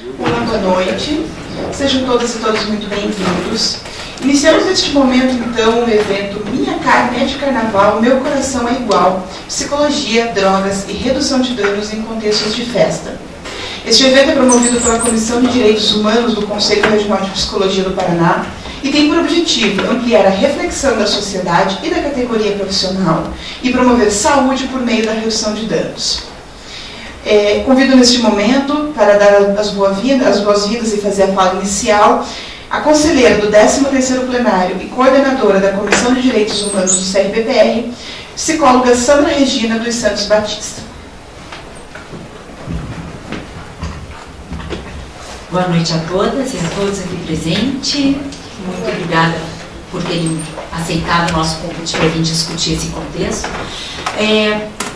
Olá, boa noite. Sejam todas e todos muito bem-vindos. Iniciamos neste momento, então, o evento Minha Carne é de Carnaval, Meu Coração é Igual, Psicologia, Drogas e Redução de Danos em Contextos de Festa. Este evento é promovido pela Comissão de Direitos Humanos do Conselho Regional de Psicologia do Paraná e tem por objetivo ampliar a reflexão da sociedade e da categoria profissional e promover saúde por meio da redução de danos. Convido neste momento, para dar as boas-vindas e fazer a fala inicial, a conselheira do 13º Plenário e coordenadora da Comissão de Direitos Humanos do CRPPR, psicóloga Sandra Regina dos Santos Batista. Boa noite a todas e a todos aqui presentes. Muito obrigada por terem aceitado o nosso convite para vir discutir esse contexto.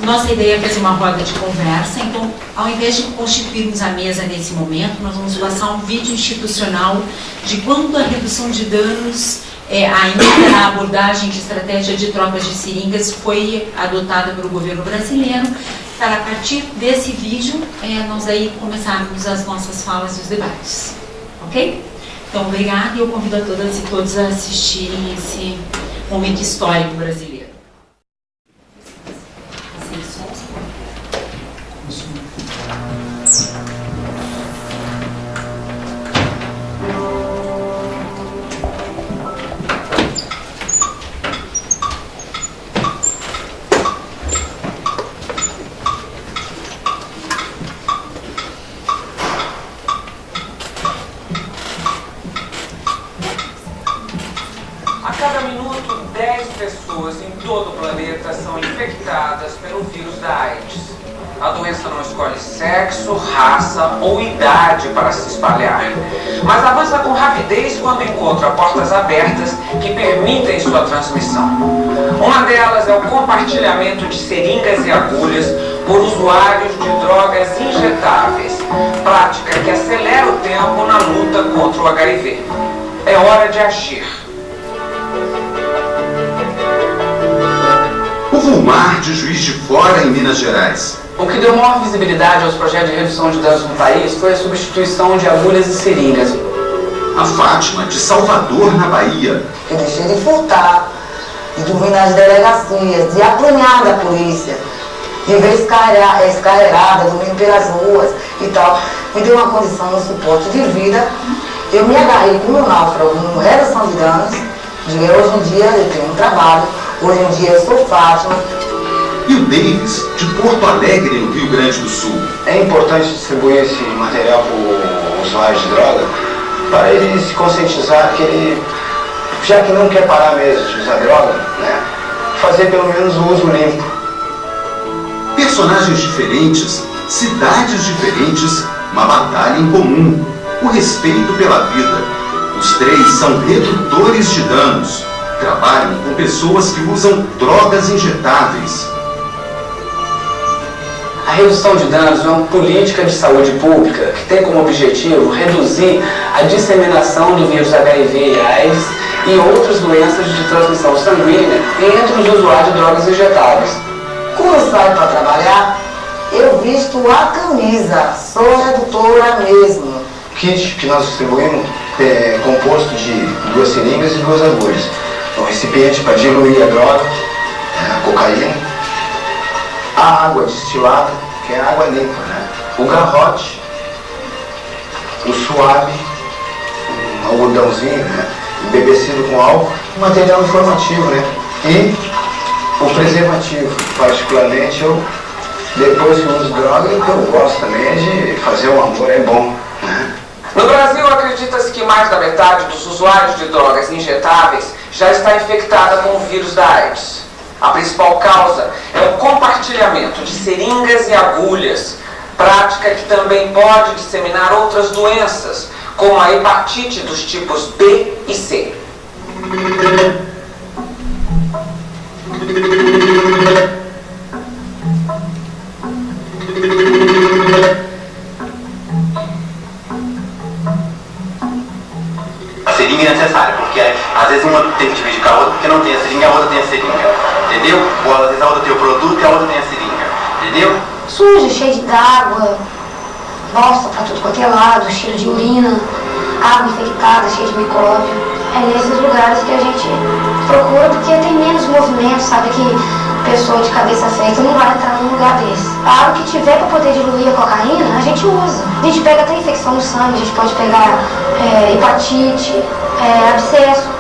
Nossa ideia é fazer uma roda de conversa, então, ao invés de constituirmos a mesa nesse momento, nós vamos passar um vídeo institucional de quanto a redução de danos, ainda a abordagem de estratégia de trocas de seringas foi adotada pelo governo brasileiro, para a partir desse vídeo, nós aí começarmos as nossas falas e os debates. Ok? Então, obrigada e eu convido a todas e todos a assistirem esse momento histórico brasileiro. A doença não escolhe sexo, raça ou idade para se espalhar, mas avança com rapidez quando encontra portas abertas que permitem sua transmissão. Uma delas é o compartilhamento de seringas e agulhas por usuários de drogas injetáveis, prática que acelera o tempo na luta contra o HIV. É hora de agir. O Vulmar de Juiz de Fora, em Minas Gerais. O que deu maior visibilidade aos projetos de redução de danos no país foi a substituição de agulhas e seringas. A Fátima, de Salvador, na Bahia. Eu deixei de furtar, de dormir nas delegacias, de apanhar da polícia, de ver escarregada, dormindo pelas ruas e tal. Me deu uma condição, um suporte de vida. Eu me agarrei como um náufrago, numa redução de danos. Hoje em dia eu tenho um trabalho, hoje em dia eu sou Fátima. E o Davis, de Porto Alegre, no Rio Grande do Sul. É importante distribuir esse material para o usuário de droga, para ele se conscientizar que ele, já que não quer parar mesmo de usar droga, né, fazer pelo menos o uso limpo. Personagens diferentes, cidades diferentes, uma batalha em comum, o respeito pela vida. Os três são redutores de danos, trabalham com pessoas que usam drogas injetáveis. A redução de danos é uma política de saúde pública que tem como objetivo reduzir a disseminação do vírus HIV, AIDS e outras doenças de transmissão sanguínea entre os usuários de drogas injetáveis. Quando eu saio para trabalhar, eu visto a camisa, sou redutora mesmo. O kit que nós distribuímos é composto de 2 seringas e 2 agulhas. Um recipiente para diluir a droga, a cocaína, a água destilada, que é água limpa, né? O garrote, o suave, um algodãozinho, né? Embebecido com álcool, o material informativo, né? E o preservativo. Particularmente, eu, depois que uso droga, o que eu gosto também é de fazer o amor, é bom, né? No Brasil, acredita-se que mais da metade dos usuários de drogas injetáveis já está infectada com o vírus da AIDS. A principal causa é o compartilhamento de seringas e agulhas, prática que também pode disseminar outras doenças, como a hepatite dos tipos B e C. A seringa é necessária, porque às vezes uma tem que dividir com a outra porque não tem a seringa, a outra tem a seringa, entendeu? Ou às vezes a outra tem o produto e a outra tem a seringa, entendeu? Sujo, cheio de água, bosta pra tudo quanto é lado, cheiro de urina, água infectada, cheia de micróbio. É nesses lugares que a gente procura, porque tem menos movimento, sabe que pessoa de cabeça feita não vai entrar num lugar desse. A água que tiver para poder diluir a cocaína, a gente usa. A gente pega até infecção no sangue, a gente pode pegar hepatite, abscesso.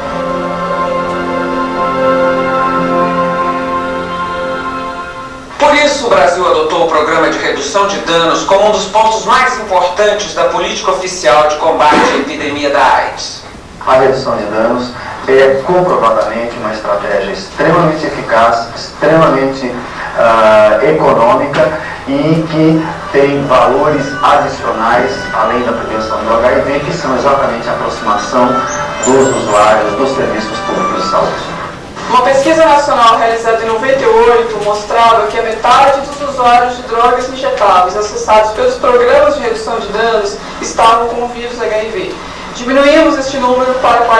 Por isso, o Brasil adotou o Programa de Redução de Danos como um dos pontos mais importantes da política oficial de combate à epidemia da AIDS. A redução de danos é comprovadamente uma estratégia extremamente eficaz, extremamente econômica e que tem valores adicionais, além da prevenção do HIV, que são exatamente a aproximação dos usuários dos serviços públicos de saúde. Uma pesquisa nacional realizada em 98 mostrava que a metade dos usuários de drogas injetáveis acessados pelos programas de redução de danos estavam com o vírus HIV. Diminuímos este número para 40%.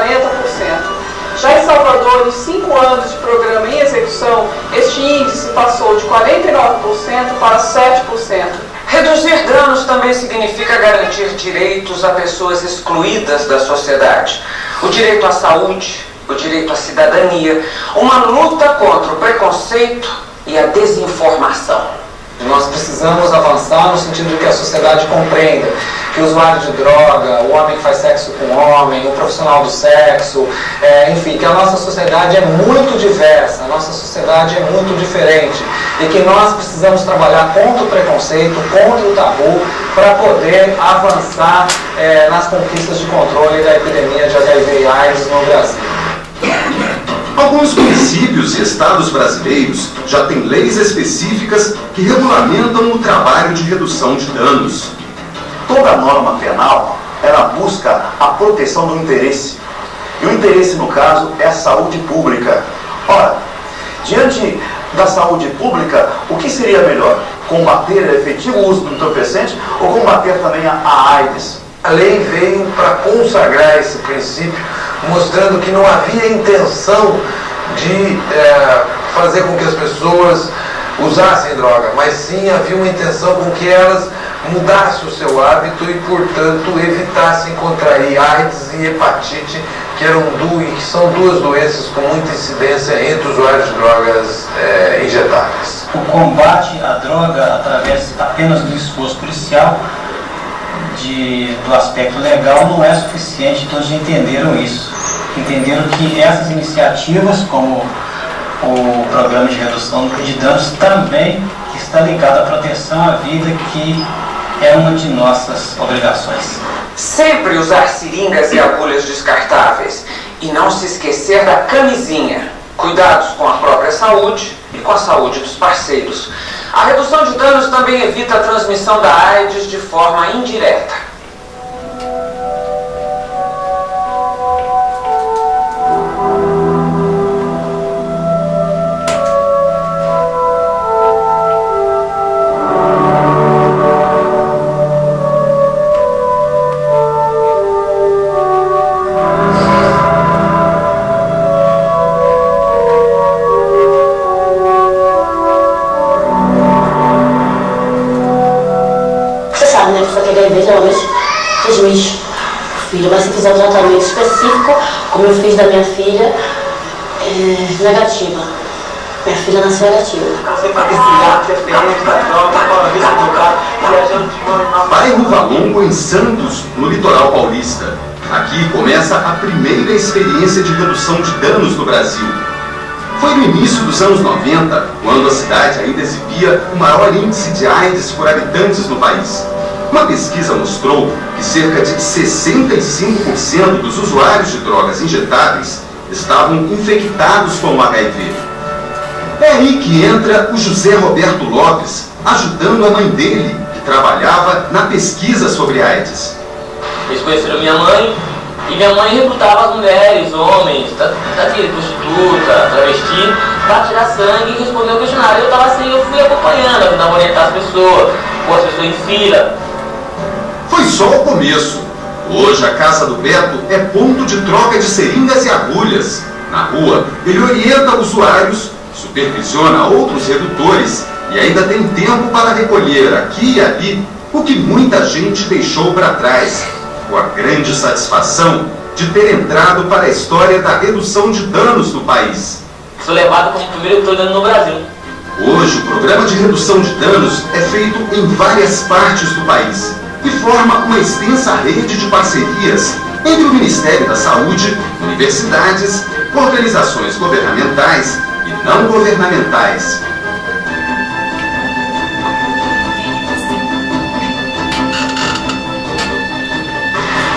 Já em Salvador, em 5 anos de programa em execução, este índice passou de 49% para 7%. Reduzir danos também significa garantir direitos a pessoas excluídas da sociedade. O direito à saúde, o direito à cidadania, uma luta contra o preconceito e a desinformação. Nós precisamos avançar no sentido de que a sociedade compreenda que o usuário de droga, o homem que faz sexo com o homem, o profissional do sexo, enfim, que a nossa sociedade é muito diversa, a nossa sociedade é muito diferente e que nós precisamos trabalhar contra o preconceito, contra o tabu, para poder avançar nas conquistas de controle da epidemia de HIV e AIDS no Brasil. Alguns municípios e estados brasileiros já têm leis específicas que regulamentam o trabalho de redução de danos. Toda norma penal, ela busca a proteção do interesse. E o interesse, no caso, é a saúde pública. Ora, diante da saúde pública, o que seria melhor? Combater o efetivo uso do entorpecente ou combater também a AIDS? A lei veio para consagrar esse princípio, mostrando que não havia intenção de fazer com que as pessoas usassem droga, mas sim havia uma intenção com que elas mudassem o seu hábito e, portanto, evitassem contrair AIDS e hepatite, que são duas doenças com muita incidência entre usuários de drogas injetáveis. O combate à droga através apenas do esforço policial do aspecto legal não é suficiente, todos entenderam isso. Entenderam que essas iniciativas, como o programa de redução de danos, também está ligado à proteção à vida, que é uma de nossas obrigações. Sempre usar seringas e agulhas descartáveis e não se esquecer da camisinha. Cuidados com a própria saúde e com a saúde dos parceiros. A redução de danos também evita a transmissão da AIDS de forma indireta. Geralmente filho, mas se fizer um tratamento específico, como eu fiz da minha filha, negativa. Minha filha nasceu negativa. Bairro Valongo, em Santos, no litoral paulista. Aqui começa a primeira experiência de redução de danos no Brasil. Foi no início dos anos 90, quando a cidade ainda exibia o maior índice de AIDS por habitantes no país. Uma pesquisa mostrou que cerca de 65% dos usuários de drogas injetáveis estavam infectados com o HIV. É aí que entra o José Roberto Lopes, ajudando a mãe dele, que trabalhava na pesquisa sobre AIDS. Eles conheceram minha mãe, e minha mãe recrutava as mulheres, homens, prostituta, travesti, para tirar sangue e responder o questionário. Eu estava assim, eu fui acompanhando, ajudava a orientar as pessoas, pôr as pessoas em fila. Foi só o começo. Hoje a casa do Beto é ponto de troca de seringas e agulhas. Na rua, ele orienta usuários, supervisiona outros redutores e ainda tem tempo para recolher aqui e ali o que muita gente deixou para trás, com a grande satisfação de ter entrado para a história da redução de danos do país. Sou levado como o primeiro dano no Brasil. Hoje, o programa de redução de danos é feito em várias partes do país e forma uma extensa rede de parcerias entre o Ministério da Saúde, universidades, organizações governamentais e não governamentais.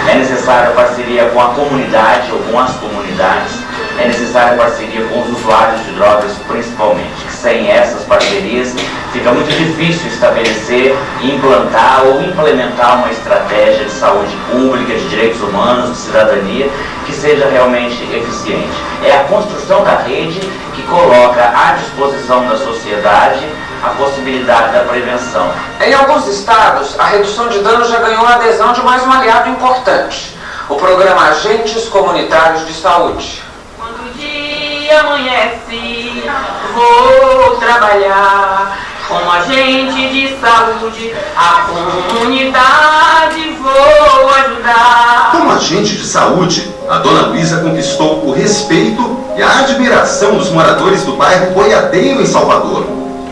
É necessária a parceria com a comunidade ou com as comunidades. É necessária a parceria com os usuários de drogas, principalmente, que sem essas parcerias fica muito difícil estabelecer, implantar ou implementar uma estratégia de saúde pública, de direitos humanos, de cidadania, que seja realmente eficiente. É a construção da rede que coloca à disposição da sociedade a possibilidade da prevenção. Em alguns estados, a redução de danos já ganhou a adesão de mais um aliado importante, o programa Agentes Comunitários de Saúde. Quando o dia amanhece, vou trabalhar como agente de saúde, a comunidade vou ajudar. Como agente de saúde, a dona Luísa conquistou o respeito e a admiração dos moradores do bairro Boiadeiro, em Salvador.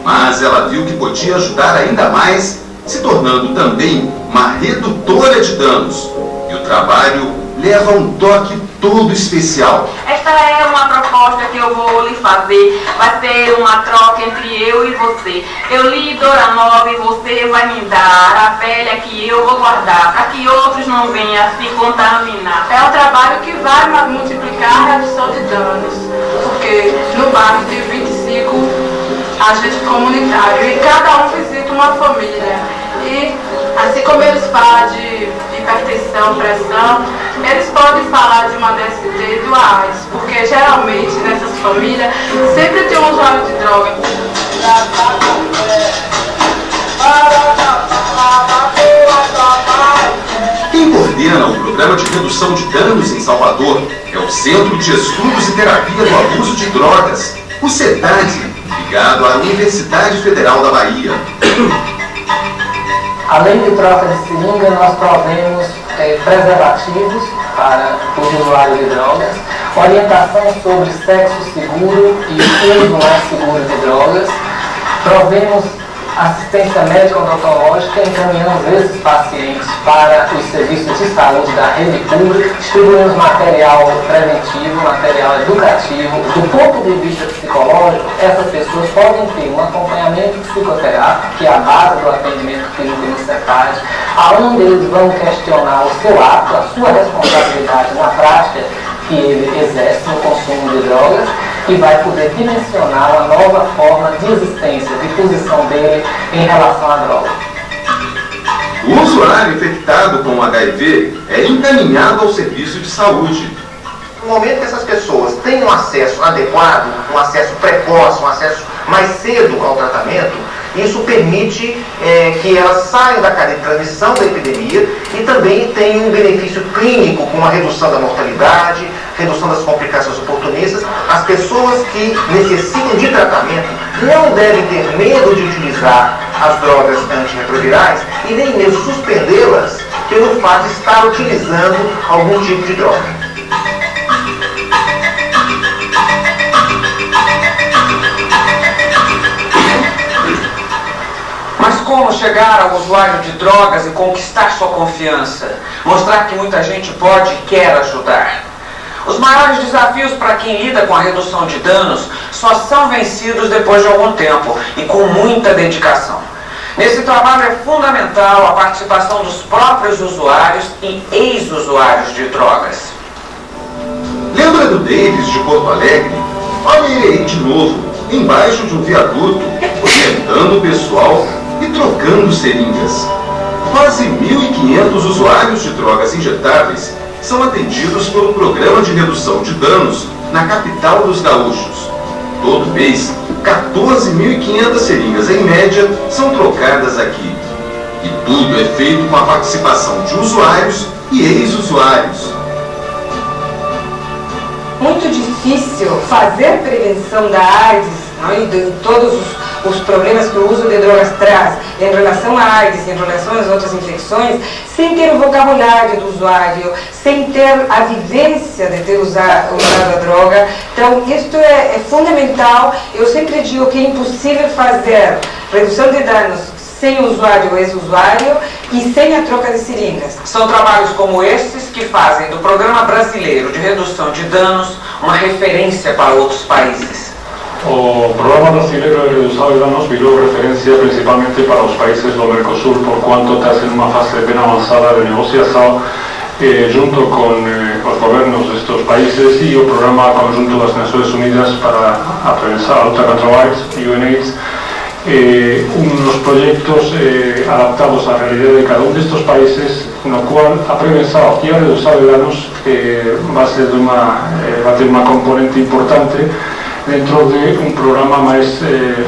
Mas ela viu que podia ajudar ainda mais, se tornando também uma redutora de danos. E o trabalho leva um toque todo especial. Esta é uma proposta que eu vou lhe fazer. Vai ser uma troca entre eu e você. Eu lhe dou a nova e você vai me dar a velha que eu vou guardar, para que outros não venham a se contaminar. É um trabalho que vai multiplicar a redução de danos, porque no bairro de 25 agentes comunitários e cada um visita uma família. E assim como eles falam de hipertensão, pressão, eles podem falar de uma DST e do AIDS, porque geralmente nessas famílias sempre tem um usuário de droga. Quem coordena o programa de redução de danos em Salvador é o Centro de Estudos e Terapia do Abuso de Drogas, o CETAD, ligado à Universidade Federal da Bahia. Além de troca de seringa, nós provemos preservativos para os usuários de drogas, orientação sobre sexo seguro e uso mais seguro de drogas, provemos assistência médica odontológica, encaminhamos esses pacientes para os serviços de saúde da rede pública, distribuímos material preventivo, material educativo. Do ponto de vista psicológico, essas pessoas podem ter um acompanhamento psicoterápico, que é a base do atendimento clínico no CETAD, aonde eles vão questionar o seu ato, a sua responsabilidade na prática que ele exerce no consumo de drogas, e vai poder dimensionar uma nova forma de existência, de posição dele em relação à droga. O usuário infectado com HIV é encaminhado ao serviço de saúde. No momento que essas pessoas têm um acesso adequado, um acesso precoce, um acesso mais cedo ao tratamento, isso permite que elas saiam da cadeia de transmissão da epidemia e também tem um benefício clínico com a redução da mortalidade, redução das complicações oportunistas. As pessoas que necessitam de tratamento não devem ter medo de utilizar as drogas antirretrovirais e nem mesmo suspendê-las pelo fato de estar utilizando algum tipo de droga. Mas como chegar ao usuário de drogas e conquistar sua confiança? Mostrar que muita gente pode e quer ajudar. Os maiores desafios para quem lida com a redução de danos só são vencidos depois de algum tempo e com muita dedicação. Nesse trabalho é fundamental a participação dos próprios usuários e ex-usuários de drogas. Lembra do Davis de Porto Alegre? Olha ele aí de novo, embaixo de um viaduto, orientando o pessoal e trocando seringas. Quase 1.500 usuários de drogas injetáveis são atendidos pelo Programa de Redução de Danos na capital dos gaúchos. Todo mês, 14.500 seringas em média são trocadas aqui. E tudo é feito com a participação de usuários e ex-usuários. Muito difícil fazer prevenção da AIDS, e de todos os problemas que o uso de drogas traz em relação à AIDS, em relação às outras infecções, sem ter o vocabulário do usuário, sem ter a vivência de ter usado a droga. Então, isto é fundamental. Eu sempre digo que é impossível fazer redução de danos sem o usuário ou ex-usuário e sem a troca de seringas. São trabalhos como esses que fazem do Programa Brasileiro de Redução de Danos uma referência para outros países. O Programa Brasileiro de Redução de Danos virou referência principalmente para os países do Mercosul, por quanto está em uma fase bem avançada de negociação junto com os governos destes países e o Programa Conjunto das Nações Unidas para a Prevenção da Luta contra o AIDS, UNAIDS, unos proyectos adaptados à realidade de cada destes países, no qual a prevenção e a redução de danos vai ter uma componente importante dentro de programa mais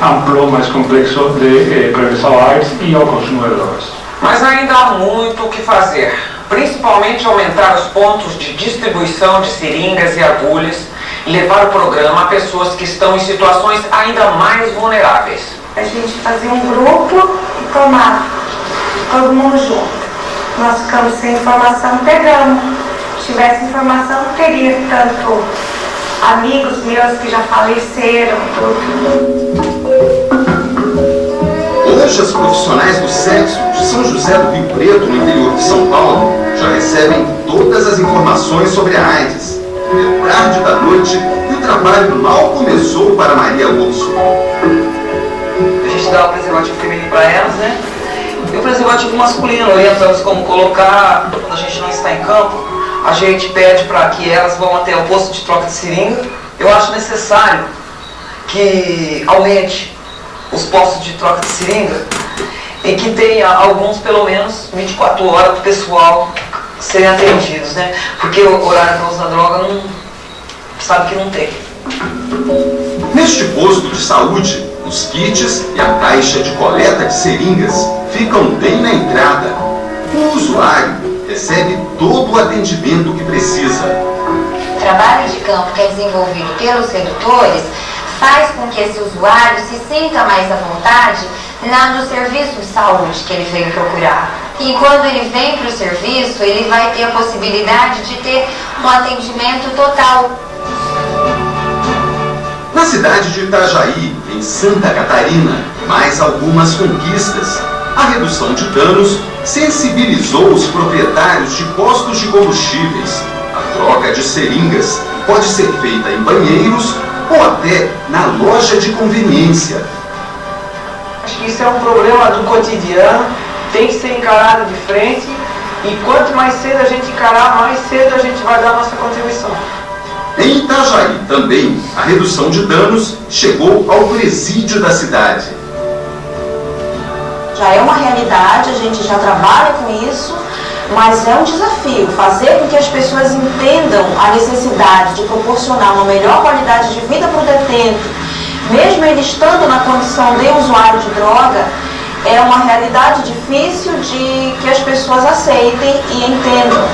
amplo, mais complexo de prevenção à AIDS e ao consumo de drogas. Mas ainda há muito o que fazer, principalmente aumentar os pontos de distribuição de seringas e agulhas e levar o programa a pessoas que estão em situações ainda mais vulneráveis. A gente fazia um grupo e tomava, todo mundo junto. Nós ficamos sem informação, pegamos. Se tivesse informação, não teria tanto amigos meus que já faleceram, tudo. Hoje, as profissionais do sexo de São José do Rio Preto, no interior de São Paulo, já recebem todas as informações sobre a AIDS. É tarde da noite e o trabalho mal começou para Maria Urso. A gente dá o preservativo feminino para elas, né? E o preservativo masculino, orientamos como colocar quando a gente não está em campo. A gente pede para que elas vão até o posto de troca de seringa. Eu acho necessário que aumente os postos de troca de seringa e que tenha alguns, pelo menos, 24 horas para o pessoal serem atendidos, né? Porque o horário para usar droga não sabe que não tem. Neste posto de saúde, os kits e a caixa de coleta de seringas ficam bem na entrada. O usuário recebe todo o atendimento que precisa. O trabalho de campo que é desenvolvido pelos redutores faz com que esse usuário se sinta mais à vontade no serviço de saúde que ele veio procurar. E quando ele vem para o serviço, ele vai ter a possibilidade de ter um atendimento total. Na cidade de Itajaí, em Santa Catarina, mais algumas conquistas. A redução de danos sensibilizou os proprietários de postos de combustíveis. A troca de seringas pode ser feita em banheiros ou até na loja de conveniência. Acho que isso é um problema do cotidiano, tem que ser encarado de frente e quanto mais cedo a gente encarar, mais cedo a gente vai dar a nossa contribuição. Em Itajaí também, a redução de danos chegou ao presídio da cidade. Já é uma realidade, a gente já trabalha com isso, mas é um desafio fazer com que as pessoas entendam a necessidade de proporcionar uma melhor qualidade de vida para o detento, mesmo ele estando na condição de usuário de droga. É uma realidade difícil de que as pessoas aceitem e entendam.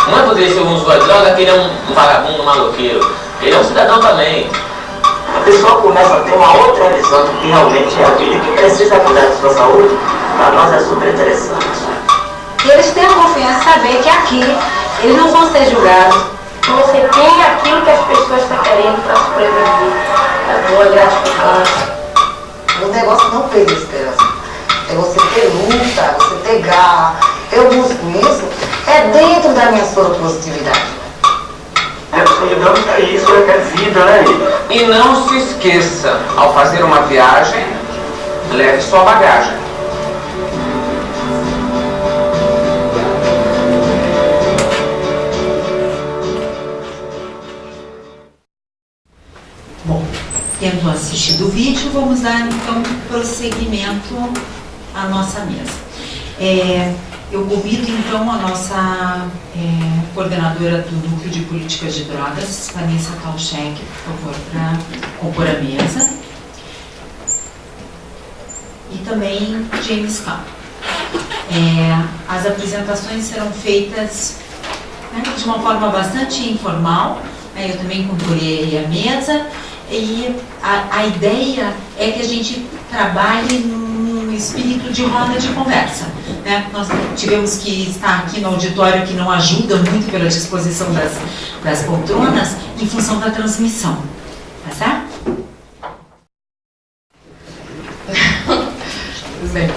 Não é poder ser um usuário de droga que ele é um vagabundo, um maloqueiro. Ele é um cidadão também. A pessoa começa a ter uma outra visão do que realmente é a vida que precisa cuidar da sua saúde. Para nós é super interessante. E eles têm a confiança de saber que aqui eles não vão ser julgados. Você tem aquilo que as pessoas estão querendo para sobreviver. É boa, gratificante. O negócio não perde esperança. É você ter luta, você ter garra. Eu busco isso, é dentro da minha soropositividade. A solidão é isso, é vida, né? E não se esqueça, ao fazer uma viagem, leve sua bagagem. Bom, tendo assistido o vídeo, vamos dar então prosseguimento à nossa mesa. Eu convido então a nossa coordenadora do Núcleo de Políticas de Drogas, Vanessa Talchek, por favor, para compor a mesa. E também James Camp. As apresentações serão feitas de uma forma bastante informal. Eu também comporei a mesa E a ideia é que a gente trabalhe num espírito de roda de conversa, né? Nós tivemos que estar aqui no auditório, que não ajuda muito pela disposição das poltronas, em função da transmissão, tá certo? Tudo bem.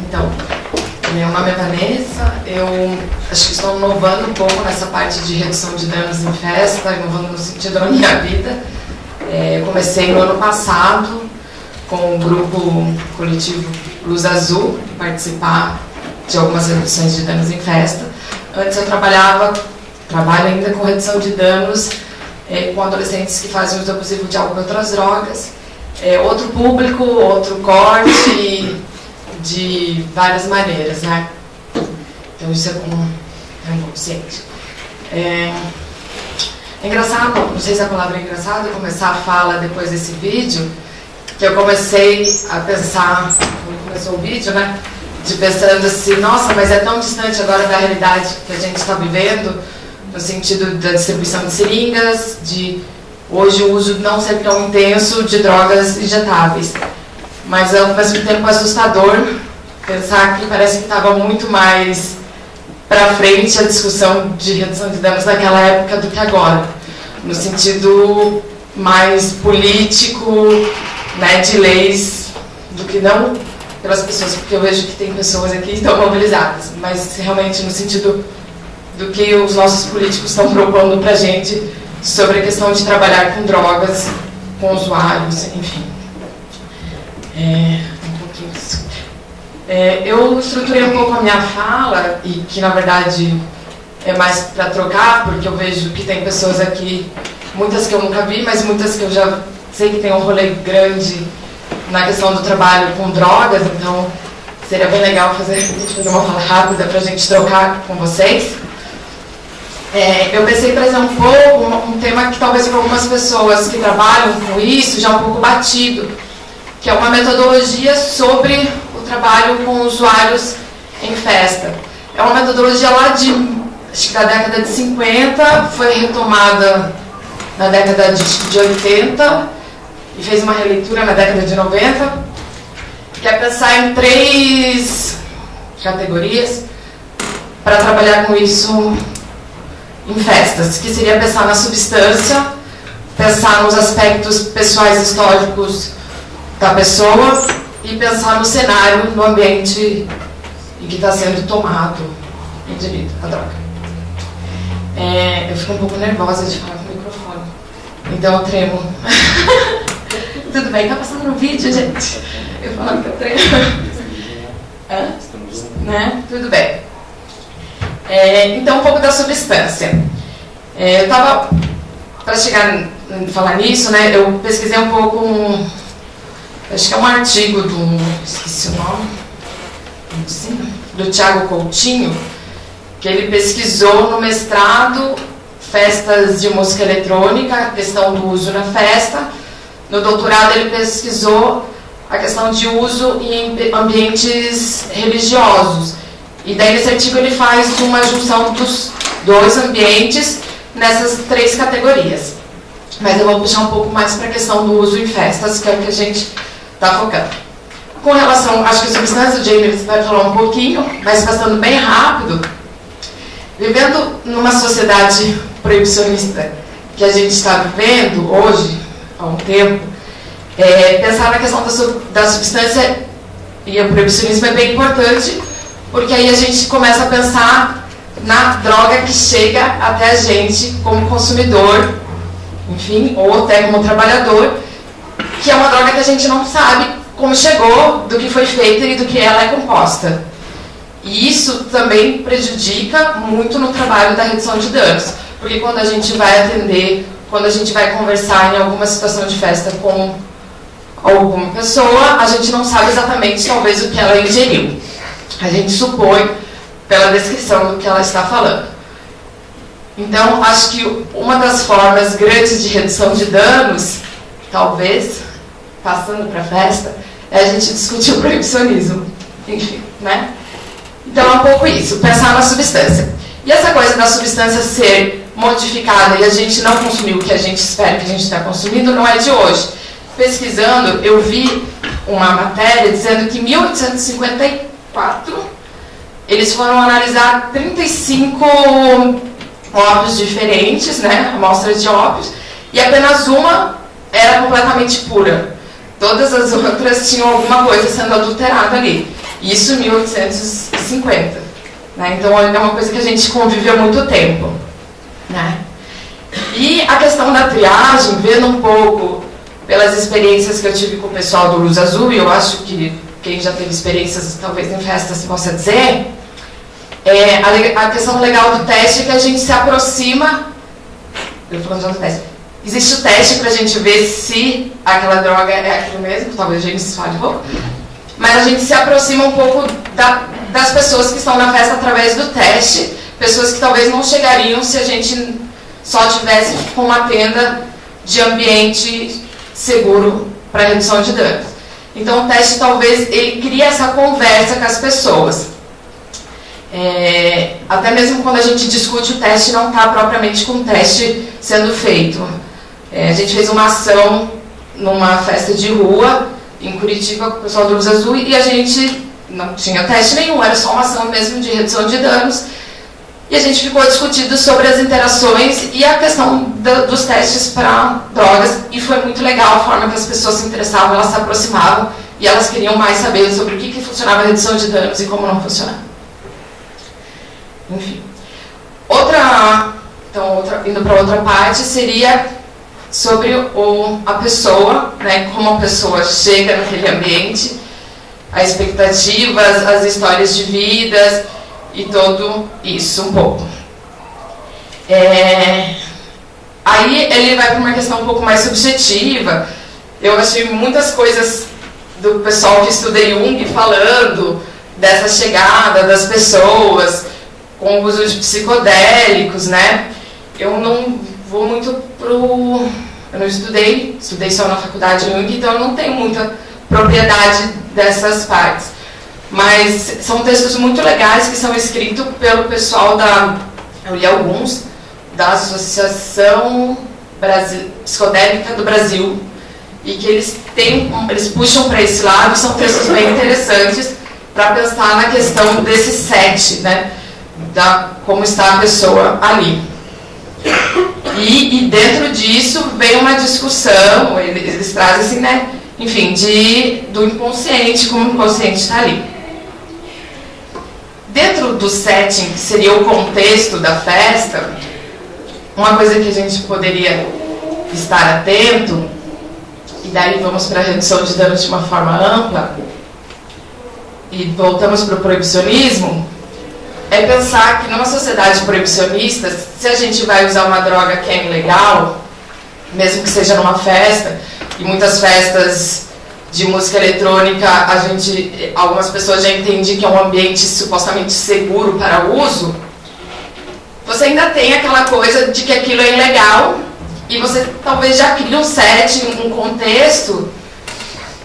Então, meu nome é Vanessa, eu acho que estou inovando um pouco nessa parte de redução de danos em festa, inovando no sentido da minha vida. Eu comecei no ano passado com o grupo coletivo Luz Azul, participar de algumas reduções de danos em festa. Antes eu trabalho ainda com redução de danos com adolescentes que fazem uso abusivo de álcool e outras drogas. Outro público, outro corte, de várias maneiras, né? Então isso é um pouco ciente. É engraçado, não sei se a palavra é engraçado, começar a fala depois desse vídeo, que eu comecei a pensar, quando começou o vídeo, né? De pensando assim, nossa, mas é tão distante agora da realidade que a gente está vivendo, no sentido da distribuição de seringas, de hoje o uso não ser tão intenso de drogas injetáveis. Mas ao mesmo tempo assustador pensar que parece que estava muito mais para frente a discussão de redução de danos naquela época do que agora, no sentido mais político, né, de leis, do que não pelas pessoas, porque eu vejo que tem pessoas aqui que estão mobilizadas, mas realmente no sentido do que os nossos políticos estão propondo para a gente sobre a questão de trabalhar com drogas, com usuários, enfim. Um pouquinho disso. Eu estruturei um pouco a minha fala, e que na verdade é mais para trocar, porque eu vejo que tem pessoas aqui, muitas que eu nunca vi, mas muitas que eu já sei que tem um rolê grande na questão do trabalho com drogas, então seria bem legal fazer uma fala rápida para a gente trocar com vocês. Eu pensei em trazer um pouco um tema que talvez para algumas pessoas que trabalham com isso já é um pouco batido, que é uma metodologia sobre o trabalho com usuários em festa. É uma metodologia lá acho que da década de 50, foi retomada na década de 80 e fez uma releitura na década de 90, que é pensar em 3 categorias para trabalhar com isso em festas, que seria pensar na substância, pensar nos aspectos pessoais históricos da pessoa e pensar no cenário, no ambiente em que está sendo tomado indivíduo, a droga. Eu fico um pouco nervosa de falar com o microfone, então eu tremo. Tudo bem, tá passando no vídeo, gente? Eu falo que eu tremo. Né? Tudo bem. Então, um pouco da substância. Eu estava, para chegar a falar nisso, né, eu pesquisei um pouco, acho que é um artigo esqueci o nome, do Thiago Coutinho, que ele pesquisou no mestrado festas de música eletrônica, a questão do uso na festa. No doutorado ele pesquisou a questão de uso em ambientes religiosos. E daí nesse artigo ele faz uma junção dos 2 ambientes nessas 3 categorias. Mas eu vou puxar um pouco mais para a questão do uso em festas, que é o que a gente está focando. Com relação, acho que a substância, o Jamie vai falar um pouquinho, mas passando bem rápido, vivendo numa sociedade proibicionista que a gente está vivendo hoje, há um tempo, pensar na questão da substância e o proibicionismo é bem importante, porque aí a gente começa a pensar na droga que chega até a gente como consumidor, enfim, ou até como trabalhador, que é uma droga que a gente não sabe como chegou, do que foi feita e do que ela é composta. E isso também prejudica muito no trabalho da redução de danos, porque quando a gente vai atender, quando a gente vai conversar em alguma situação de festa com alguma pessoa, a gente não sabe exatamente, talvez, o que ela ingeriu. A gente supõe pela descrição do que ela está falando. Então, acho que uma das formas grandes de redução de danos, talvez, passando para a festa, é a gente discutir o proibicionismo. Enfim, né? Então, é um pouco isso, pensar na substância. E essa coisa da substância ser modificada e a gente não consumiu o que a gente espera que a gente está consumindo, não é de hoje. Pesquisando, eu vi uma matéria dizendo que em 1854 eles foram analisar 35 ópios diferentes, né, amostras de ópios, e apenas uma era completamente pura. Todas as outras tinham alguma coisa sendo adulterada ali. Isso em 1850. Né? Então é uma coisa que a gente convive há muito tempo. Né? E a questão da triagem, vendo um pouco pelas experiências que eu tive com o pessoal do Luz Azul, e eu acho que quem já teve experiências talvez em festas possa dizer, a questão legal do teste é que a gente se aproxima. Eu falando já do teste. Existe o teste para a gente ver se aquela droga é aquilo mesmo, talvez a gente se fale um pouco, mas a gente se aproxima um pouco das pessoas que estão na festa através do teste, pessoas que talvez não chegariam se a gente só tivesse com uma tenda de ambiente seguro para redução de danos. Então o teste talvez ele cria essa conversa com as pessoas. Até mesmo quando a gente discute o teste, não está propriamente com o teste sendo feito. A gente fez uma ação numa festa de rua em Curitiba com o pessoal do Luz Azul e a gente não tinha teste nenhum, era só uma ação mesmo de redução de danos. E a gente ficou discutindo sobre as interações e a questão dos testes para drogas, e foi muito legal a forma que as pessoas se interessavam, elas se aproximavam e elas queriam mais saber sobre o que funcionava a redução de danos e como não funcionava. Enfim. Indo para outra parte, seria sobre a pessoa, né, como a pessoa chega naquele ambiente, as expectativas, as histórias de vidas e tudo isso um pouco. Aí ele vai para uma questão um pouco mais subjetiva. Eu achei muitas coisas do pessoal que estuda Jung falando dessa chegada das pessoas com o uso de psicodélicos, né? Eu não vou muito eu não estudei só na faculdade Jung, então eu não tenho muita propriedade dessas partes. Mas são textos muito legais que são escritos pelo pessoal eu li alguns, da Associação Psicodélica do Brasil, e que eles puxam para esse lado, são textos bem interessantes para pensar na questão desse set, né? Como está a pessoa ali. E dentro disso vem uma discussão, eles trazem assim, né? Enfim, do inconsciente, como o inconsciente está ali. Dentro do setting, que seria o contexto da festa, uma coisa que a gente poderia estar atento, e daí vamos para a redução de danos de uma forma ampla, e voltamos para o proibicionismo, é pensar que numa sociedade proibicionista, se a gente vai usar uma droga que é ilegal, mesmo que seja numa festa, e muitas festas de música eletrônica, algumas pessoas já entendem que é um ambiente supostamente seguro para uso, você ainda tem aquela coisa de que aquilo é ilegal, e você talvez já cria um setting, um contexto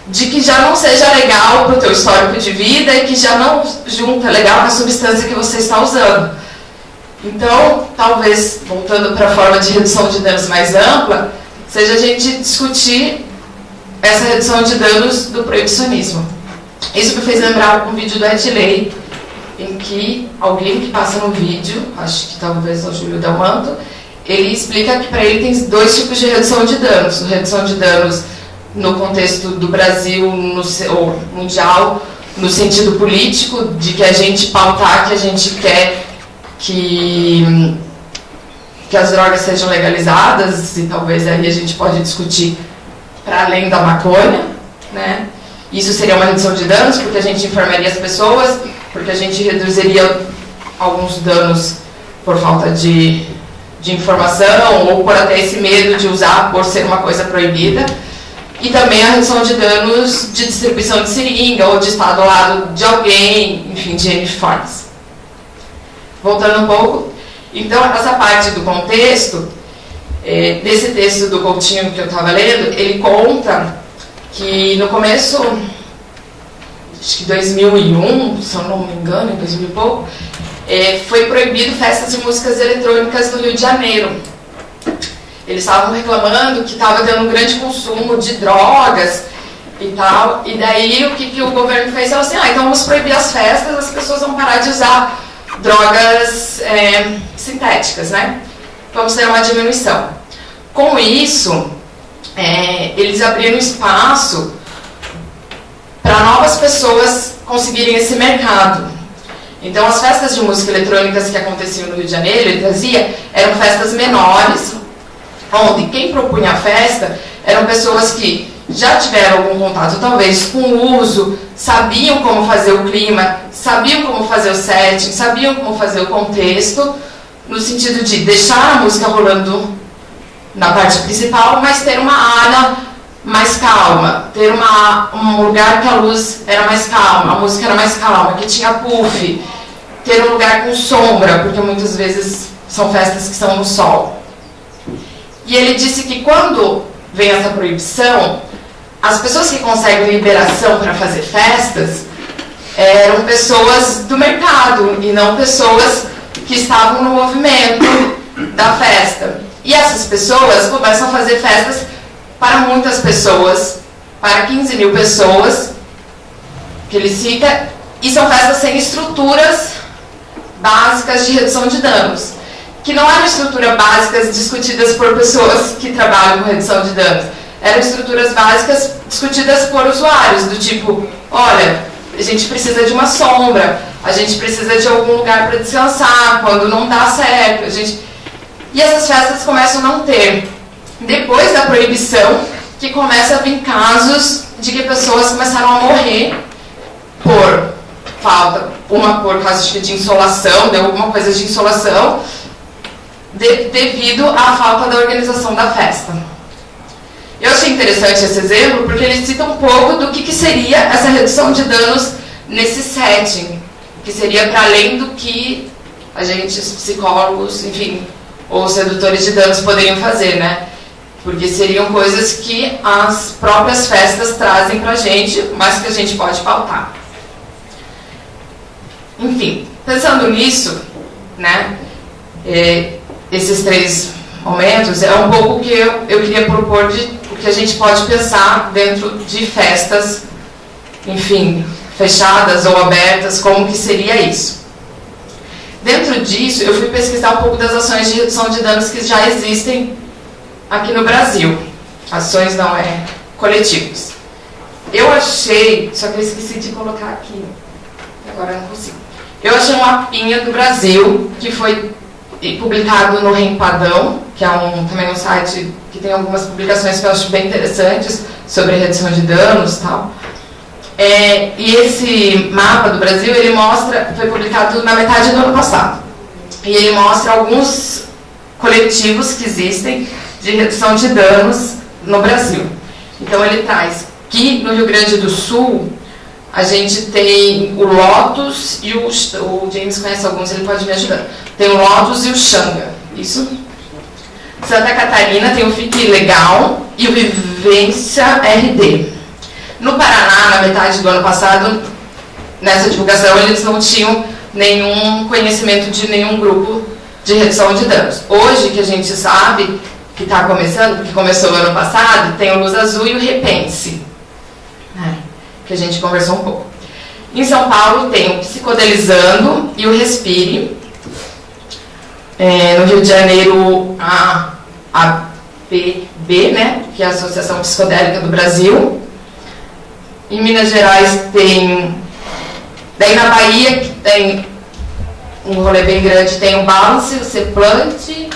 de que já não seja legal para o teu histórico de vida e que já não junta legal com a substância que você está usando. Então, talvez, voltando para a forma de redução de danos mais ampla, seja a gente discutir essa redução de danos do proibicionismo. Isso me fez lembrar um vídeo do Ed Lei, em que alguém que passa no vídeo, acho que talvez é o Júlio Delmanto, ele explica que para ele tem dois tipos de redução de danos. Redução de danos no contexto do Brasil ou mundial, no sentido político, de que a gente pautar que a gente quer que as drogas sejam legalizadas, e talvez aí a gente pode discutir para além da maconha, né? Isso seria uma redução de danos, porque a gente informaria as pessoas, porque a gente reduziria alguns danos por falta de informação, ou por até esse medo de usar por ser uma coisa proibida. E também a redução de danos de distribuição de seringa, ou de estar do lado de alguém, enfim, de N formas. Voltando um pouco, então, essa parte do contexto, desse texto do Coutinho que eu estava lendo, ele conta que no começo, acho que 2001, se eu não me engano, em 2000 e pouco, foi proibido festas de músicas eletrônicas no Rio de Janeiro. Eles estavam reclamando que estava tendo um grande consumo de drogas e tal, e daí o que o governo fez? Falou assim, então vamos proibir as festas, as pessoas vão parar de usar drogas sintéticas, né? Vamos ter uma diminuição. Com isso, eles abriram espaço para novas pessoas conseguirem esse mercado. Então, as festas de música eletrônicas que aconteciam no Rio de Janeiro, ele trazia, eram festas menores, onde quem propunha a festa eram pessoas que já tiveram algum contato, talvez, com o uso, sabiam como fazer o clima, sabiam como fazer o setting, sabiam como fazer o contexto, no sentido de deixar a música rolando na parte principal, mas ter uma área mais calma, ter um lugar que a luz era mais calma, a música era mais calma, que tinha puff, ter um lugar com sombra, porque muitas vezes são festas que são no sol. E ele disse que quando vem essa proibição, as pessoas que conseguem liberação para fazer festas eram pessoas do mercado e não pessoas que estavam no movimento da festa. E essas pessoas começam a fazer festas para muitas pessoas, para 15 mil pessoas, que ele cita, e são festas sem estruturas básicas de redução de danos, que não eram estruturas básicas discutidas por pessoas que trabalham com redução de danos, eram estruturas básicas discutidas por usuários, do tipo, olha, a gente precisa de uma sombra, a gente precisa de algum lugar para descansar, quando não dá certo, E essas festas começam a não ter. Depois da proibição, que começa a vir casos de que pessoas começaram a morrer por falta, uma por causa de insolação, deu alguma coisa de insolação, devido à falta da organização da festa. Eu achei interessante esse exemplo porque ele cita um pouco do que seria essa redução de danos nesse setting, que seria para além do que agentes, psicólogos, enfim, ou os redutores de danos poderiam fazer, né? Porque seriam coisas que as próprias festas trazem pra gente, mas que a gente pode pautar. Enfim, pensando nisso, né, esses 3 momentos, é um pouco o que eu queria propor de o que a gente pode pensar dentro de festas, enfim, fechadas ou abertas, como que seria isso. Dentro disso, eu fui pesquisar um pouco das ações de redução de danos que já existem aqui no Brasil. Ações não coletivas. Eu achei, só que eu esqueci de colocar aqui, agora eu não consigo. Eu achei um mapinha do Brasil, que foi publicado no Rempadão, que é também um site que tem algumas publicações que eu acho bem interessantes sobre redução de danos e tal. E esse mapa do Brasil, ele mostra, foi publicado na metade do ano passado, e ele mostra alguns coletivos que existem de redução de danos no Brasil. Então ele traz que no Rio Grande do Sul a gente tem o Lotus e o James conhece alguns, ele pode me ajudar. Tem o Lotus e o Xanga, isso? Santa Catarina tem o Fique Legal e o Vivência RD. No Paraná, na metade do ano passado, nessa divulgação, eles não tinham nenhum conhecimento de nenhum grupo de redução de danos. Hoje, que a gente sabe que está começando, porque começou o ano passado, tem o Luz Azul e o Repense, né, que a gente conversou um pouco. Em São Paulo tem o Psicodelizando e o Respire. No Rio de Janeiro, a APB, né, que é a Associação Psicodélica do Brasil. Em Minas Gerais tem... Daí na Bahia, que tem um rolê bem grande, tem o Balance, o Ceplante,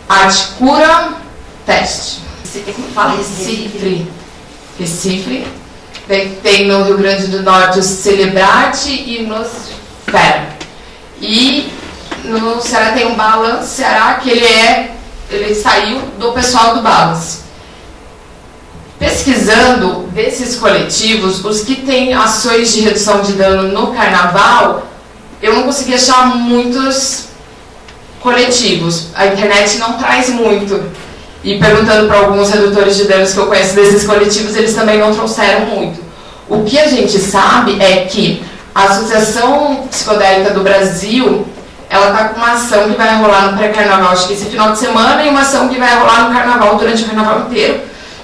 Arte Cura, Teste. Fala Recife. Tem no Rio Grande do Norte o Celebrate e Nosfera. E no Ceará tem um Balance Ceará, que ele saiu do pessoal do Balance. Pesquisando desses coletivos, os que têm ações de redução de dano no carnaval, eu não consegui achar muitos coletivos. A internet não traz muito. E perguntando para alguns redutores de danos que eu conheço desses coletivos, eles também não trouxeram muito. O que a gente sabe é que a Associação Psicodélica do Brasil, ela está com uma ação que vai rolar no pré-carnaval, acho que esse final de semana, e uma ação que vai rolar no carnaval durante o carnaval inteiro.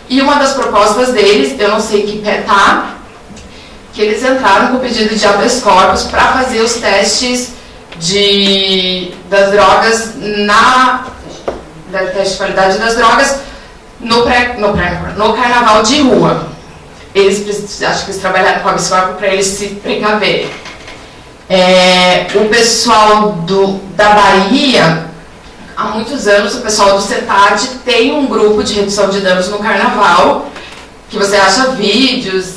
E uma das propostas deles, eu não sei que pé tá, que eles entraram com o pedido de habeas corpus para fazer os testes das drogas da teste de qualidade das drogas no carnaval de rua. Acho que eles trabalharam com habeas corpus para eles se precaverem. O pessoal da Bahia, há muitos anos, o pessoal do CETAD tem um grupo de redução de danos no carnaval, que você acha vídeos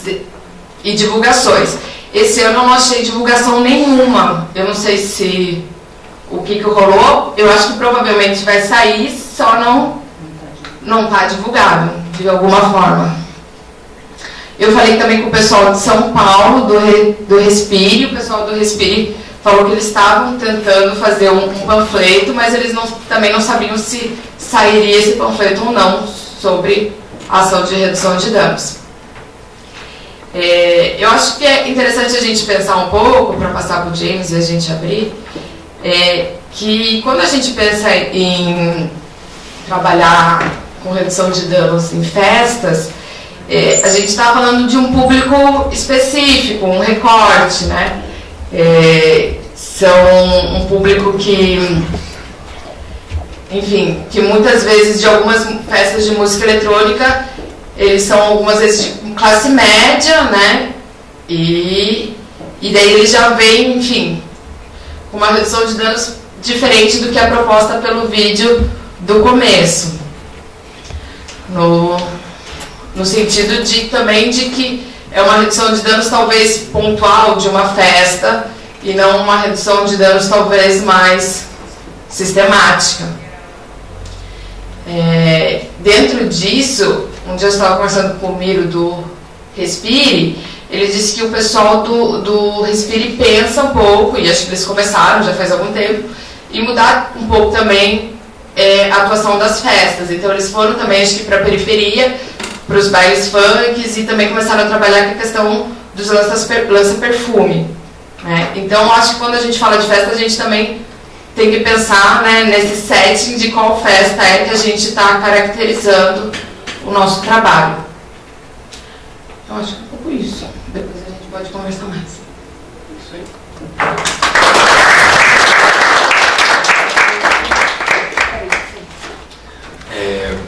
e divulgações. Esse ano eu não achei divulgação nenhuma. Eu não sei se o que rolou. Eu acho que provavelmente vai sair, só não está divulgado de alguma forma. Eu falei também com o pessoal de São Paulo, do Respire. O pessoal do Respire falou que eles estavam tentando fazer um panfleto, mas eles também não sabiam se sairia esse panfleto ou não sobre a ação de redução de danos. Eu acho que é interessante a gente pensar um pouco, para passar para o James e a gente abrir, que quando a gente pensa em trabalhar com redução de danos em festas, a gente está falando de um público específico, um recorte, né? São um público que, enfim, que muitas vezes de algumas festas de música eletrônica, eles são algumas vezes de classe média, né? E daí eles já vêm, enfim, com uma redução de danos diferente do que a proposta pelo vídeo do começo. No sentido também de que é uma redução de danos talvez pontual de uma festa e não uma redução de danos talvez mais sistemática. Dentro disso, um dia eu estava conversando com o Miro do Respire, ele disse que o pessoal do Respire pensa um pouco, e acho que eles começaram já faz algum tempo, e mudar um pouco também a atuação das festas. Então eles foram também, acho que para a periferia, para os bailes funks, e também começaram a trabalhar com a questão dos lança-perfume. Né? Então acho que quando a gente fala de festa, a gente também tem que pensar, né, nesse setting de qual festa é que a gente está caracterizando o nosso trabalho. Eu acho que é um pouco isso. Depois a gente pode conversar mais. Isso aí.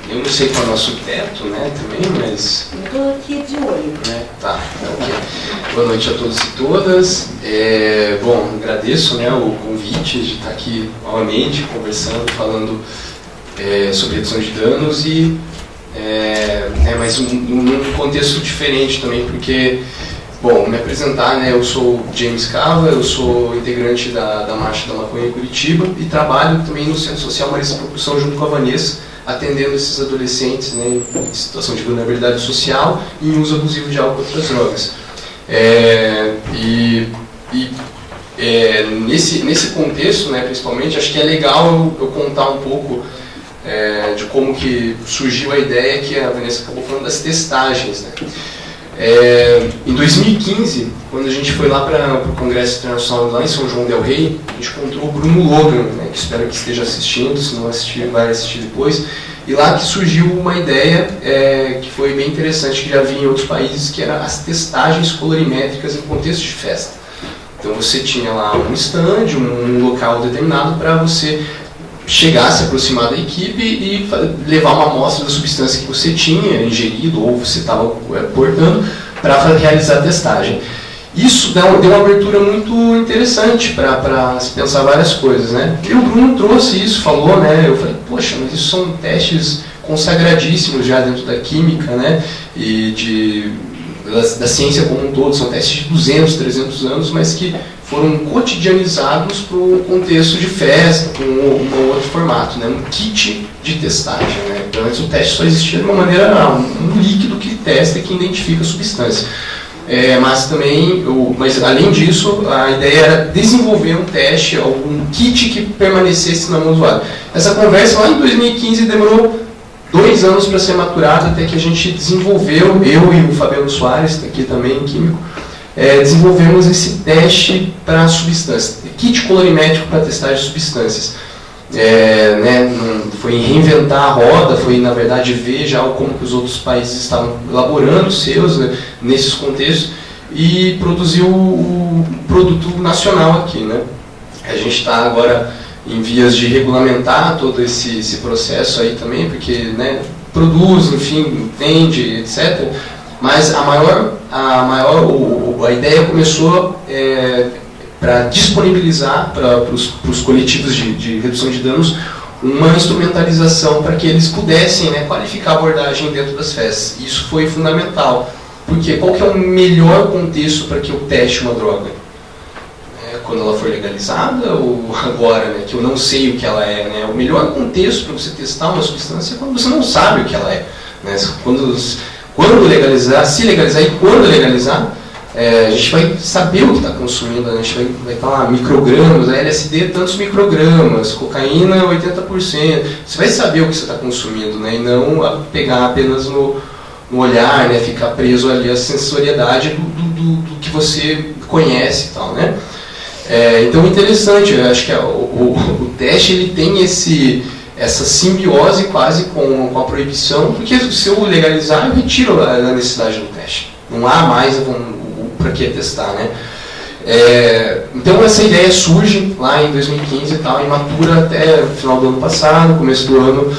Eu não sei qual é o nosso teto, né, também, mas... Eu estou aqui de olho. Tá, ok. Boa noite a todos e todas. Bom, agradeço, né, o convite de estar aqui novamente, conversando, falando sobre redução de danos e... mas num contexto diferente também, porque... Bom, me apresentar, né, eu sou James Cava, eu sou integrante da Marcha da Maconha em Curitiba e trabalho também no Centro Social Marista Propulsão junto com a Vanessa, atendendo esses adolescentes, né, em situação de vulnerabilidade social e em uso abusivo de álcool e outras drogas. Nesse contexto, né, principalmente, acho que é legal eu contar um pouco de como que surgiu a ideia que a Vanessa acabou falando das testagens, né. Em 2015, quando a gente foi lá para o Congresso Internacional lá em São João del Rei, a gente encontrou o Bruno Logan, né, que espero que esteja assistindo, se não assistir, vai assistir depois, e lá que surgiu uma ideia que foi bem interessante, que já havia em outros países, que era as testagens colorimétricas em contexto de festa. Então você tinha lá um stand, um local determinado para você chegar, se aproximar da equipe e levar uma amostra da substância que você tinha ingerido ou você estava portando para realizar a testagem. Isso deu uma abertura muito interessante para se pensar várias coisas, né? E o Bruno trouxe isso, falou, né? Eu falei, poxa, mas isso são testes consagradíssimos já dentro da química, né? E da ciência como um todo, são testes de 200, 300 anos, mas que foram cotidianizados para o contexto de festa, com um outro formato, né? Um kit de testagem, né? Então antes o teste só existia de uma maneira, um líquido que testa e que identifica a substância. Mas além disso, a ideia era desenvolver um teste, algum kit que permanecesse na mão do usuário. Essa conversa lá em 2015 demorou 2 anos para ser maturada, até que a gente desenvolveu, eu e o Fabiano Soares, que está aqui também, químico, desenvolvemos esse teste para a substância, kit colorimétrico para testagem de substâncias. Foi reinventar a roda, foi na verdade ver já como que os outros países estavam elaborando os seus, né, nesses contextos, e produzir o produto nacional aqui, né. A gente está agora em vias de regulamentar todo esse processo aí também, porque, né, produz, enfim, vende, etc. Mas a ideia começou para disponibilizar para os coletivos de redução de danos uma instrumentalização para que eles pudessem, né, qualificar a abordagem dentro das festas. Isso foi fundamental, porque qual que é o melhor contexto para que eu teste uma droga? Quando ela for legalizada ou agora, né, que eu não sei o que ela é, né? O melhor contexto para você testar uma substância é quando você não sabe o que ela é, né? Quando legalizar, se legalizar e quando legalizar, a gente vai saber o que está consumindo, né? A gente vai estar lá, microgramas, a LSD tantos microgramas, cocaína 80%, você vai saber o que você está consumindo, né? E não pegar apenas no olhar, né? Ficar preso ali à sensoriedade do que você conhece e tal, né? Então, interessante, eu acho que o teste ele tem essa simbiose quase com a proibição, porque se eu legalizar, eu retiro a necessidade do teste. Não há mais para que testar, né? Então, essa ideia surge lá em 2015 e tal, e matura até o final do ano passado, começo do ano,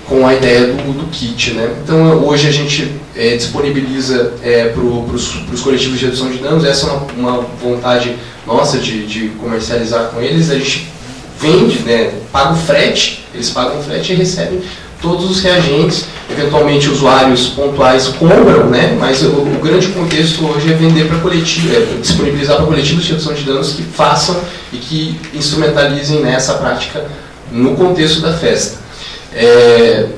com a ideia do kit, né? Então, hoje a gente disponibiliza para os coletivos de redução de danos. Essa é uma vontade nossa de comercializar com eles. A gente vende, né, paga o frete, eles pagam o frete e recebem todos os reagentes. Eventualmente, usuários pontuais compram, né, mas o grande contexto hoje é vender para coletivo, disponibilizar para coletivos de redução de danos que façam e que instrumentalizem, né, essa prática no contexto da festa.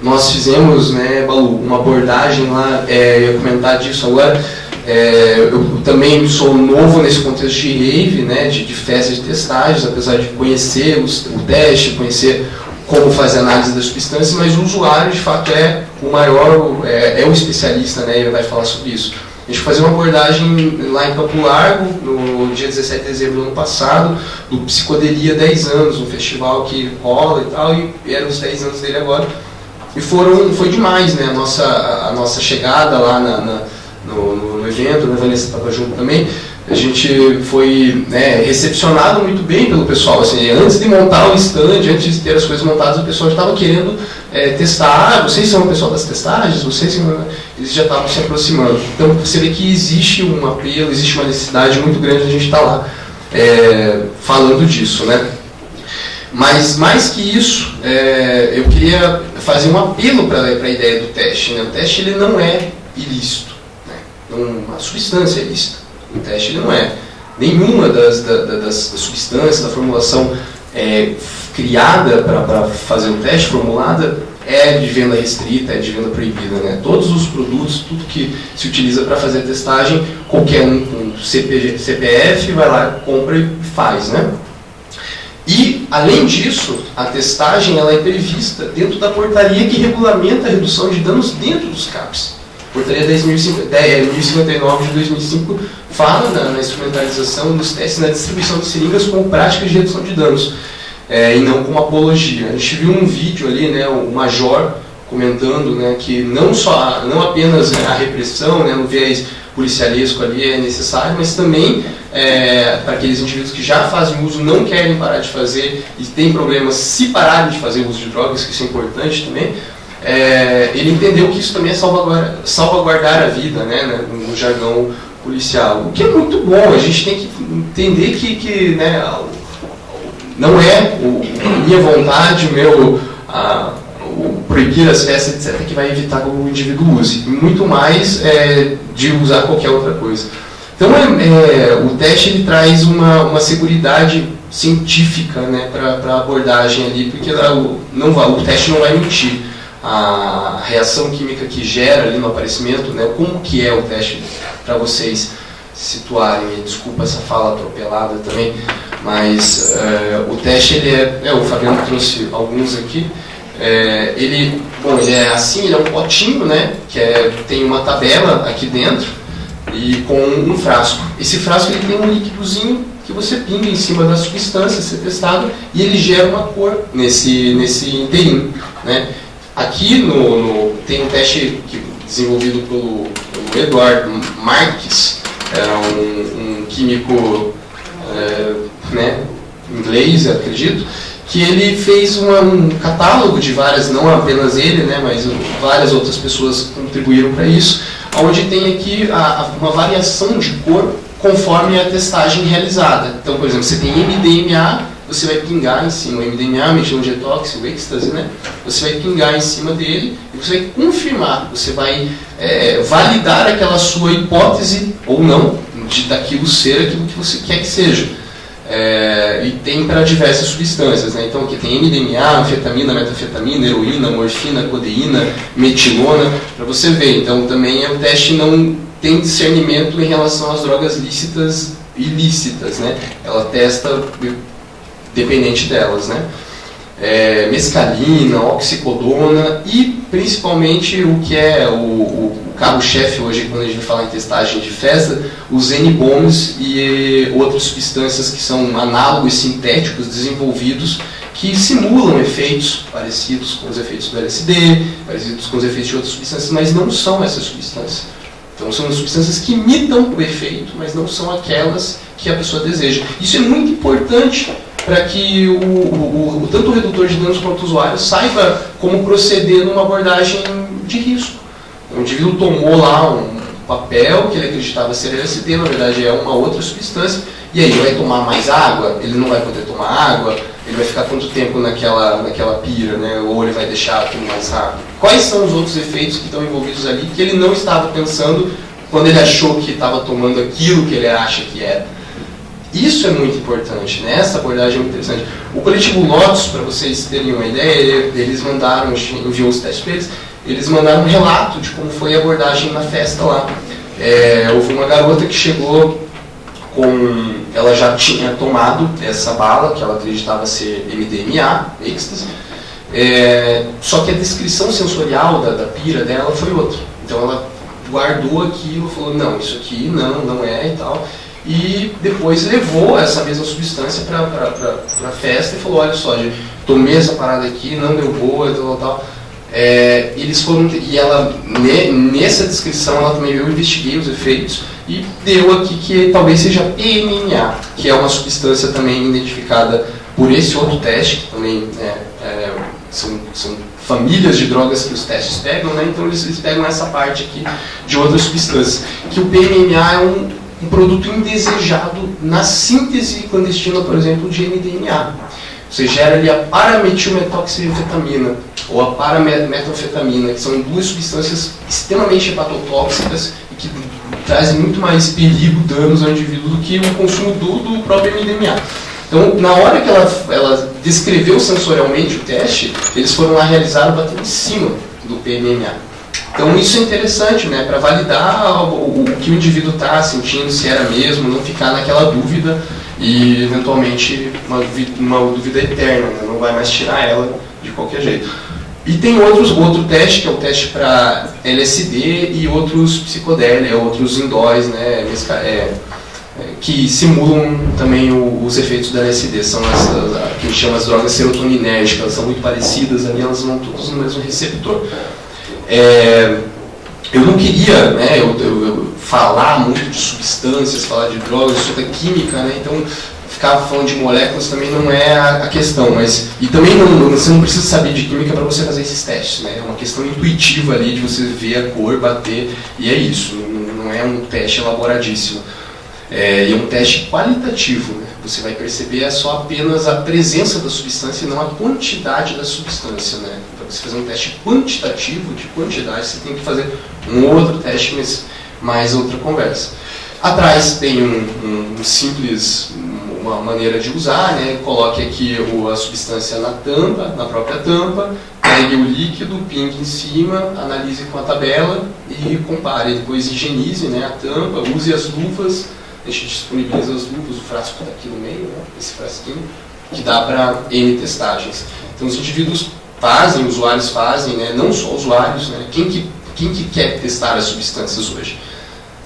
Nós fizemos, né, Balu, uma abordagem lá, eu ia comentar disso agora. Eu também sou novo nesse contexto de rave, né, de festa de testagens, apesar de conhecer o teste, conhecer como fazer análise das substâncias, mas o usuário, de fato, é o maior, é o especialista, né, e ele vai falar sobre isso. A gente fazia uma abordagem lá em Campo Largo, no dia 17 de dezembro do ano passado, do Psicodelia 10 anos, um festival que rola e tal, e eram os 10 anos dele agora. E foi demais, né, a nossa chegada lá no evento, a Vanessa estava junto também. A gente foi, né, recepcionado muito bem pelo pessoal. Assim, antes de montar o stand, antes de ter as coisas montadas, o pessoal já estava querendo testar. Vocês são o pessoal das testagens? Eles já estavam se aproximando. Então você vê que existe um apelo, existe uma necessidade muito grande de a gente estar lá falando disso, né? Mas mais que isso, eu queria fazer um apelo para a ideia do teste, né? O teste ele não é ilícito, né? Uma substância é ilícita. O teste ele não é. Nenhuma das substâncias, da formulação criada para fazer o teste, formulada, é de venda restrita, é de venda proibida, né? Todos os produtos, tudo que se utiliza para fazer a testagem, qualquer um com CPF vai lá, compra e faz, né? E, além disso, a testagem ela é prevista dentro da portaria que regulamenta a redução de danos dentro dos CAPs. Portaria 1059 de 2005 fala na instrumentalização dos testes na distribuição de seringas como práticas de redução de danos, e não como apologia. A gente viu um vídeo ali, né, o Major comentando, né, que não apenas a repressão, né, no viés policialesco ali é necessário, mas também para aqueles indivíduos que já fazem uso, não querem parar de fazer e têm problemas se pararem de fazer uso de drogas, que isso é importante também. Ele entendeu que isso também é salvaguardar a vida, né, no jargão policial, o que é muito bom. A gente tem que entender que né, não é minha vontade, o proibir as festas, etc., que vai evitar que o indivíduo use, e muito mais de usar qualquer outra coisa. Então, o teste ele traz uma seguridade científica, né, para a abordagem ali, porque o teste não vai mentir. A reação química que gera ali no aparecimento, né, como que é o teste, para vocês se situarem. Desculpa essa fala atropelada também, mas o teste ele o Fabiano trouxe alguns aqui. Ele é assim, ele é um potinho, né, que tem uma tabela aqui dentro e com um frasco. Esse frasco ele tem um líquidozinho que você pinga em cima da substância ser testado e ele gera uma cor nesse inteirinho, né? Aqui tem um teste desenvolvido pelo Eduardo Marques, um químico inglês, eu acredito, que ele fez um catálogo de várias, não apenas ele, né, mas várias outras pessoas contribuíram para isso, onde tem aqui uma variação de cor conforme a testagem realizada. Então, por exemplo, você tem MDMA, você vai pingar em cima, o MDMA, metilengetox, o êxtase, né? Você vai pingar em cima dele e você vai confirmar, você vai validar aquela sua hipótese ou não, daquilo ser aquilo que você quer que seja. E tem para diversas substâncias, né? Então aqui tem MDMA, anfetamina, metafetamina, heroína, morfina, codeína, metilona, para você ver. Então também o teste não tem discernimento em relação às drogas lícitas e ilícitas, né? Ela testa dependente delas, né? Mescalina, oxicodona e principalmente o que é o carro-chefe hoje quando a gente vai falar em testagem de festa, os N-bombs e outras substâncias que são análogos sintéticos desenvolvidos que simulam efeitos parecidos com os efeitos do LSD, parecidos com os efeitos de outras substâncias, mas não são essas substâncias. Então são substâncias que imitam o efeito, mas não são aquelas que a pessoa deseja. Isso é muito importante para que tanto o redutor de danos quanto o usuário saiba como proceder numa abordagem de risco. O indivíduo tomou lá um papel que ele acreditava ser LSD, na verdade é uma outra substância, e aí ele vai tomar mais água, ele não vai poder tomar água, ele vai ficar quanto tempo naquela pira, né? Ou ele vai deixar aquilo mais rápido. Quais são os outros efeitos que estão envolvidos ali que ele não estava pensando quando ele achou que estava tomando aquilo que ele acha que era? Isso é muito importante, né? Essa abordagem é muito interessante. O coletivo Lotus, para vocês terem uma ideia, eles mandaram, enviou os testes para eles, eles mandaram um relato de como foi a abordagem na festa lá. Houve uma garota que chegou ela já tinha tomado essa bala, que ela acreditava ser MDMA, êxtase, só que a descrição sensorial da pira dela foi outra. Então ela guardou aquilo, falou, não, isso aqui não é e tal. E depois levou essa mesma substância para a festa e falou, olha só, gente, tomei essa parada aqui, não deu boa, tal. Eles foram, e ela, nessa descrição, ela também, eu investiguei os efeitos e deu aqui que talvez seja PMMA, que é uma substância também identificada por esse outro teste, que também são famílias de drogas que os testes pegam, né? Então eles pegam essa parte aqui de outras substâncias, que o PMMA é um produto indesejado na síntese clandestina, por exemplo, de MDMA. Você gera ali a parametilmetoxifetamina ou a parametanfetamina, que são duas substâncias extremamente hepatotóxicas e que trazem muito mais perigo, danos ao indivíduo do que o consumo do próprio MDMA. Então, na hora que ela descreveu sensorialmente o teste, eles foram lá realizar, batendo em cima do PMMA. Então isso é interessante, né, para validar o que o indivíduo está sentindo, se era mesmo, não ficar naquela dúvida e eventualmente uma dúvida eterna, né, não vai mais tirar ela de qualquer jeito. E tem outro teste, que é o teste para LSD e outros psicodélia, outros indóis, né, que simulam também os efeitos da LSD. São que a gente chama as drogas serotoninérgicas, elas são muito parecidas ali, elas vão todas no mesmo receptor. Eu não queria, né, eu falar muito de substâncias, falar de drogas, isso é química, né, então ficar falando de moléculas também não é a questão, mas e também você não precisa saber de química para você fazer esses testes, né, é uma questão intuitiva ali de você ver a cor, bater, e é isso, não é um teste elaboradíssimo, é um teste qualitativo, né, você vai perceber só apenas a presença da substância e não a quantidade da substância, né. Para você fazer um teste quantitativo, de quantidade, você tem que fazer um outro teste, mas mais outra conversa. Atrás tem uma maneira de usar, né? Coloque aqui a substância na tampa, na própria tampa, pegue o líquido, pingue em cima, analise com a tabela e compare. Depois higienize, né, a tampa, use as luvas, a gente disponibiliza as luvas, o frasco está aqui no meio, né, esse frasquinho, que dá para N testagens. Então os indivíduos fazem, usuários fazem, né, não só usuários, né, quem que quer testar as substâncias hoje?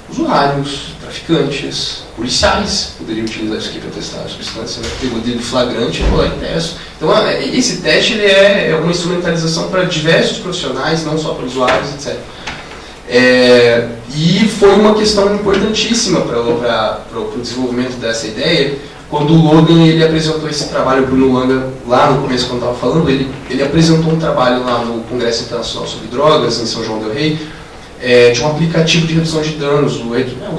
Usuários, traficantes, policiais poderiam utilizar isso aqui para testar a substância, né? Pegou dedo flagrante e lá e testa. Então, esse teste ele é uma instrumentalização para diversos profissionais, não só para usuários, etc. E foi uma questão importantíssima para o desenvolvimento dessa ideia, quando o Logan ele apresentou esse trabalho, o Bruno Langa, lá no começo, quando estava falando, ele apresentou um trabalho lá no Congresso Internacional sobre Drogas, em São João del Rei, de um aplicativo de redução de danos,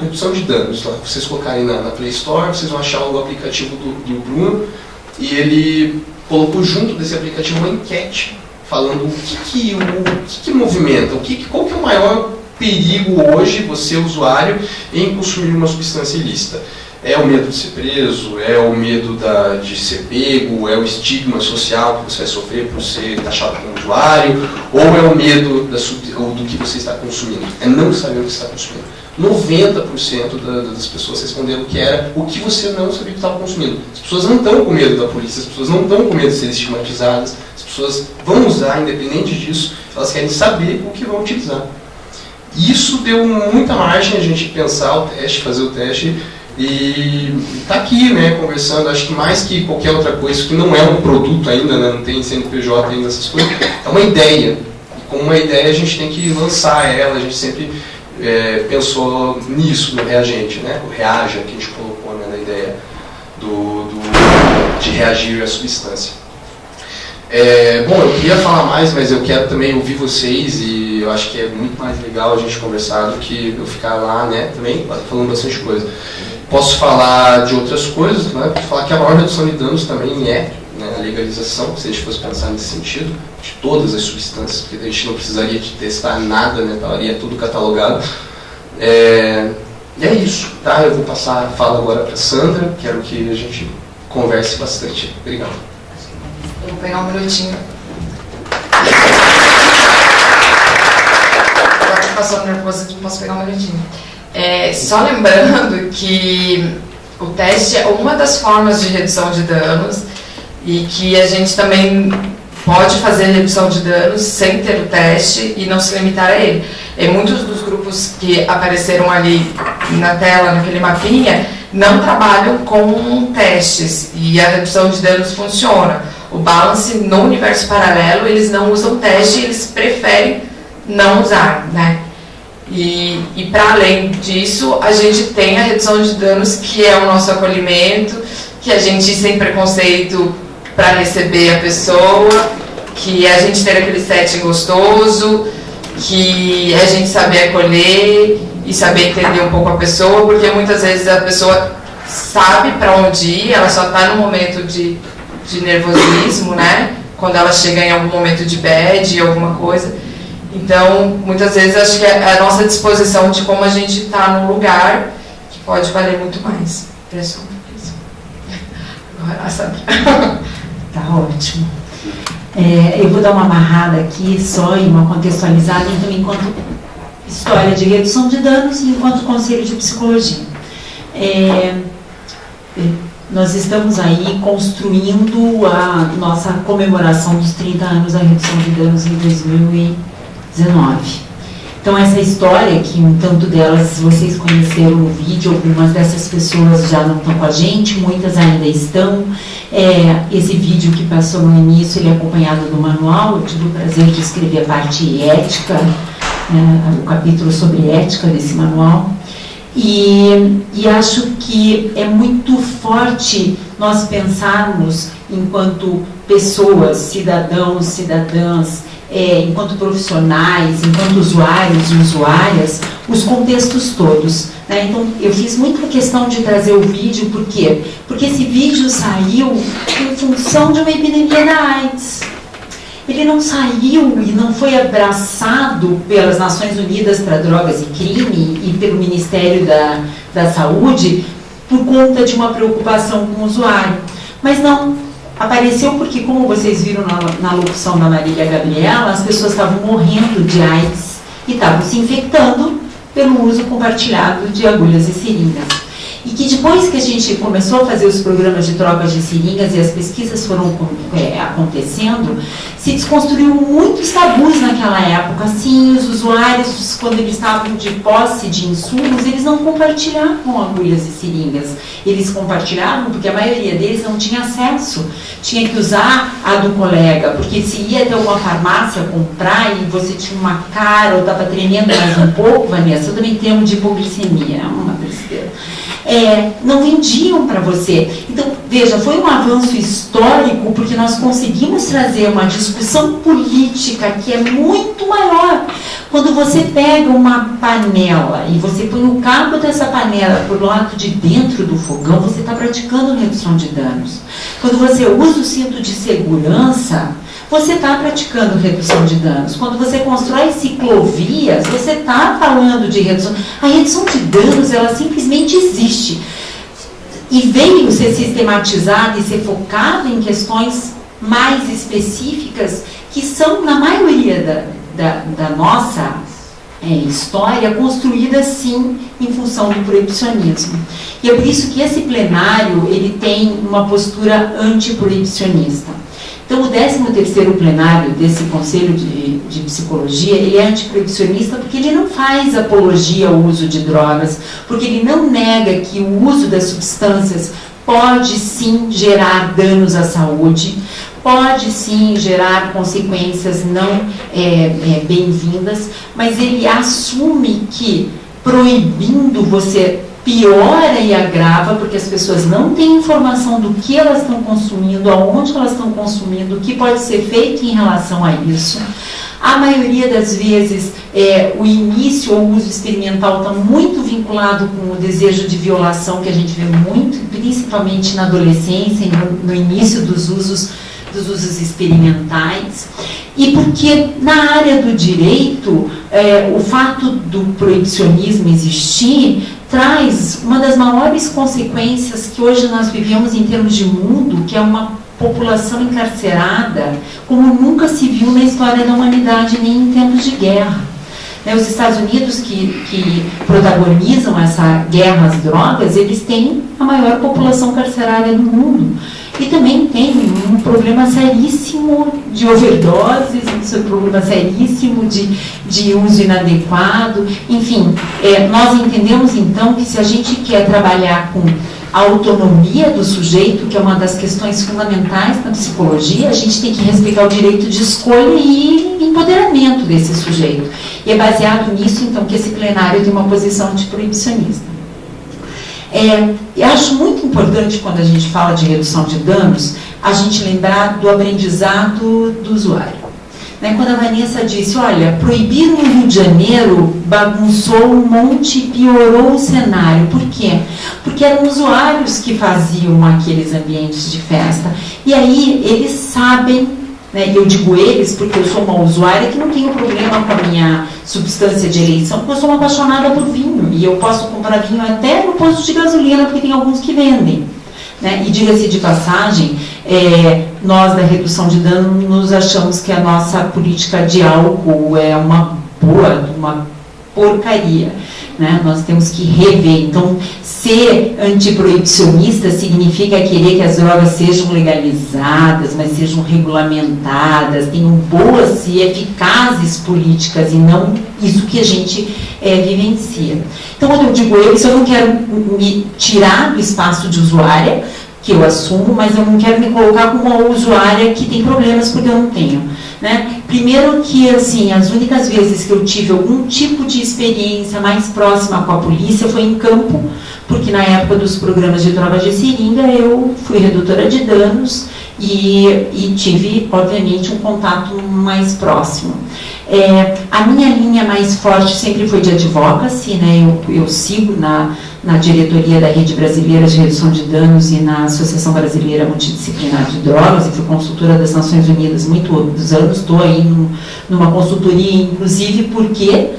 redução de danos. Lá, vocês colocarem na Play Store, vocês vão achar o aplicativo do Bruno, e ele colocou junto desse aplicativo uma enquete, falando o que movimenta, qual que é o maior perigo hoje, você usuário, em consumir uma substância ilícita. É o medo de ser preso, é o medo de ser pego, é o estigma social que você vai sofrer por ser taxado como usuário, ou é o medo do que você está consumindo, é não saber o que você está consumindo. 90% das pessoas responderam que era o que você não sabia que estava consumindo. As pessoas não estão com medo da polícia, as pessoas não estão com medo de serem estigmatizadas, as pessoas vão usar, independente disso, elas querem saber o que vão utilizar. Isso deu muita margem a gente pensar o teste, fazer o teste, e está aqui, né, conversando, acho que mais que qualquer outra coisa, que não é um produto ainda, né, não tem CNPJ ainda, essas coisas, é uma ideia. E como uma ideia a gente tem que lançar ela, a gente sempre pensou nisso no reagente, né, o reaja que a gente colocou, né, na ideia de reagir à substância. Bom, eu queria falar mais, mas eu quero também ouvir vocês, e eu acho que é muito mais legal a gente conversar do que eu ficar lá, né, também falando bastante coisa. Posso falar de outras coisas, né? Posso falar que a maior redução de danos também é, né, a legalização, se a gente fosse pensar nesse sentido, de todas as substâncias, porque a gente não precisaria de testar nada, né, estaria tudo catalogado. E é isso, tá? Eu vou passar a fala agora para a Sandra, quero que a gente converse bastante. Obrigado. Eu vou pegar um minutinho. Já que passou nervoso, posso pegar um minutinho. Só lembrando que o teste é uma das formas de redução de danos e que a gente também pode fazer redução de danos sem ter o teste e não se limitar a ele. E muitos dos grupos que apareceram ali na tela, naquele mapinha, não trabalham com testes e a redução de danos funciona. O Balance, no universo paralelo, eles não usam teste, eles preferem não usar, né? E para além disso, a gente tem a redução de danos, que é o nosso acolhimento, que a gente sem preconceito para receber a pessoa, que a gente ter aquele setting gostoso, que a gente saber acolher e saber entender um pouco a pessoa, porque muitas vezes a pessoa sabe para onde ir, ela só está no momento de nervosismo, né? Quando ela chega em algum momento de bad, alguma coisa. Então, muitas vezes, acho que é a nossa disposição de como a gente está no lugar que pode valer muito mais. Agora, a Sandra. Tá ótimo. Eu vou dar uma amarrada aqui só e uma contextualizada, então, enquanto história de redução de danos e enquanto conselho de psicologia. Nós estamos aí construindo a nossa comemoração dos 30 anos da redução de danos em 2019. Então essa história, que um tanto delas vocês conheceram no vídeo, algumas dessas pessoas já não estão com a gente, muitas ainda estão. Esse vídeo que passou no início, ele é acompanhado do manual. Eu tive o prazer de escrever a parte ética, o capítulo sobre ética desse manual. E acho que é muito forte nós pensarmos, enquanto pessoas, cidadãos, cidadãs, enquanto profissionais, enquanto usuários e usuárias, os contextos todos, né? Então, eu fiz muita questão de trazer o vídeo, por quê? Porque esse vídeo saiu em função de uma epidemia da AIDS. Ele não saiu e não foi abraçado pelas Nações Unidas para Drogas e Crime e pelo Ministério da Saúde por conta de uma preocupação com o usuário. Mas não, apareceu porque, como vocês viram na locução da Marília Gabriela, as pessoas estavam morrendo de AIDS e estavam se infectando pelo uso compartilhado de agulhas e seringas. E que depois que a gente começou a fazer os programas de trocas de seringas e as pesquisas foram acontecendo, se desconstruiu muitos tabus naquela época. Sim, os usuários, quando eles estavam de posse de insumos, eles não compartilhavam agulhas e seringas. Eles compartilhavam porque a maioria deles não tinha acesso. Tinha que usar a do colega, porque se ia até uma farmácia comprar e você tinha uma cara ou estava tremendo mais um pouco, Vanessa, eu também tenho de hipoglicemia, é uma besteira. Não vendiam para você. Então, veja, foi um avanço histórico porque nós conseguimos trazer uma discussão política que é muito maior. Quando você pega uma panela e você põe o cabo dessa panela para o lado de dentro do fogão, você está praticando redução de danos. Quando você usa o cinto de segurança, você está praticando redução de danos. Quando você constrói ciclovias, você está falando de redução. A redução de danos, ela simplesmente existe. E veio ser sistematizada e ser focada em questões mais específicas que são, na maioria da nossa história, construídas sim em função do proibicionismo. E é por isso que esse plenário ele tem uma postura antiproibicionista. Então, o 13º plenário desse Conselho de Psicologia, ele é antiproibicionista porque ele não faz apologia ao uso de drogas, porque ele não nega que o uso das substâncias pode sim gerar danos à saúde, pode sim gerar consequências não bem-vindas, mas ele assume que proibindo você piora e agrava, porque as pessoas não têm informação do que elas estão consumindo, aonde elas estão consumindo, o que pode ser feito em relação a isso. A maioria das vezes, o início ou o uso experimental está muito vinculado com o desejo de violação, que a gente vê muito, principalmente na adolescência, no início dos usos experimentais. E porque na área do direito, o fato do proibicionismo existir traz uma das maiores consequências que hoje nós vivemos em termos de mundo, que é uma população encarcerada como nunca se viu na história da humanidade, nem em tempos de guerra. Os Estados Unidos, que protagonizam essa guerra às drogas, eles têm a maior população carcerária do mundo. E também tem um problema seríssimo de overdoses, um problema seríssimo de uso inadequado. Enfim, nós entendemos então que se a gente quer trabalhar com a autonomia do sujeito, que é uma das questões fundamentais na psicologia, a gente tem que respeitar o direito de escolha e empoderamento desse sujeito. E é baseado nisso, então, que esse plenário tem uma posição antiproibicionista. Eu acho muito importante, quando a gente fala de redução de danos, a gente lembrar do aprendizado do usuário. Quando a Vanessa disse, olha, proibir no Rio de Janeiro bagunçou um monte e piorou o cenário. Por quê? Porque eram usuários que faziam aqueles ambientes de festa. E aí eles sabem, e eu digo eles porque eu sou uma usuária que não tenho problema com a minha substância de eleição, porque eu sou uma apaixonada por vinho. E eu posso comprar vinho até no posto de gasolina, porque tem alguns que vendem. E diga-se de passagem, nós da redução de dano nos achamos que a nossa política de álcool é uma porcaria. Nós temos que rever. Então, ser antiproibicionista significa querer que as drogas sejam legalizadas, mas sejam regulamentadas, tenham boas e eficazes políticas e não isso que a gente vivencia. Então, quando eu digo eu não quero me tirar do espaço de usuária, que eu assumo, mas eu não quero me colocar como uma usuária que tem problemas porque eu não tenho. Primeiro que, assim, as únicas vezes que eu tive algum tipo de experiência mais próxima com a polícia foi em campo, porque na época dos programas de drogas de seringa eu fui redutora de danos e tive, obviamente, um contato mais próximo. A minha linha mais forte sempre foi de advocacy, eu sigo na diretoria da Rede Brasileira de Redução de Danos e na Associação Brasileira Multidisciplinar de Drogas, e fui consultora das Nações Unidas muitos anos, estou aí numa consultoria, inclusive porque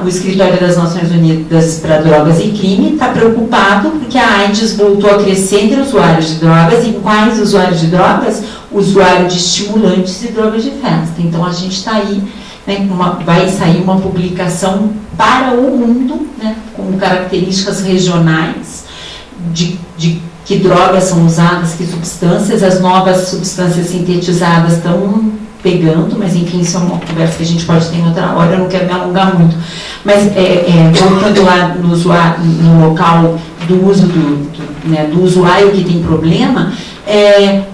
o Escritório das Nações Unidas para Drogas e Crime está preocupado porque a AIDS voltou a crescer entre usuários de drogas. E quais usuários de drogas? Usuário de estimulantes e drogas de festa. Então, a gente está aí né, vai sair uma publicação para o mundo, né, com características regionais de que drogas são usadas, que substâncias, as novas substâncias sintetizadas estão pegando, mas enfim, isso é uma conversa que a gente pode ter em outra hora, eu não quero me alongar muito. Mas voltando lá no local do uso do usuário que tem problema,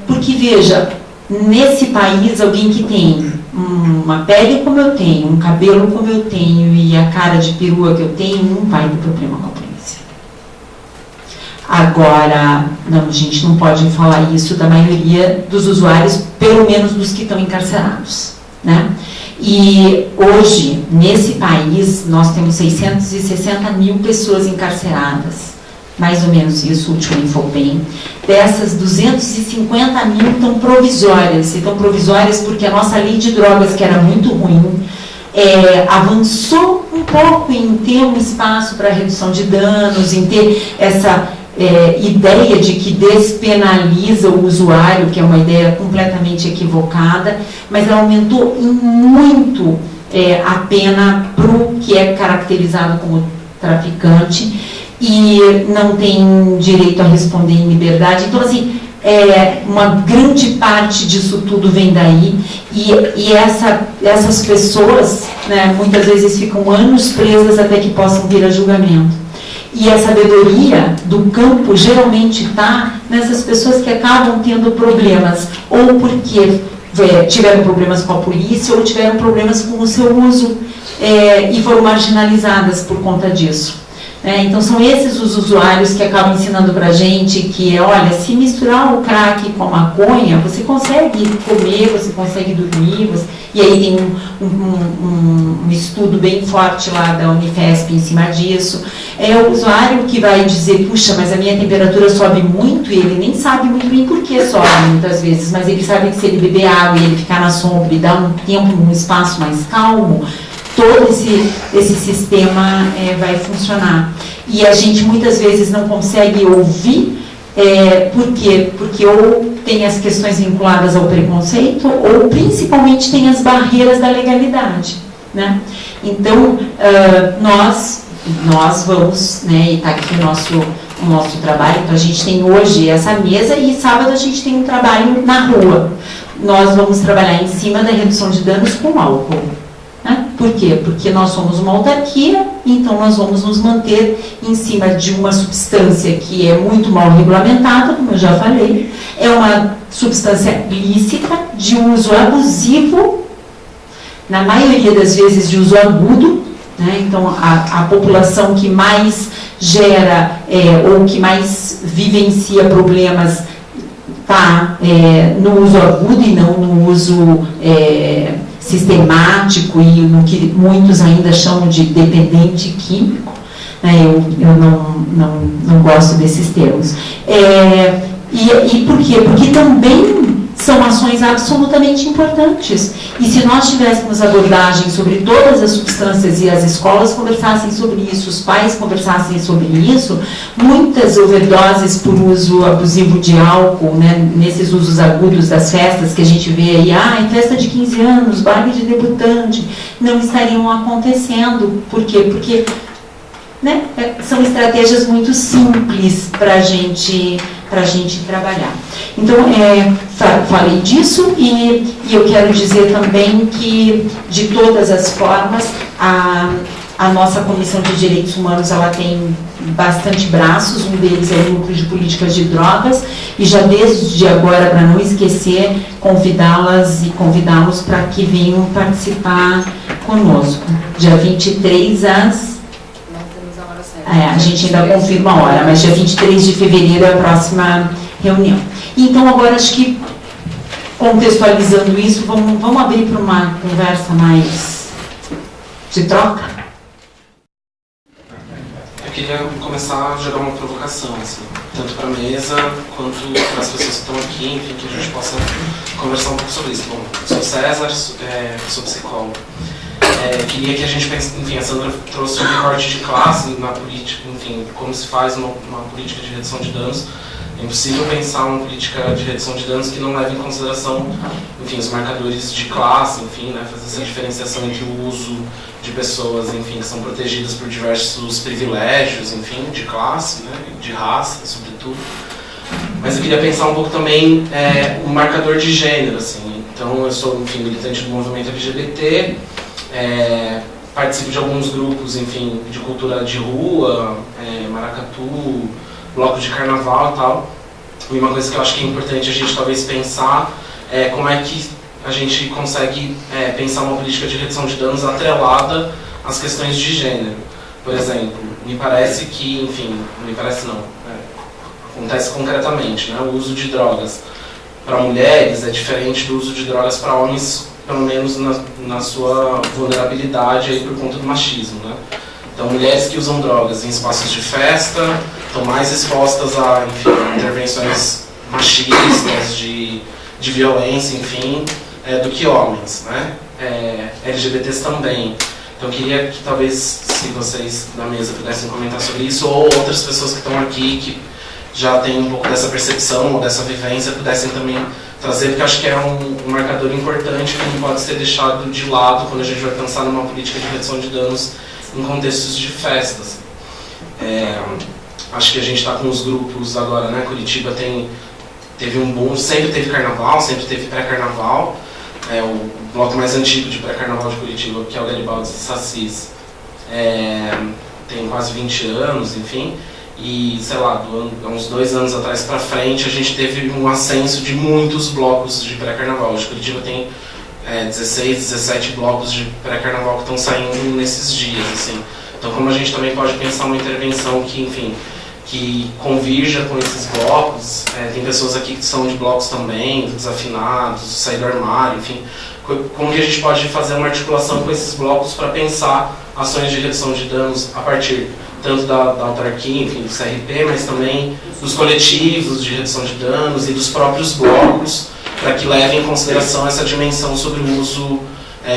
porque veja, nesse país alguém que tem uma pele como eu tenho, um cabelo como eu tenho e a cara de perua que eu tenho, não vai ter problema com a polícia. Agora, não, a gente não pode falar isso da maioria dos usuários, pelo menos dos que estão encarcerados, né? E hoje, nesse país, nós temos 660 mil pessoas encarceradas, mais ou menos isso, o último Infobem. Dessas, 250 mil estão provisórias, e estão provisórias porque a nossa lei de drogas, que era muito ruim, avançou um pouco em ter um espaço para redução de danos, em ter essa ideia de que despenaliza o usuário, que é uma ideia completamente equivocada, mas ela aumentou em muito a pena para o que é caracterizado como traficante e não tem direito a responder em liberdade. Então, assim, uma grande parte disso tudo vem daí, e essas pessoas, né, muitas vezes ficam anos presas até que possam vir a julgamento. E a sabedoria do campo geralmente está nessas pessoas que acabam tendo problemas, ou porque tiveram problemas com a polícia, ou tiveram problemas com o seu uso e foram marginalizadas por conta disso. Então são esses os usuários que acabam ensinando pra gente que, olha, se misturar o crack com a maconha, você consegue comer, você consegue dormir, e aí tem um estudo bem forte lá da Unifesp em cima disso. É o usuário que vai dizer, puxa, mas a minha temperatura sobe muito, e ele nem sabe muito bem por que sobe muitas vezes, mas ele sabe que se ele beber água e ele ficar na sombra e dar um tempo, um espaço mais calmo, todo esse sistema vai funcionar. E a gente muitas vezes não consegue ouvir, por quê? Porque ou tem as questões vinculadas ao preconceito, ou principalmente tem as barreiras da legalidade, né? Então, nós vamos, né, e está aqui o nosso trabalho, então a gente tem hoje essa mesa e sábado a gente tem um trabalho na rua. Nós vamos trabalhar em cima da redução de danos com álcool. Por quê? Porque nós somos uma autarquia, então nós vamos nos manter em cima de uma substância que é muito mal regulamentada, como eu já falei, é uma substância lícita, de uso abusivo, na maioria das vezes de uso agudo, né? Então a população que mais gera ou que mais vivencia problemas está no uso agudo e não no uso sistemático e no que muitos ainda chamam de dependente químico, né? Eu não gosto desses termos. E por quê? Porque também são ações absolutamente importantes. E se nós tivéssemos abordagem sobre todas as substâncias e as escolas conversassem sobre isso, os pais conversassem sobre isso, muitas overdoses por uso abusivo de álcool, né, nesses usos agudos das festas que a gente vê aí, em festa de 15 anos, baile de debutante, não estariam acontecendo. Por quê? Porque, né, são estratégias muito simples para a gente trabalhar. Então, falei disso e eu quero dizer também que, de todas as formas, a nossa Comissão de Direitos Humanos ela tem bastante braços, um deles é o Núcleo de Políticas de Drogas, e já desde agora, para não esquecer, convidá-las e convidá-los para que venham participar conosco. Dia 23 às... a gente ainda confirma a hora, mas dia 23 de fevereiro é a próxima reunião. Então, agora, acho que, contextualizando isso, vamos abrir para uma conversa mais de troca? Eu queria começar a jogar uma provocação, assim, tanto para a mesa quanto para as pessoas que estão aqui, enfim, que a gente possa conversar um pouco sobre isso. Bom, eu sou César, sou psicólogo. Queria que a gente pense, enfim, a Sandra trouxe um recorte de classe na política, enfim, como se faz uma política de redução de danos. É impossível pensar uma política de redução de danos que não leve em consideração, enfim, os marcadores de classe, enfim, né, fazer essa diferenciação entre o uso de pessoas, enfim, que são protegidas por diversos privilégios, enfim, de classe, né, de raça, sobretudo. Mas eu queria pensar um pouco também o marcador de gênero, assim. Então, eu sou, enfim, militante do movimento LGBT, participo de alguns grupos, enfim, de cultura de rua, maracatu, bloco de carnaval e tal. E uma coisa que eu acho que é importante a gente talvez pensar é como é que a gente consegue pensar uma política de redução de danos atrelada às questões de gênero. Por exemplo, me parece que, enfim, não me parece não, acontece concretamente, né? O uso de drogas para mulheres é diferente do uso de drogas para homens, pelo menos na sua vulnerabilidade aí por conta do machismo, né? Então, mulheres que usam drogas em espaços de festa estão mais expostas a, enfim, intervenções machistas, de violência, enfim, do que homens, né? LGBTs também. Então, eu queria que talvez, se vocês da mesa pudessem comentar sobre isso, ou outras pessoas que estão aqui, que já têm um pouco dessa percepção ou dessa vivência, pudessem também trazer, porque acho que é um marcador importante que não pode ser deixado de lado quando a gente vai pensar numa política de redução de danos em contextos de festas. Acho que a gente está com os grupos agora, né? Curitiba teve um boom, sempre teve carnaval, sempre teve pré-carnaval. O bloco mais antigo de pré-carnaval de Curitiba, que é o Garibaldi e Sassis, tem quase 20 anos, enfim. E, sei lá, uns 2 anos atrás para frente, a gente teve um ascenso de muitos blocos de pré-carnaval. Hoje Curitiba tem 16, 17 blocos de pré-carnaval que estão saindo nesses dias, assim. Então, como a gente também pode pensar uma intervenção que, enfim, que convirja com esses blocos, tem pessoas aqui que são de blocos também, desafinados, sair do armário, enfim, como que a gente pode fazer uma articulação com esses blocos para pensar ações de redução de danos a partir tanto da autarquia, enfim, do CRP, mas também dos coletivos de redução de danos e dos próprios blocos, para que levem em consideração essa dimensão sobre o uso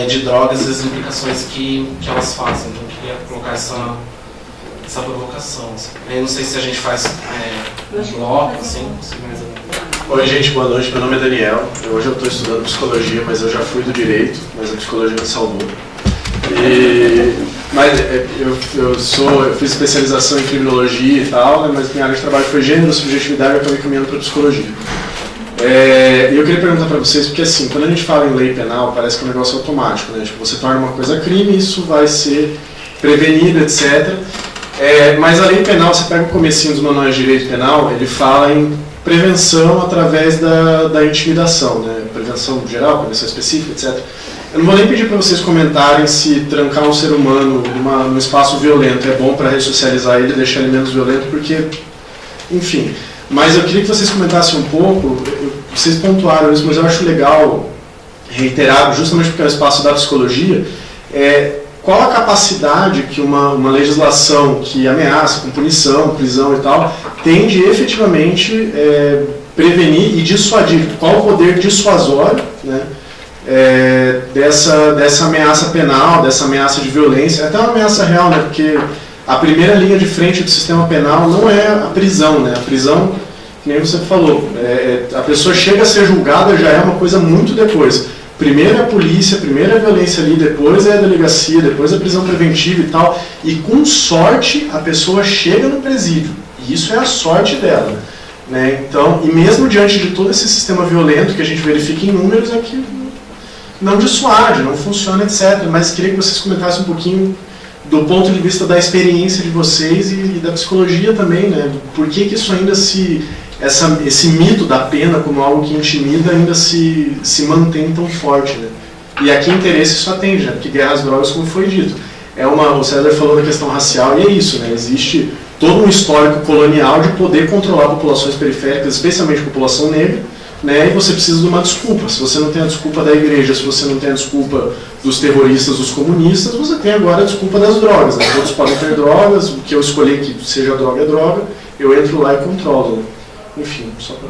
de drogas e as implicações que elas fazem. Então, eu queria colocar essa provocação. Assim. Eu não sei se a gente faz um bloco, assim, Oi, gente, boa noite. Meu nome é Daniel. Hoje eu estou estudando psicologia, mas eu já fui do direito, mas a psicologia me salvou. Mas eu fiz especialização em criminologia e tal, né, mas minha área de trabalho foi gênero, subjetividade, e eu acabei caminhando para psicologia. E eu queria perguntar para vocês, porque assim, quando a gente fala em lei penal, parece que é um negócio automático, né? Tipo, você torna uma coisa crime, isso vai ser prevenido, etc. Mas a lei penal, você pega o comecinho dos manuais de direito penal, ele fala em prevenção através da intimidação, né? Prevenção geral, prevenção específica, etc. Eu não vou nem pedir para vocês comentarem se trancar um ser humano num espaço violento é bom para ressocializar ele e deixar ele menos violento, porque, enfim. Mas eu queria que vocês comentassem um pouco, vocês pontuaram isso, mas eu acho legal reiterar, justamente porque é o espaço da psicologia, qual a capacidade que uma legislação que ameaça com punição, prisão e tal, tem de efetivamente prevenir e dissuadir, qual o poder dissuasório, né? Dessa ameaça penal, dessa ameaça de violência, até uma ameaça real, né? Porque a primeira linha de frente do sistema penal não é a prisão, né? A prisão, que nem você falou, a pessoa chega a ser julgada já é uma coisa muito depois. Primeiro é a polícia, primeiro é a violência ali, depois é a delegacia, depois é a prisão preventiva e tal. E com sorte a pessoa chega no presídio. E isso é a sorte dela, né? Então, e mesmo diante de todo esse sistema violento que a gente verifica em números, é que não dissuade, não funciona, etc. Mas queria que vocês comentassem um pouquinho do ponto de vista da experiência de vocês e da psicologia também, né? Por que isso ainda esse mito da pena como algo que intimida ainda se mantém tão forte, né? E a que interesse isso atende, né? Porque guerra às drogas, como foi dito, o César falou da questão racial e é isso, né? Existe todo um histórico colonial de poder controlar populações periféricas, especialmente a população negra, né? E você precisa de uma desculpa. Se você não tem a desculpa da igreja, se você não tem a desculpa dos terroristas, dos comunistas, você tem agora a desculpa das drogas, né? Todos podem ter drogas, o que eu escolher que seja droga é droga, eu entro lá e controlo, né? Enfim, só para...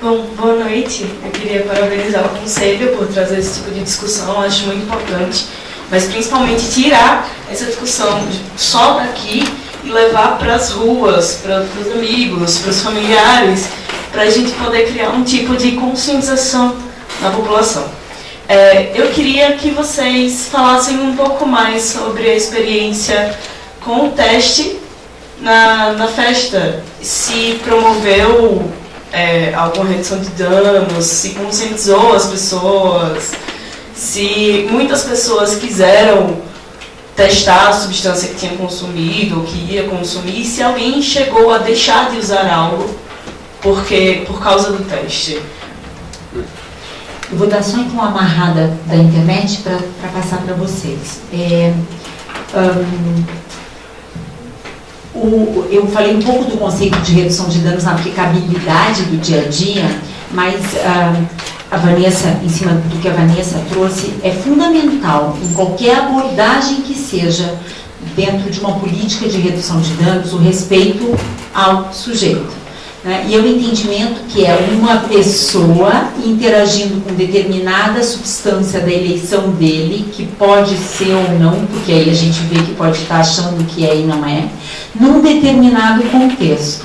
Bom, boa noite. Eu queria parabenizar o Conselho por trazer esse tipo de discussão, acho muito importante, mas principalmente tirar essa discussão só daqui e levar para as ruas, para os amigos, para os familiares, para a gente poder criar um tipo de conscientização na população. Eu queria que vocês falassem um pouco mais sobre a experiência com o teste na festa. Se promoveu alguma redução de danos, se conscientizou as pessoas, se muitas pessoas quiseram testar a substância que tinha consumido ou que ia consumir, se alguém chegou a deixar de usar algo por causa do teste. Eu vou dar só então uma amarrada da internet para passar para vocês. Eu falei um pouco do conceito de redução de danos na aplicabilidade do dia a dia, mas a Vanessa, em cima do que a Vanessa trouxe, é fundamental em qualquer abordagem que seja dentro de uma política de redução de danos o respeito ao sujeito. E é o entendimento que é uma pessoa interagindo com determinada substância da eleição dele, que pode ser ou não, porque aí a gente vê que pode estar achando que é e não é, num determinado contexto.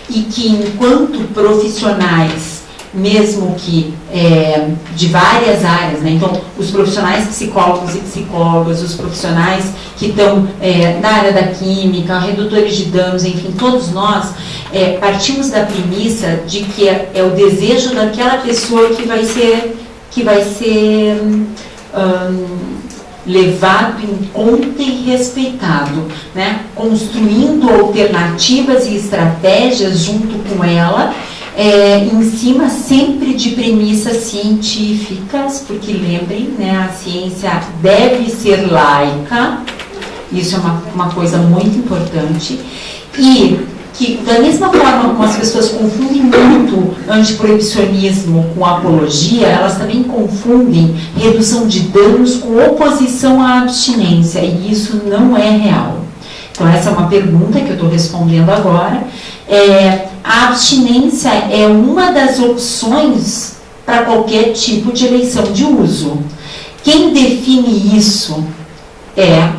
E que enquanto profissionais, mesmo que de várias áreas, né? Então os profissionais psicólogos e psicólogas, os profissionais que estão na área da química, redutores de danos, enfim, todos nós partimos da premissa de que é o desejo daquela pessoa que vai ser levado em conta e respeitado, né? Construindo alternativas e estratégias junto com ela, em cima sempre de premissas científicas, porque lembrem, né, a ciência deve ser laica, isso é uma coisa muito importante, e que da mesma forma como as pessoas confundem muito antiproibicionismo com apologia, elas também confundem redução de danos com oposição à abstinência, e isso não é real. Então essa é uma pergunta que eu estou respondendo agora. A abstinência é uma das opções para qualquer tipo de eleição de uso. Quem define isso é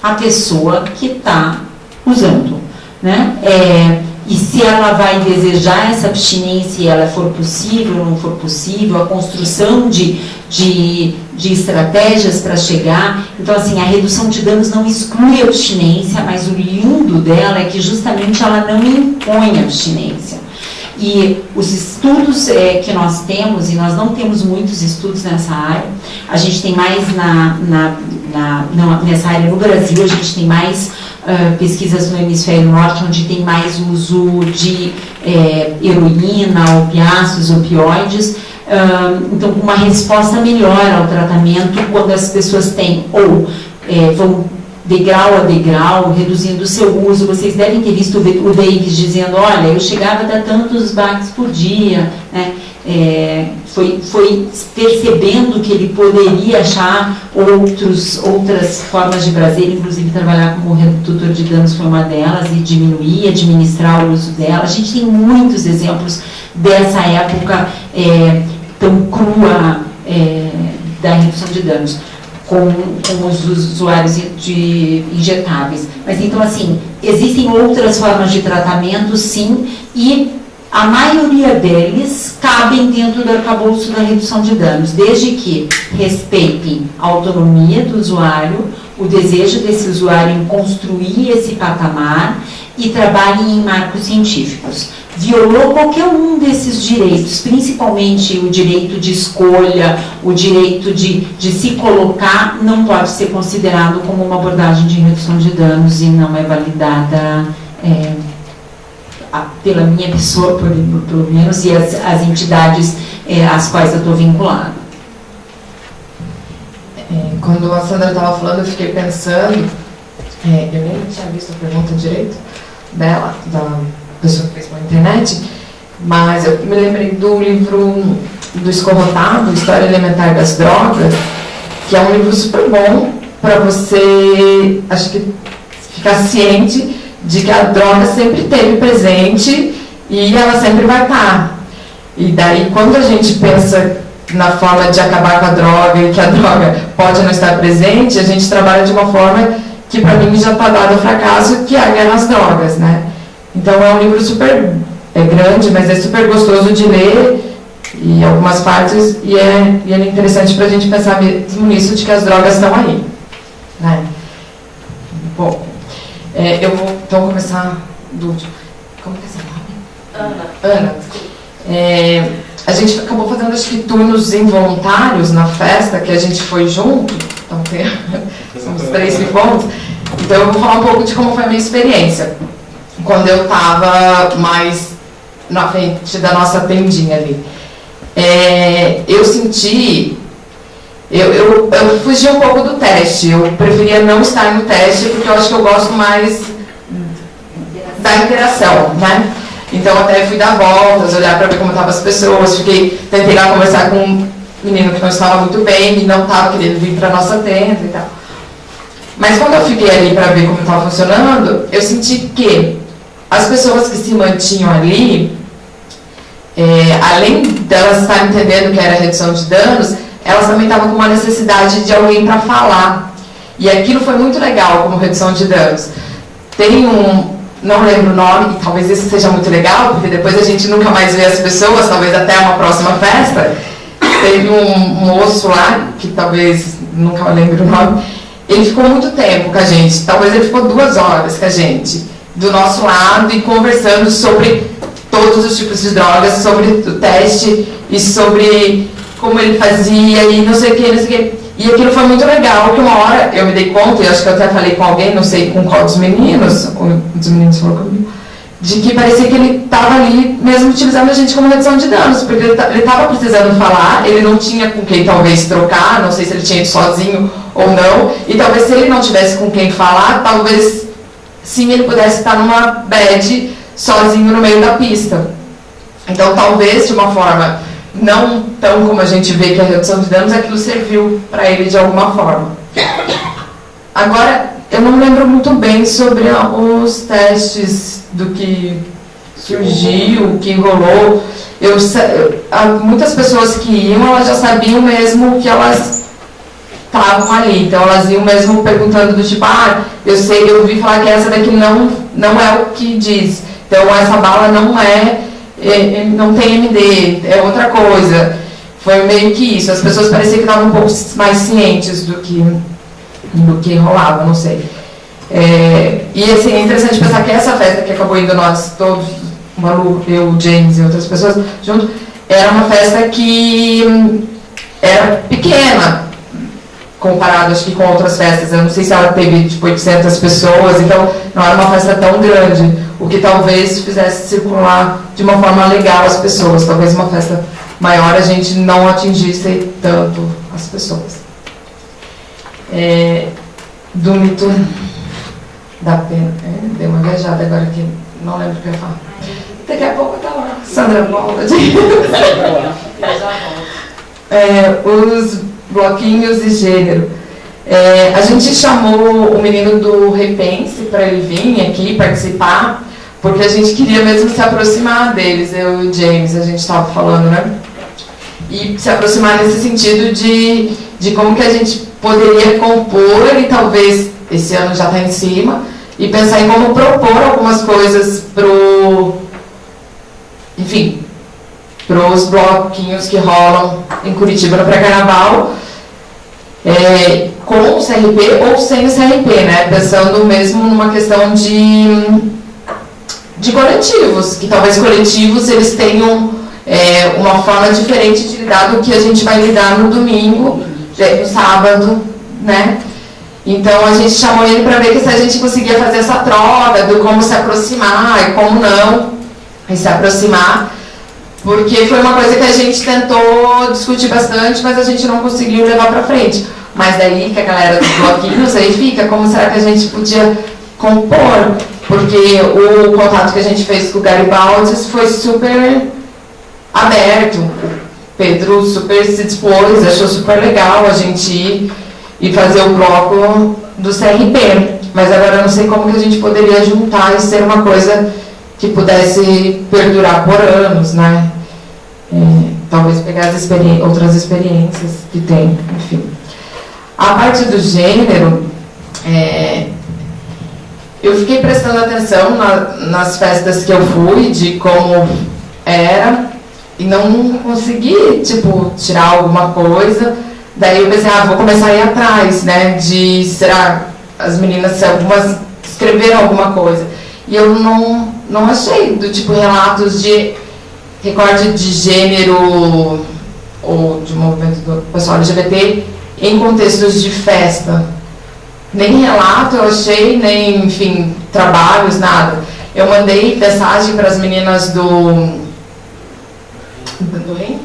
a pessoa que está usando, né? E se ela vai desejar essa abstinência e ela for possível ou não for possível, a construção de estratégias para chegar. Então, assim, a redução de danos não exclui a abstinência, mas o lindo dela é que justamente ela não impõe a abstinência. E os estudos que nós temos, e nós não temos muitos estudos nessa área, a gente tem mais nessa área no Brasil, a gente tem mais pesquisas no hemisfério norte, onde tem mais uso de heroína, opiáceos, opioides, então com uma resposta melhor ao tratamento quando as pessoas têm ou vão degrau a degrau, reduzindo o seu uso. Vocês devem ter visto o Davis dizendo, olha, eu chegava a dar tantos baques por dia, né? Foi percebendo que ele poderia achar outras formas de prazer, inclusive trabalhar como redutor de danos foi uma delas, e diminuir, administrar o uso dela. A gente tem muitos exemplos dessa época tão crua da redução de danos com os usuários de injetáveis. Mas então, assim, existem outras formas de tratamento, sim, e a maioria deles cabem dentro do arcabouço da redução de danos, desde que respeitem a autonomia do usuário, o desejo desse usuário em construir esse patamar e trabalhem em marcos científicos. Violou qualquer um desses direitos, principalmente o direito de escolha, o direito de se colocar, não pode ser considerado como uma abordagem de redução de danos e não é validada pela minha pessoa, pelo menos, e as entidades às quais eu estou vinculada. Quando a Sandra estava falando, eu fiquei pensando, eu nem tinha visto a pergunta direito dela, da pessoa que fez pela internet, mas eu me lembrei do livro do Escorrotado, História Elementar das Drogas, que é um livro super bom para você, acho que, ficar ciente de que a droga sempre esteve presente e ela sempre vai estar. E daí, quando a gente pensa na forma de acabar com a droga e que a droga pode não estar presente, a gente trabalha de uma forma que para mim já está dado ao fracasso, que é a Guerra às Drogas, né? Então é um livro super grande, mas é super gostoso de ler, e algumas partes, e é interessante para a gente pensar mesmo nisso, de que as drogas estão aí, né? Bom, eu vou então começar do último. Como que é seu nome? Ana. A gente acabou fazendo, acho que, turnos involuntários na festa, que a gente foi junto, então somos 3 que fomos. Então eu vou falar um pouco de como foi a minha experiência, quando eu estava mais na frente da nossa tendinha ali. Eu senti... Eu fugi um pouco do teste, eu preferia não estar no teste, porque eu acho que eu gosto mais da interação, né? Então até fui dar voltas, olhar para ver como estavam as pessoas, tentei lá conversar com um menino que não estava muito bem, e não estava querendo vir para a nossa tenda e tal. Mas quando eu fiquei ali para ver como estava funcionando, eu senti que as pessoas que se mantinham ali, além delas estarem entendendo que era redução de danos, elas também estavam com uma necessidade de alguém para falar. E aquilo foi muito legal como redução de danos. Tem não lembro o nome, e talvez esse seja muito legal, porque depois a gente nunca mais vê as pessoas, talvez até uma próxima festa. Teve um moço lá, que talvez nunca lembro o nome, ele ficou muito tempo com a gente, talvez ele ficou 2 horas com a gente, do nosso lado, e conversando sobre todos os tipos de drogas, sobre o teste, e sobre como ele fazia, e não sei o que, não sei o que. E aquilo foi muito legal, que uma hora eu me dei conta, e acho que eu até falei com alguém, não sei com qual dos meninos, um dos meninos falou comigo, de que parecia que ele estava ali mesmo utilizando a gente como redução de danos, porque ele estava precisando falar, ele não tinha com quem talvez trocar, não sei se ele tinha ido sozinho ou não, e talvez se ele não tivesse com quem falar, talvez sim ele pudesse estar numa bad sozinho no meio da pista. Então talvez de uma forma não tão como a gente vê que a redução de danos, aquilo serviu para ele de alguma forma. Agora, eu não lembro muito bem sobre os testes do que surgiu, o que rolou. Muitas pessoas que iam, elas já sabiam mesmo que elas estavam ali. Então, elas iam mesmo perguntando do tipo, eu ouvi falar que essa daqui não é o que diz. Então, essa bala não tem MD, é outra coisa. Foi meio que isso. As pessoas pareciam que estavam um pouco mais cientes do que rolava, não sei. E assim, é interessante pensar que essa festa que acabou indo nós todos, o Malu, eu, o James e outras pessoas junto, era uma festa que era pequena comparado, acho que, com outras festas. Eu não sei se ela teve tipo 800 pessoas, então não era uma festa tão grande, o que talvez fizesse circular de uma forma legal as pessoas. Talvez uma festa maior a gente não atingisse tanto as pessoas. Do mito da pena. Dei uma viajada agora aqui, não lembro o que eu ia falar. Daqui a pouco tá lá. Sandra volta. Os bloquinhos de gênero. A gente chamou o menino do Repense para ele vir aqui participar, porque a gente queria mesmo se aproximar deles, eu e o James, a gente estava falando, né? E se aproximar nesse sentido de como que a gente poderia compor, e talvez esse ano já está em cima, e pensar em como propor algumas coisas pros bloquinhos que rolam em Curitiba no pré-carnaval, com o CRP ou sem o CRP, né? Pensando mesmo numa questão de coletivos, que talvez coletivos eles tenham uma forma diferente de lidar do que a gente vai lidar no domingo, no sábado, né? Então a gente chamou ele para ver que se a gente conseguia fazer essa troca do como se aproximar e como não se aproximar, porque foi uma coisa que a gente tentou discutir bastante, mas a gente não conseguiu levar para frente. Mas daí que a galera dos bloquinhos aí fica, como será que a gente podia compor? Porque o contato que a gente fez com o Garibaldi foi super aberto. O Pedro super se dispôs, achou super legal a gente ir e fazer o bloco do CRP. Mas agora eu não sei como que a gente poderia juntar e ser uma coisa que pudesse perdurar por anos, né? Talvez pegar outras experiências que tem, enfim. A parte do gênero, eu fiquei prestando atenção nas festas que eu fui, de como era, e não consegui, tipo, tirar alguma coisa. Daí eu pensei, vou começar a ir atrás, né, de, será, as meninas, se algumas escreveram alguma coisa. E eu não achei, do tipo, relatos de recorte de gênero ou de movimento do pessoal LGBT em contextos de festa. Nem relato eu achei, nem, enfim, trabalhos, nada. Eu mandei mensagem para as meninas do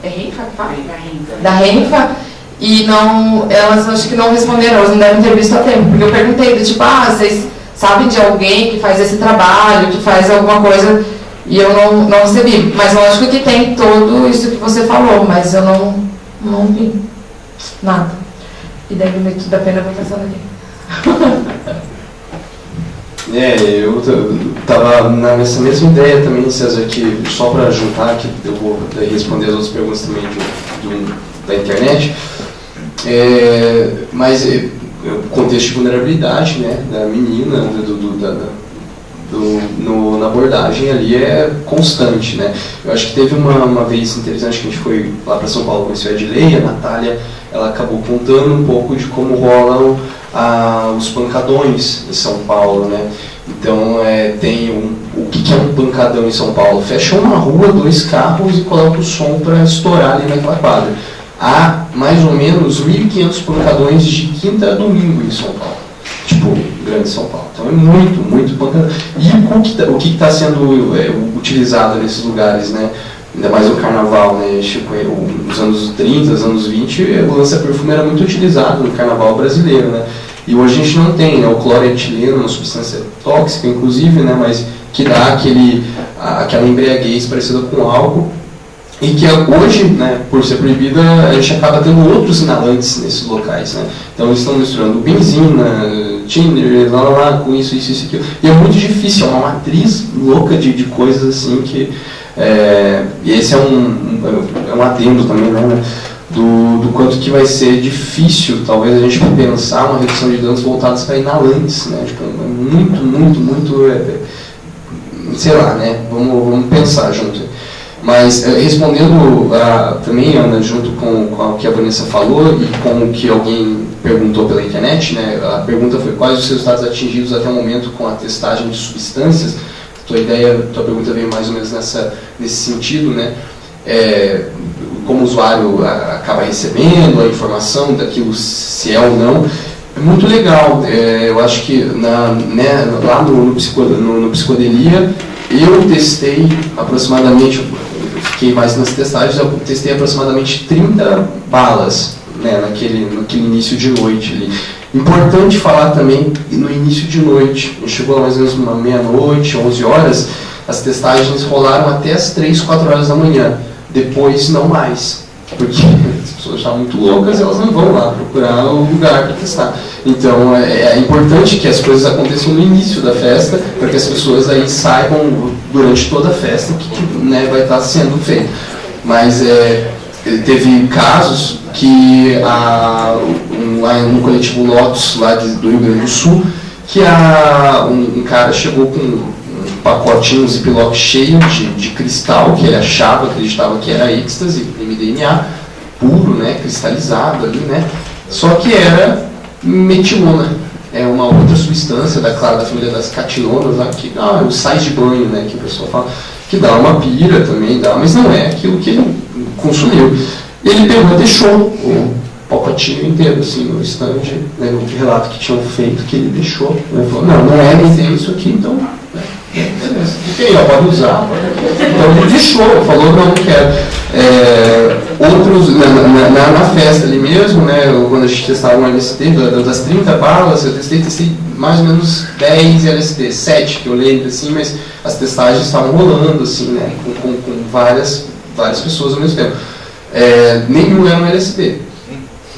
Renfa, da Renfa, e não, elas acho que não responderam, elas não deram entrevista a tempo, porque eu perguntei, do tipo, vocês sabem de alguém que faz esse trabalho, que faz alguma coisa, e eu não recebi. Mas lógico que tem tudo isso que você falou, mas eu não vi nada. E daí no meio da pena eu vou pensando aqui. Eu estava nessa mesma ideia também, César, que só para juntar, que eu vou responder as outras perguntas também da internet, mas o contexto de vulnerabilidade, né, da menina, na abordagem ali é constante, né. Eu acho que teve uma vez interessante que a gente foi lá para São Paulo, conheceu a Edilei, a Natália, ela acabou contando um pouco de como rolam os pancadões em São Paulo, né. Então tem o que é um pancadão em São Paulo? Fecha uma rua, 2 carros e coloca o som para estourar ali naquela quadra. Há mais ou menos 1.500 pancadões de quinta a domingo em São Paulo. Tipo, grande São Paulo. Então é muito pancadão. E o que está sendo utilizado nesses lugares, né? Ainda mais no carnaval, né? Tipo, nos anos 30, nos anos 20, o lança-perfume era muito utilizado no carnaval brasileiro, né? E hoje a gente não tem, né? O cloroetileno, uma substância tóxica, inclusive, né? Mas que dá aquela embriaguez parecida com álcool. E que hoje, né, por ser proibida, a gente acaba tendo outros inalantes nesses locais, né? Então eles estão misturando benzina, tinder, com isso, aquilo. E é muito difícil, é uma matriz louca de coisas assim que... e esse é um adendo também, né? Do quanto que vai ser difícil, talvez, a gente pensar uma redução de danos voltadas para inalantes, né? Tipo, muito, sei lá, né? Vamos pensar junto. Mas respondendo também, Ana, junto com o que a Vanessa falou e com o que alguém perguntou pela internet, né? A pergunta foi quais os resultados atingidos até o momento com a testagem de substâncias. Tua pergunta veio mais ou menos nesse sentido, né? Como o usuário acaba recebendo a informação daquilo, se é ou não. É muito legal. Eu acho que lá no Psicodelia, eu testei aproximadamente, eu fiquei mais nas testagens, eu testei aproximadamente 30 balas, né, naquele início de noite ali. Importante falar também, no início de noite, chegou mais ou menos uma meia-noite, 11 horas, as testagens rolaram até as 3, 4 horas da manhã. Depois, não mais. Porque as pessoas estavam muito loucas, elas não vão lá procurar o lugar para testar. Então, é importante que as coisas aconteçam no início da festa, para que as pessoas aí saibam durante toda a festa o que né, vai estar sendo feito. Mas teve casos que lá no coletivo Lotus, lá do Rio Grande do Sul, que um cara chegou com pacotinho, um ziplock cheio de cristal, que ele acreditava que era êxtase, MDMA, puro, né, cristalizado ali, né, só que era metilona, é uma outra substância da família das catinonas, lá, que os sais de banho, né, que o pessoal fala, que dá uma pira também, mas não é aquilo que ele consumiu. Ele pegou e deixou o pacotinho inteiro, assim, no stand, né, no relato que tinham feito, que ele deixou, né, falou, não é isso aqui, então... pode usar. Então ele deixou, falou, não quero. Outros, na festa ali mesmo, né, quando a gente testava um LSD, das 30 balas, eu testei mais ou menos 10 LSD, 7 que eu lembro, assim, mas as testagens estavam rolando, assim, né, com várias pessoas ao mesmo tempo. Nenhum era um LSD.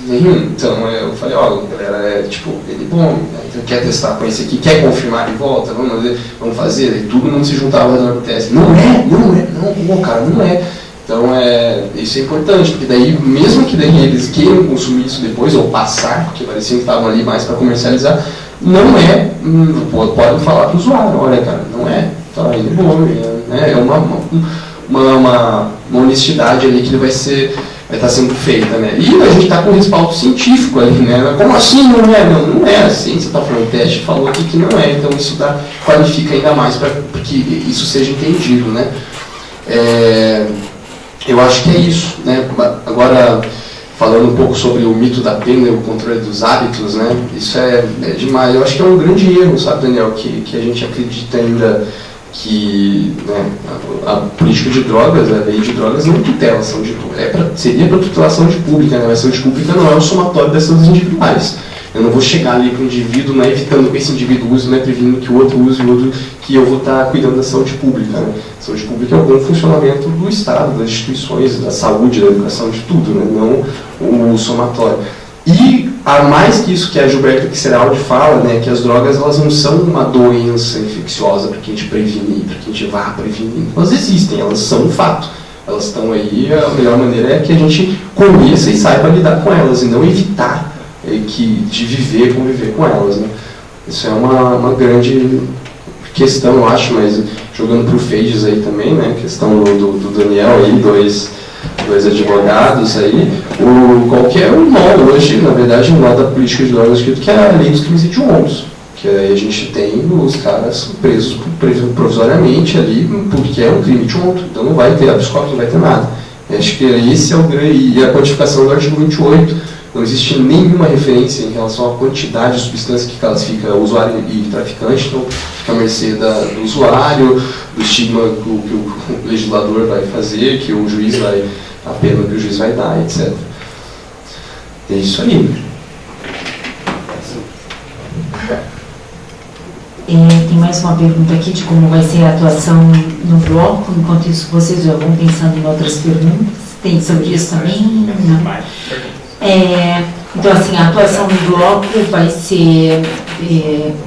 Nenhum. Então eu falei, galera, ele bom, né? Então, quer testar com esse aqui, quer confirmar de volta, vamos fazer, e todo mundo se juntava ao redor do teste. Não, cara, não é. Então, isso é importante, porque daí, mesmo que daí eles queiram consumir isso depois, ou passar, porque parecia que estavam ali mais para comercializar, não podem falar para o usuário, olha cara, não é, tá indo bom, né? É uma honestidade ali que vai estar sendo feita, né? E a gente está com respaldo científico ali, né? Como assim não é? Não é, a ciência está falando, o teste falou aqui que não é, então isso qualifica ainda mais para que isso seja entendido, né? Eu acho que é isso, né? Agora, falando um pouco sobre o mito da pena e o controle dos hábitos, né? Isso é demais. Eu acho que é um grande erro, sabe, Daniel, que a gente acredita ainda que, né, a política de drogas, a lei de drogas não tutela a saúde pública. Seria para tutelar a saúde pública, né? Mas a saúde pública não é o somatório das saúdes individuais. Eu não vou chegar ali para o indivíduo, não é evitando que esse indivíduo use, não é prevenindo que o outro use o outro, que eu vou estar cuidando da saúde pública. Né? A saúde pública é o bom funcionamento do Estado, das instituições, da saúde, da educação, de tudo, né? Não o somatório. E, a mais que isso que a Gilberto Quisseraldi fala, né, que as drogas elas não são uma doença infecciosa para que a gente prevenir, para que a gente vá prevenir. Elas existem, elas são um fato. Elas estão aí, a melhor maneira é que a gente conheça e saiba lidar com elas, e não evitar de conviver com elas, né? Isso é uma grande questão, eu acho, mas jogando para o Feides aí também, né? A questão do Daniel aí, dois advogados aí, qualquer nó hoje, na verdade, um nó da política de drogas que é a lei dos crimes hediondos, que aí a gente tem os caras presos provisoriamente ali, porque é um crime hediondo, então não vai ter habeas-corpus, não vai ter nada. Acho que esse é o grande, e a quantificação do artigo 28, não existe nenhuma referência em relação à quantidade de substância que classifica usuário e traficante, então fica à mercê do usuário, do estigma que o legislador vai fazer, que o juiz a pena que o juiz vai dar, etc. É isso aí. Tem mais uma pergunta aqui de como vai ser a atuação no bloco. Enquanto isso, vocês já vão pensando em outras perguntas. Tem sobre isso também? Não. Então, assim, a atuação no bloco vai ser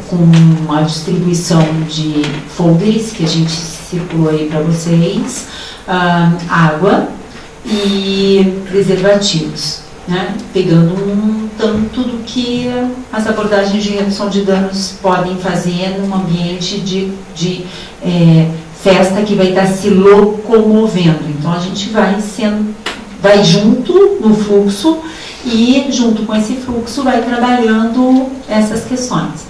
com uma distribuição de folders que a gente circulou aí para vocês, água e preservativos, né? Pegando um tanto do que as abordagens de redução de danos podem fazer num ambiente de festa que vai estar se locomovendo. Então, a gente vai junto no fluxo e, junto com esse fluxo, vai trabalhando essas questões.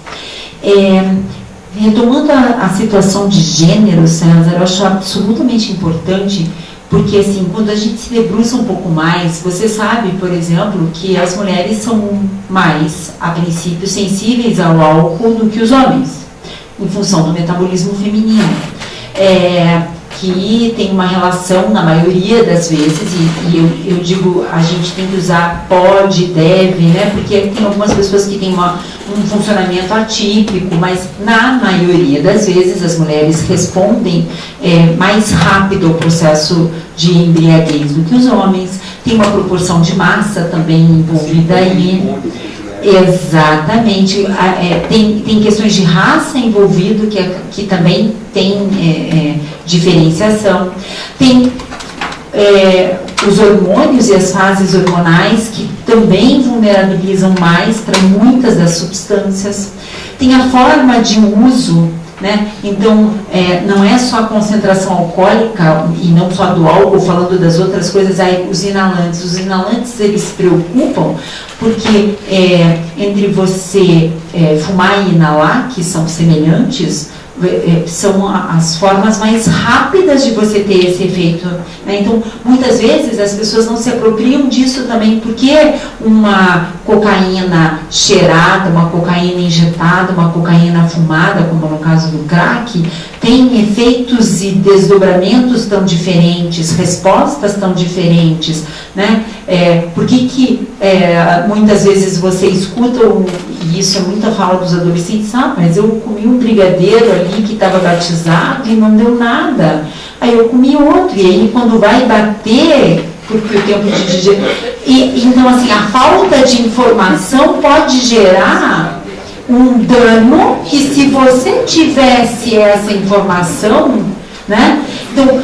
Retomando a situação de gênero, César, eu acho absolutamente importante, porque, assim, quando a gente se debruça um pouco mais, você sabe, por exemplo, que as mulheres são mais, a princípio, sensíveis ao álcool do que os homens, em função do metabolismo feminino. Que tem uma relação, na maioria das vezes, e eu digo, a gente tem que usar pode, deve, né? Porque tem algumas pessoas que têm um funcionamento atípico, mas na maioria das vezes as mulheres respondem mais rápido ao processo de embriaguez do que os homens. Tem uma proporção de massa também envolvida aí. Exatamente. Tem questões de raça envolvido que também tem diferenciação. Tem os hormônios e as fases hormonais que também vulnerabilizam mais para muitas das substâncias. Tem a forma de uso, né? Então, não é só a concentração alcoólica e não só do álcool, falando das outras coisas, aí os inalantes eles se preocupam porque entre você fumar e inalar, que são semelhantes, são as formas mais rápidas de você ter esse efeito, né? Então, muitas vezes as pessoas não se apropriam disso também, porque uma cocaína cheirada, uma cocaína injetada, uma cocaína fumada, como no caso do crack, tem efeitos e desdobramentos tão diferentes, respostas tão diferentes, né? Por que muitas vezes você escuta, e isso é muita fala dos adolescentes, mas eu comi um brigadeiro ali que estava batizado e não deu nada, aí eu comi outro, e aí quando vai bater, porque o tempo de digestão... Então, assim, a falta de informação pode gerar um dano que, se você tivesse essa informação, né? Então,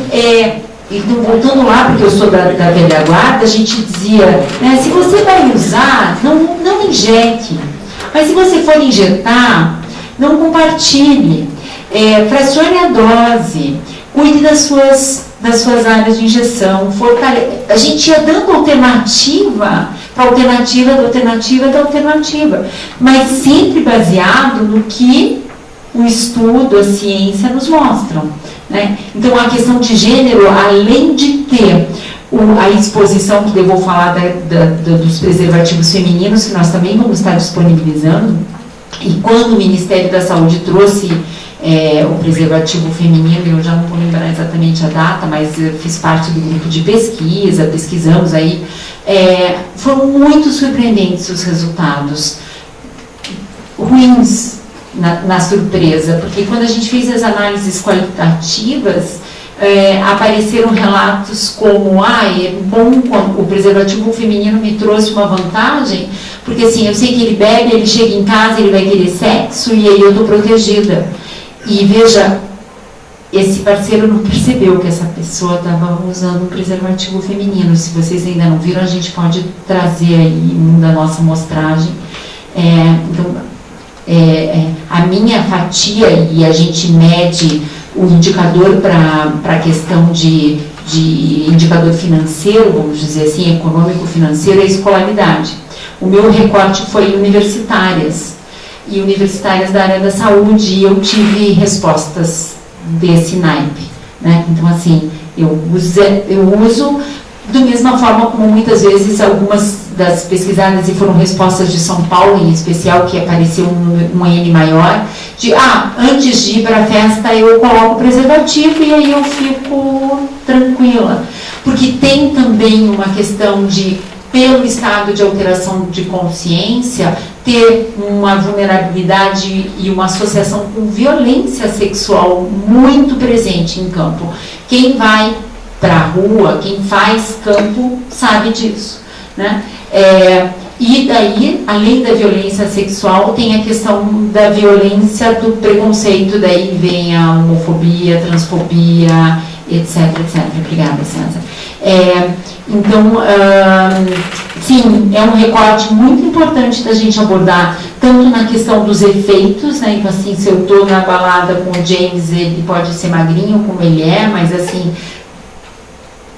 Então, voltando lá, porque eu sou da velha guarda, a gente dizia, né, se você vai usar, não injete. Mas se você for injetar, não compartilhe. Fracione a dose, cuide das suas áreas de injeção. A gente ia dando alternativa para alternativa da alternativa da alternativa, mas sempre baseado no que o estudo, a ciência nos mostram, né? Então, a questão de gênero, além de ter a exposição, que eu vou falar dos preservativos femininos, que nós também vamos estar disponibilizando, e quando o Ministério da Saúde trouxe o preservativo feminino, eu já não vou lembrar exatamente a data, mas eu fiz parte do grupo de pesquisa, pesquisamos aí, foram muito surpreendentes os resultados, ruins na surpresa, porque quando a gente fez as análises qualitativas, apareceram relatos como, é bom, quando o preservativo feminino me trouxe uma vantagem, porque assim, eu sei que ele bebe, ele chega em casa, ele vai querer sexo, e aí eu estou protegida. E veja, esse parceiro não percebeu que essa pessoa estava usando um preservativo feminino. Se vocês ainda não viram, a gente pode trazer aí um da nossa amostragem. Então, a minha fatia, e a gente mede o indicador para a questão de indicador financeiro, vamos dizer assim, econômico-financeiro, é a escolaridade. O meu recorte foi universitárias, e universitárias da área da saúde, e eu tive respostas desse naipe, né? Então, assim, eu uso da mesma forma como muitas vezes algumas das pesquisadas, e foram respostas de São Paulo em especial, que apareceu um N maior, de, antes de ir para a festa eu coloco o preservativo e aí eu fico tranquila. Porque tem também uma questão de, pelo estado de alteração de consciência, ter uma vulnerabilidade e uma associação com violência sexual muito presente em campo. Quem vai para a rua, quem faz campo, sabe disso, né? E daí, além da violência sexual, tem a questão da violência do preconceito, daí vem a homofobia, transfobia, etc, etc. Obrigada, César. Então, sim, é um recorte muito importante da gente abordar, tanto na questão dos efeitos, né? Então, assim, se eu estou na balada com o James, ele pode ser magrinho como ele é, mas assim,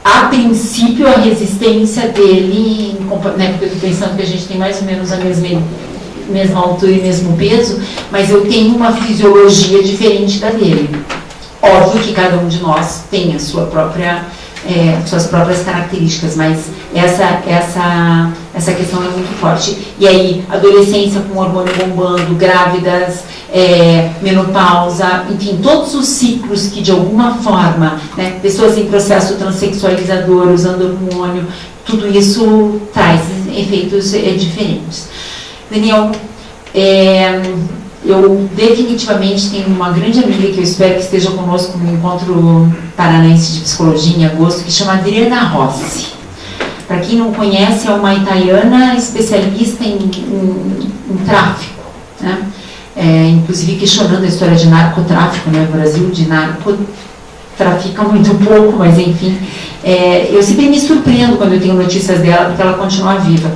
a princípio a resistência dele, né, porque eu estou pensando que a gente tem mais ou menos a mesma altura e mesmo peso, mas eu tenho uma fisiologia diferente da dele. Óbvio que cada um de nós tem a sua própria, suas próprias características, mas essa questão é muito forte. E aí, adolescência com hormônio bombando, grávidas, menopausa, enfim, todos os ciclos que de alguma forma, né, pessoas em processo transexualizador, usando hormônio, tudo isso traz efeitos diferentes. Daniel, eu definitivamente tenho uma grande amiga que eu espero que esteja conosco no Encontro Paranaense de Psicologia em agosto, que chama Adriana Rossi. Para quem não conhece, é uma italiana especialista em tráfico, né? Inclusive questionando a história de narcotráfico, né? O Brasil de narco trafica muito pouco, mas enfim, eu sempre me surpreendo quando eu tenho notícias dela, porque ela continua viva.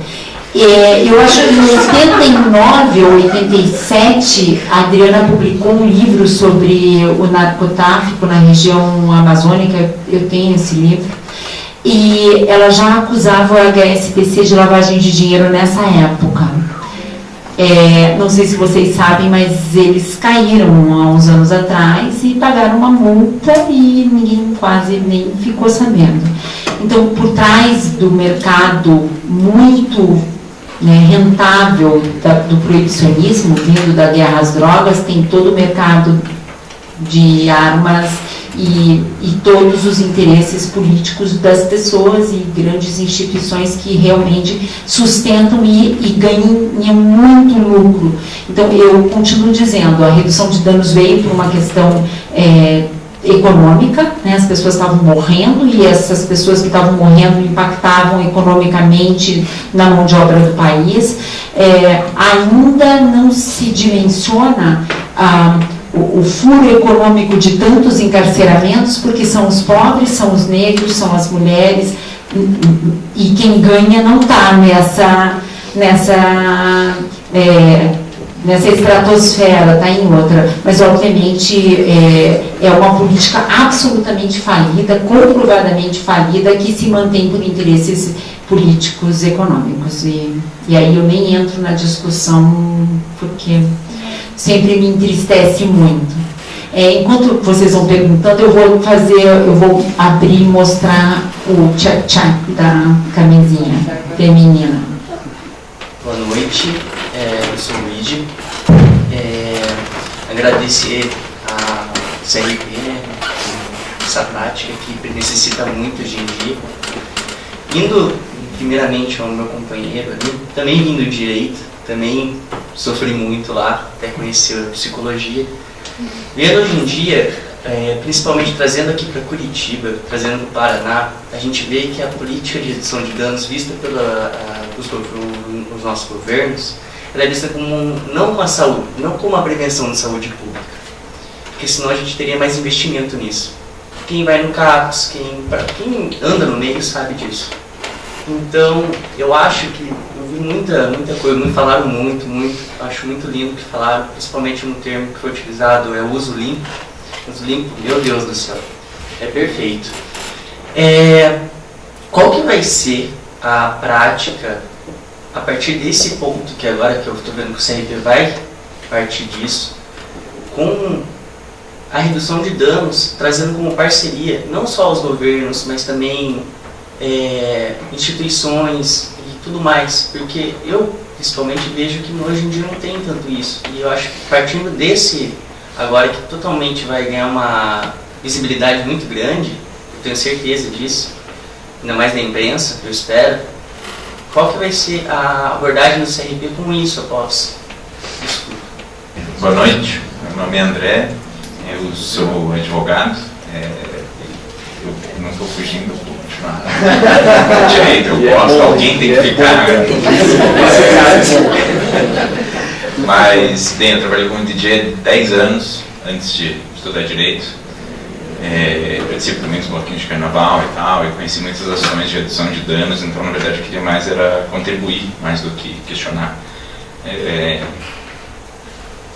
Eu acho que em 89 ou 87, a Adriana publicou um livro sobre o narcotráfico na região amazônica, eu tenho esse livro, e ela já acusava o HSBC de lavagem de dinheiro nessa época. Não sei se vocês sabem, mas eles caíram há uns anos atrás e pagaram uma multa e ninguém quase nem ficou sabendo. Então, por trás do mercado muito rentável do proibicionismo, vindo da guerra às drogas, tem todo o mercado de armas e todos os interesses políticos das pessoas e grandes instituições que realmente sustentam e ganham muito lucro. Então, eu continuo dizendo, a redução de danos veio por uma questão econômica, né? As pessoas estavam morrendo e essas pessoas que estavam morrendo impactavam economicamente na mão de obra do país. Ainda não se dimensiona o furo econômico de tantos encarceramentos, porque são os pobres, são os negros, são as mulheres, e quem ganha não está nessa estratosfera, está em outra. Mas, obviamente, é uma política absolutamente falida, comprovadamente falida, que se mantém por interesses políticos econômicos. E aí eu nem entro na discussão, porque sempre me entristece muito. Enquanto vocês vão perguntando, eu vou abrir e mostrar o tchá-tchá da camisinha feminina. Boa noite, eu sou o Luigi. Agradecer a CRP, né, essa prática que necessita muito hoje em dia. Indo primeiramente ao meu companheiro ali, também vindo do direito, também sofri muito lá, até conhecer a psicologia. Vendo hoje em dia, principalmente trazendo aqui para Curitiba, trazendo para o Paraná, a gente vê que a política de redução de danos vista pelos nossos governos, ela é vista como não uma saúde, não como uma prevenção de saúde pública, porque senão a gente teria mais investimento nisso. Quem vai no CAPS, quem anda no meio sabe disso. Então, eu acho que eu vi muita coisa, me falaram muito, acho muito lindo que falaram, principalmente no termo que foi utilizado, é o uso limpo. Uso limpo, meu Deus do céu, é perfeito. Qual que vai ser a prática a partir desse ponto, que agora que eu estou vendo que o CRP vai partir disso, com a redução de danos, trazendo como parceria, não só os governos, mas também instituições e tudo mais, porque eu principalmente vejo que hoje em dia não tem tanto isso, e eu acho que partindo desse, agora que totalmente vai ganhar uma visibilidade muito grande, eu tenho certeza disso, ainda mais na imprensa, eu espero, qual que vai ser a abordagem do CRP com isso após? Desculpa. Boa noite, meu nome é André, eu sou advogado, eu não estou fugindo, vou continuar direito, eu gosto, alguém tem que ficar. Mas, bem, eu trabalhei como DJ há 10 anos, antes de estudar direito. Participo também dos bloquinhos de carnaval e tal, e conheci muitas ações de redução de danos, então na verdade eu queria mais era contribuir, mais do que questionar.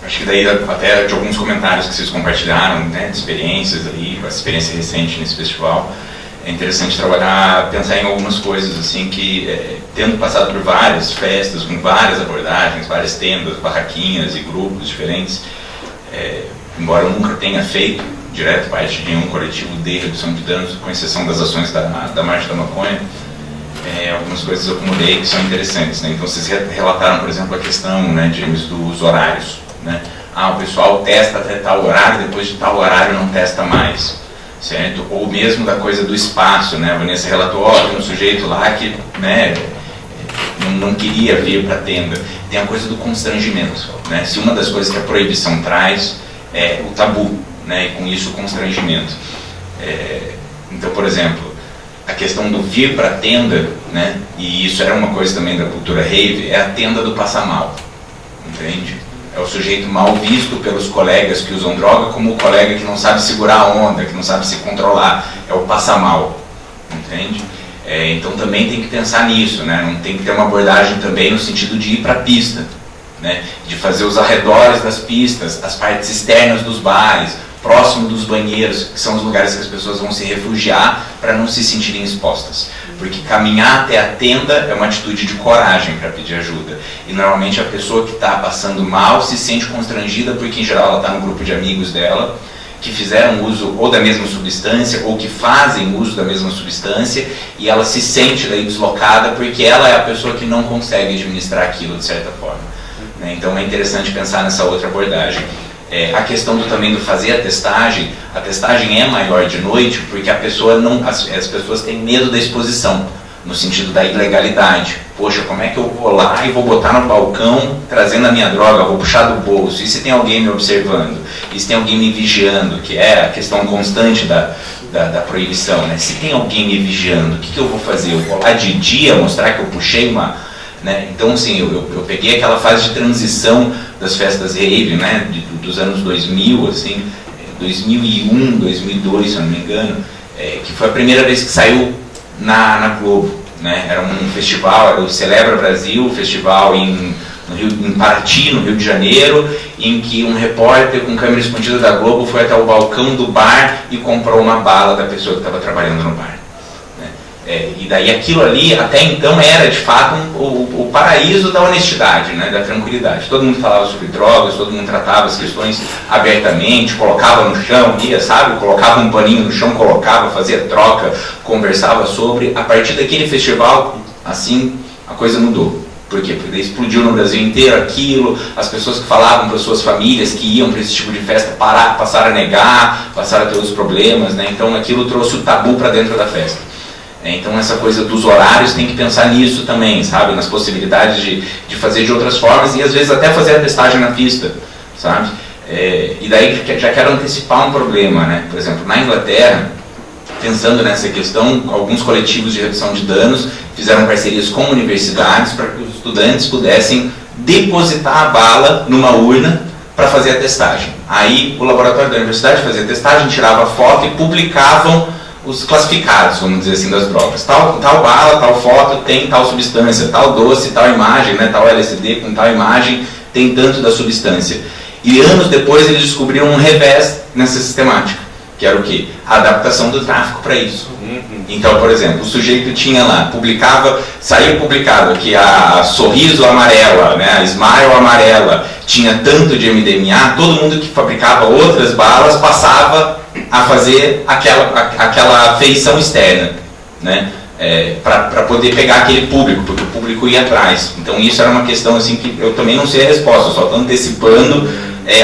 Acho que daí até de alguns comentários que vocês compartilharam, né, de experiências aí, a experiência recente nesse festival, é interessante pensar em algumas coisas assim que, tendo passado por várias festas, com várias abordagens, várias tendas, barraquinhas e grupos diferentes, embora eu nunca tenha feito direto parte de nenhum coletivo de redução de danos, com exceção das ações da Marcha da Maconha, algumas coisas eu acumulei que são interessantes, né? Então vocês relataram, por exemplo, a questão, né, James, dos horários, né? O pessoal testa até tal horário, depois de tal horário não testa mais, certo? Ou mesmo da coisa do espaço, né? A Vanessa relatou, tem um sujeito lá que, né, não queria vir para a tenda. Tem a coisa do constrangimento, né? Se uma das coisas que a proibição traz é o tabu, né? E com isso o constrangimento. Então, por exemplo, a questão do vir para a tenda, né? E isso era uma coisa também da cultura rave, é a tenda do passar mal, entende? É o sujeito mal visto pelos colegas que usam droga como o colega que não sabe segurar a onda, que não sabe se controlar, é o passar mal, entende? Então também tem que pensar nisso, né? Não tem que ter uma abordagem também no sentido de ir para a pista, né? De fazer os arredores das pistas, as partes externas dos bares, próximo dos banheiros, que são os lugares que as pessoas vão se refugiar para não se sentirem expostas. Porque caminhar até a tenda é uma atitude de coragem para pedir ajuda. E normalmente a pessoa que está passando mal se sente constrangida porque em geral ela está no grupo de amigos dela, que fizeram uso ou da mesma substância ou que fazem uso da mesma substância, e ela se sente daí deslocada porque ela é a pessoa que não consegue administrar aquilo de certa forma, né? Então é interessante pensar nessa outra abordagem. A questão também do fazer a testagem é maior de noite porque a pessoa as pessoas têm medo da exposição, no sentido da ilegalidade. Poxa, como é que eu vou lá e vou botar no balcão trazendo a minha droga, vou puxar do bolso, e se tem alguém me observando, e se tem alguém me vigiando, que é a questão constante da proibição, né? Se tem alguém me vigiando, o que eu vou fazer? Eu vou lá de dia mostrar que eu puxei uma... Né? Então, assim, eu peguei aquela fase de transição das festas rave, né, dos anos 2000, assim, 2001, 2002, se eu não me engano, que foi a primeira vez que saiu na Globo, né? Era um festival, era o Celebra Brasil, festival em Paraty, no Rio de Janeiro, em que um repórter com câmera escondida da Globo foi até o balcão do bar e comprou uma bala da pessoa que estava trabalhando no bar. E daí aquilo ali, até então, era de fato o paraíso da honestidade, né, da tranquilidade. Todo mundo falava sobre drogas, todo mundo tratava as questões abertamente, colocava no chão, ia, sabe, colocava um paninho no chão, colocava, fazia troca, conversava sobre. A partir daquele festival, assim, a coisa mudou. Por quê? Porque explodiu no Brasil inteiro aquilo, as pessoas que falavam para suas famílias que iam para esse tipo de festa passaram a negar, passaram a ter outros problemas, né? Então aquilo trouxe o tabu para dentro da festa. Então essa coisa dos horários tem que pensar nisso também, sabe? Nas possibilidades de fazer de outras formas e às vezes até fazer a testagem na pista, sabe? E daí já quero antecipar um problema, né? Por exemplo, na Inglaterra, pensando nessa questão, alguns coletivos de redução de danos fizeram parcerias com universidades para que os estudantes pudessem depositar a bala numa urna para fazer a testagem. Aí o laboratório da universidade fazia a testagem, tirava a foto e publicavam os classificados, vamos dizer assim, das drogas. Tal bala, tal foto tem tal substância, tal doce, tal imagem, né, tal LSD com tal imagem tem tanto da substância. E anos depois eles descobriram um revés nessa sistemática, que era o quê? A adaptação do tráfico para isso. Então, por exemplo, o sujeito tinha lá, saiu publicado que a Sorriso amarela, né, a Smile amarela, tinha tanto de MDMA, todo mundo que fabricava outras balas passava a fazer aquela feição externa, né, para poder pegar aquele público, porque o público ia atrás. Então isso era uma questão assim que eu também não sei a resposta, só estou antecipando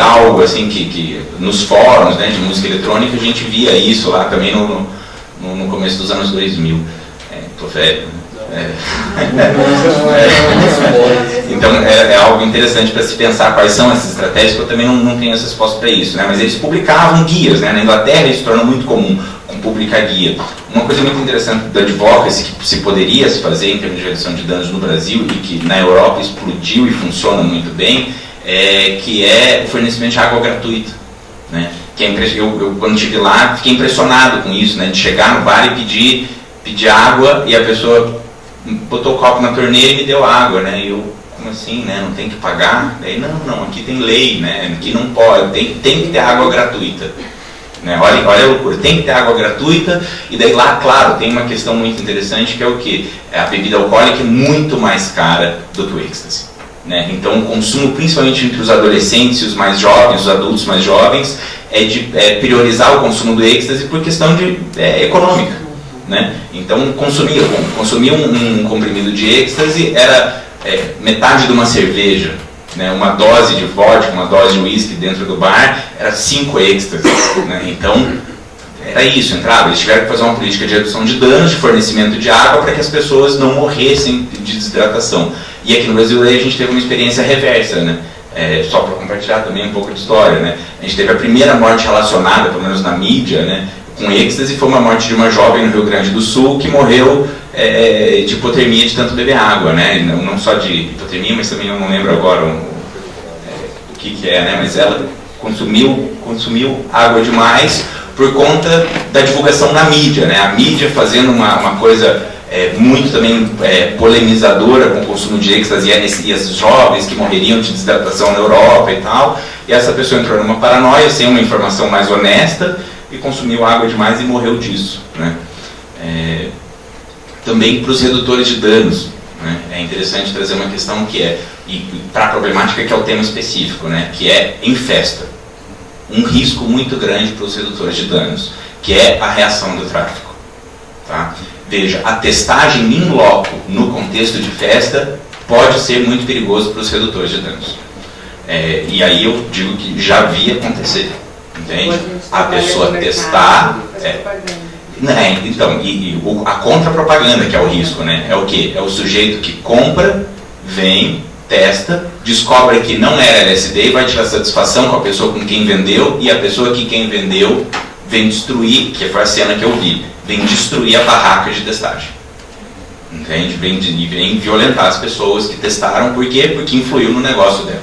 algo assim que nos fóruns, né, de música eletrônica a gente via isso lá também no começo dos anos 2000. Tô velho. Então é algo interessante para se pensar quais são essas estratégias, que eu também não tenho essa resposta para isso, né? Mas eles publicavam guias, né? Na Inglaterra isso se tornou muito comum, publicar guia. Uma coisa muito interessante da advocacy que se poderia se fazer em termos de redução de danos no Brasil e que na Europa explodiu e funciona muito bem, que é o fornecimento de água gratuita, né? Que eu quando estive lá fiquei impressionado com isso, né? De chegar no bar e pedir água e a pessoa botou o copo na torneira e me deu água, né? E eu, como assim, né? Não tem que pagar? Daí, não, aqui tem lei, né? Aqui não pode, tem que ter água gratuita. Né? Olha a loucura, tem que ter água gratuita, e daí lá, claro, tem uma questão muito interessante que é o que? A bebida alcoólica é muito mais cara do que o êxtase. Né? Então o consumo, principalmente entre os adolescentes e os mais jovens, os adultos mais jovens, é de priorizar o consumo do êxtase por questão econômica. Né? Então consumir um comprimido de êxtase era metade de uma cerveja, né? Uma dose de vodka, uma dose de uísque dentro do bar era 5 êxtases, né? Então era isso, entrava, eles tiveram que fazer uma política de redução de danos, de fornecimento de água para que as pessoas não morressem de desidratação. E aqui no Brasil a gente teve uma experiência reversa, né? Só para compartilhar também um pouco de história, né? A gente teve a primeira morte relacionada, pelo menos na mídia, né, com êxtase, foi uma morte de uma jovem no Rio Grande do Sul que morreu de hipotermia de tanto beber água, né? Não só de hipotermia, mas também eu não lembro agora o que é, né? Mas ela consumiu água demais por conta da divulgação na mídia, né? A mídia fazendo uma coisa muito também polemizadora com o consumo de êxtase e as jovens que morreriam de desidratação na Europa e tal, e essa pessoa entrou numa paranoia sem uma informação mais honesta e consumiu água demais e morreu disso, né? Também para os redutores de danos, né? É interessante trazer uma questão que e para a problemática que é o tema específico, né? Que é em festa, um risco muito grande para os redutores de danos, que é a reação do tráfico, tá? Veja, a testagem in loco no contexto de festa pode ser muito perigoso para os redutores de danos. E aí eu digo que já vi acontecer, entende? A pessoa testar... Então, a contra-propaganda que é o risco, né? É o quê? É o sujeito que compra, vem, testa, descobre que não era LSD e vai tirar satisfação com a pessoa com quem vendeu, e a pessoa que quem vendeu vem destruir, que foi a cena que eu vi, vem destruir a barraca de testagem. Entende? Vem violentar as pessoas que testaram. Por quê? Porque influiu no negócio dela.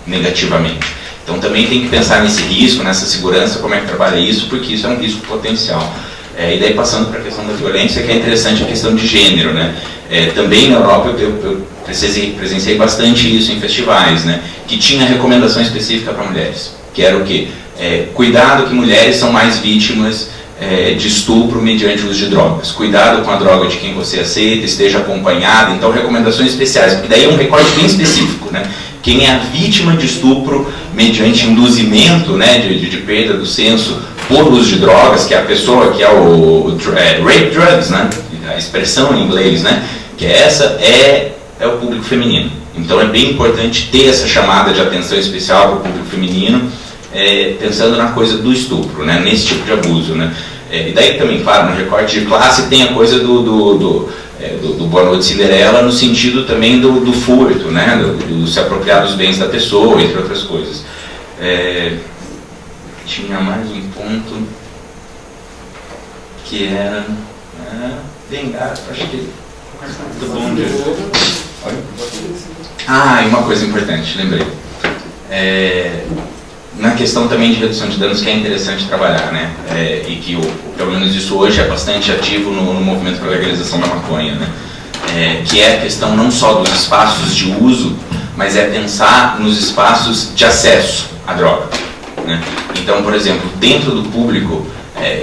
negativamente. Então também tem que pensar nesse risco, nessa segurança, como é que trabalha isso, porque isso é um risco potencial. E daí passando para a questão da violência, que é interessante a questão de gênero, né? Também na Europa eu presenciei bastante isso em festivais, né? Que tinha recomendação específica para mulheres, que era o quê? Cuidado que mulheres são mais vítimas de estupro mediante o uso de drogas. Cuidado com a droga de quem você aceita, esteja acompanhada. Então recomendações especiais, porque daí é um recorte bem específico, né? Quem é a vítima de estupro mediante induzimento, né, de perda do senso por uso de drogas, que é a pessoa que é o rape drugs, né, a expressão em inglês, né, que é o público feminino. Então é bem importante ter essa chamada de atenção especial para o público feminino, pensando na coisa do estupro, né, nesse tipo de abuso, né. E daí também, claro, no recorte de classe tem a coisa do Boa Noite Cinderela, no sentido também do furto, né, do se apropriar dos bens da pessoa, entre outras coisas. Tinha mais um ponto que era vingar, acho que muito bom de... e uma coisa importante, lembrei. Na questão também de redução de danos, que é interessante trabalhar, né? E que pelo menos isso hoje é bastante ativo no movimento para a legalização da maconha, né? Que é a questão não só dos espaços de uso, mas é pensar nos espaços de acesso à droga, né? Então, por exemplo, dentro do público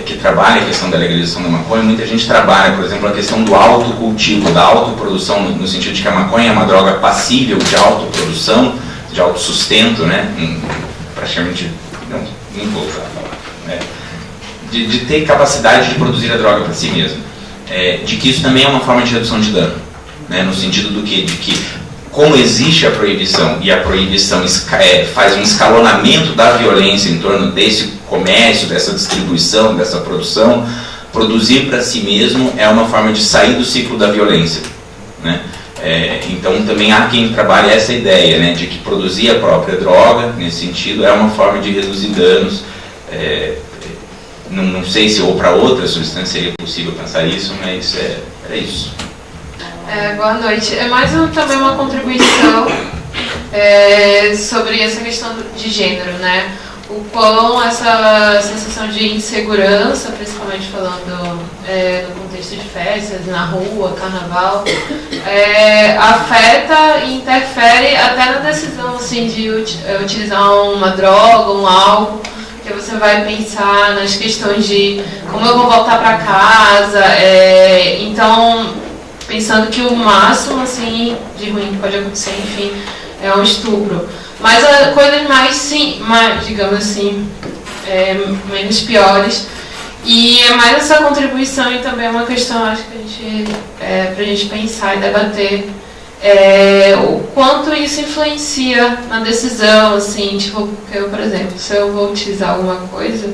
que trabalha a questão da legalização da maconha, muita gente trabalha, por exemplo, a questão do autocultivo, da autoprodução, no sentido de que a maconha é uma droga passível de autoprodução, de autossustento, né? Praticamente, não vou falar, né? De ter capacidade de produzir a droga para si mesmo. De que isso também é uma forma de redução de dano, né? No sentido do quê? De que, como existe a proibição, e a proibição faz um escalonamento da violência em torno desse comércio, dessa distribuição, dessa produção, produzir para si mesmo é uma forma de sair do ciclo da violência, né? Então também há quem trabalhe essa ideia, né, de que produzir a própria droga, nesse sentido, é uma forma de reduzir danos. Não sei se ou para outra substância seria possível pensar isso, mas é isso. Boa noite. É mais também uma contribuição sobre essa questão de gênero, né? O quão essa sensação de insegurança, principalmente falando no contexto de festas, na rua, carnaval, afeta e interfere até na decisão assim, de utilizar uma droga, um álcool, que você vai pensar nas questões de como eu vou voltar para casa, então pensando que o máximo assim, de ruim que pode acontecer, enfim, é um estupro. Mas coisas mais, digamos assim, menos piores. E é mais essa contribuição e também é uma questão, acho que pra gente pensar e debater o quanto isso influencia na decisão, assim, tipo, eu, por exemplo, se eu vou utilizar alguma coisa,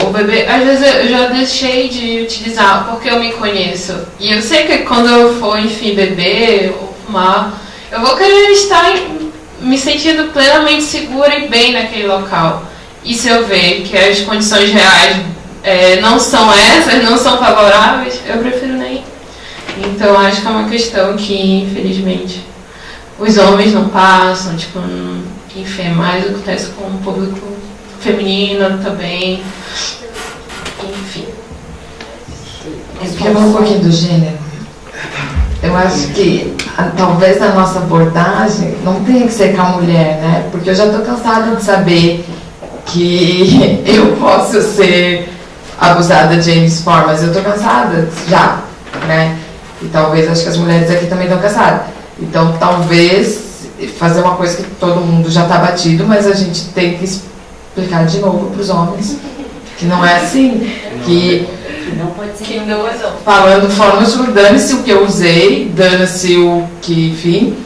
o bebê, às vezes eu já deixei de utilizar porque eu me conheço. E eu sei que quando eu for, enfim, beber ou fumar, eu vou querer estar me sentindo plenamente segura e bem naquele local. E se eu ver que as condições reais não são essas, não são favoráveis, eu prefiro nem ir. Então acho que é uma questão que, infelizmente, os homens não passam, tipo, enfim, mais acontece com o público feminino também, enfim. Quer falar um pouquinho do gênero? Eu acho que talvez a nossa abordagem não tenha que ser com a mulher, né? Porque eu já estou cansada de saber que eu posso ser abusada de James Ford, mas eu estou cansada já, né? E talvez, acho que as mulheres aqui também estão cansadas. Então, talvez fazer uma coisa que todo mundo já está batido, mas a gente tem que explicar de novo para os homens que não é assim, que não pode ser. Falando forma de dane-se o que eu usei, dane-se o que, enfim,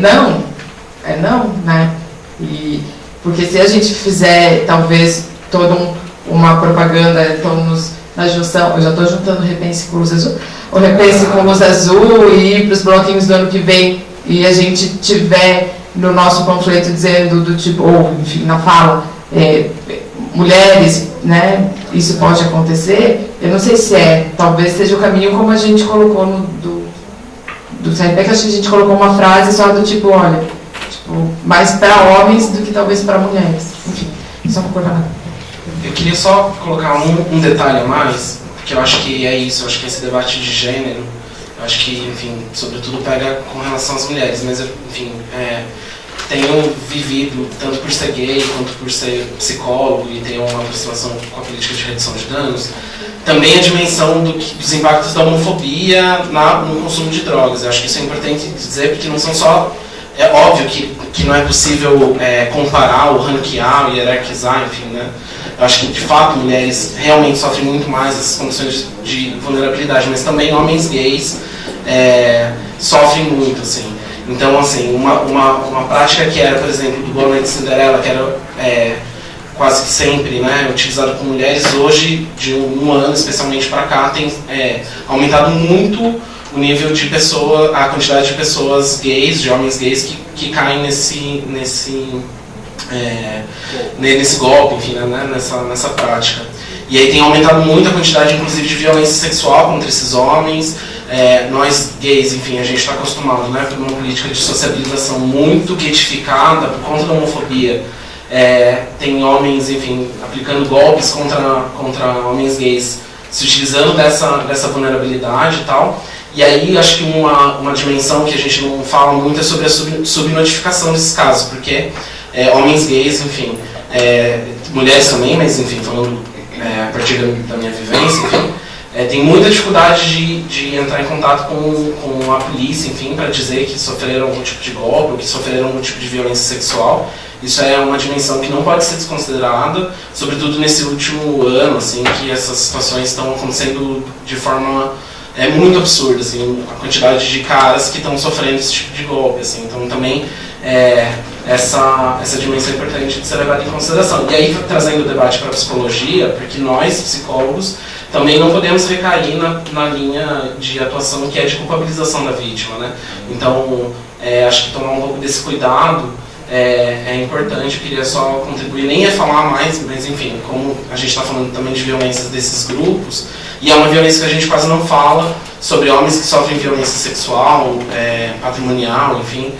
não, né? E, porque se a gente fizer, talvez, toda uma propaganda, estamos na junção, eu já estou juntando o Repense com Luz Azul, o Repense com Luz Azul e ir para os bloquinhos do ano que vem, e a gente tiver no nosso panfleto dizendo do tipo, ou enfim, na fala, mulheres, né, isso pode acontecer, eu não sei se talvez seja o caminho como a gente colocou do CRP, que acho que a gente colocou uma frase só do tipo, olha, tipo, Tipo, mais para homens do que talvez para mulheres. Enfim, só concordar. Eu queria só colocar um detalhe a mais, porque eu acho que é isso, eu acho que esse debate de gênero, eu acho que, enfim, sobretudo pega com relação às mulheres, mas, enfim, tenho vivido, tanto por ser gay quanto por ser psicólogo e tenho uma aproximação com a política de redução de danos, também a dimensão dos impactos da homofobia no consumo de drogas. Eu acho que isso é importante dizer, porque não são só... É óbvio que não é possível comparar, ou ranquear, ou hierarquizar, enfim, né? Eu acho que, de fato, mulheres realmente sofrem muito mais essas condições de vulnerabilidade, mas também homens gays sofrem muito, assim. Então, assim, uma prática que era, por exemplo, do Boa Noite Cinderela, que era quase que sempre, né, utilizada por mulheres, hoje, de um ano especialmente para cá, tem aumentado muito o nível de a quantidade de pessoas gays, de homens gays que caem nesse golpe, enfim, né, nessa prática. E aí tem aumentado muito a quantidade, inclusive, de violência sexual contra esses homens. Nós gays, enfim, a gente está acostumado, né, por uma política de sociabilização muito guetificada por conta da homofobia. Tem homens, enfim, aplicando golpes contra homens gays, se utilizando dessa vulnerabilidade e tal. E aí acho que uma dimensão que a gente não fala muito é sobre a subnotificação desses casos, porque homens gays, enfim, mulheres também, mas enfim, falando a partir da minha vivência, enfim, tem muita dificuldade de entrar em contato com a polícia, enfim, para dizer que sofreram algum tipo de golpe ou que sofreram algum tipo de violência sexual. Isso é uma dimensão que não pode ser desconsiderada, sobretudo nesse último ano, assim, que essas situações estão acontecendo de forma muito absurda, assim, a quantidade de caras que estão sofrendo esse tipo de golpe, assim. Então também essa dimensão é importante de ser levada em consideração. E aí, trazendo o debate para a psicologia, porque nós, psicólogos, também não podemos recair na linha de atuação que é de culpabilização da vítima, né? Então, acho que tomar um pouco desse cuidado é importante. Eu queria só contribuir, nem ia falar mais, mas enfim, como a gente está falando também de violências desses grupos, e é uma violência que a gente quase não fala, sobre homens que sofrem violência sexual, patrimonial, enfim,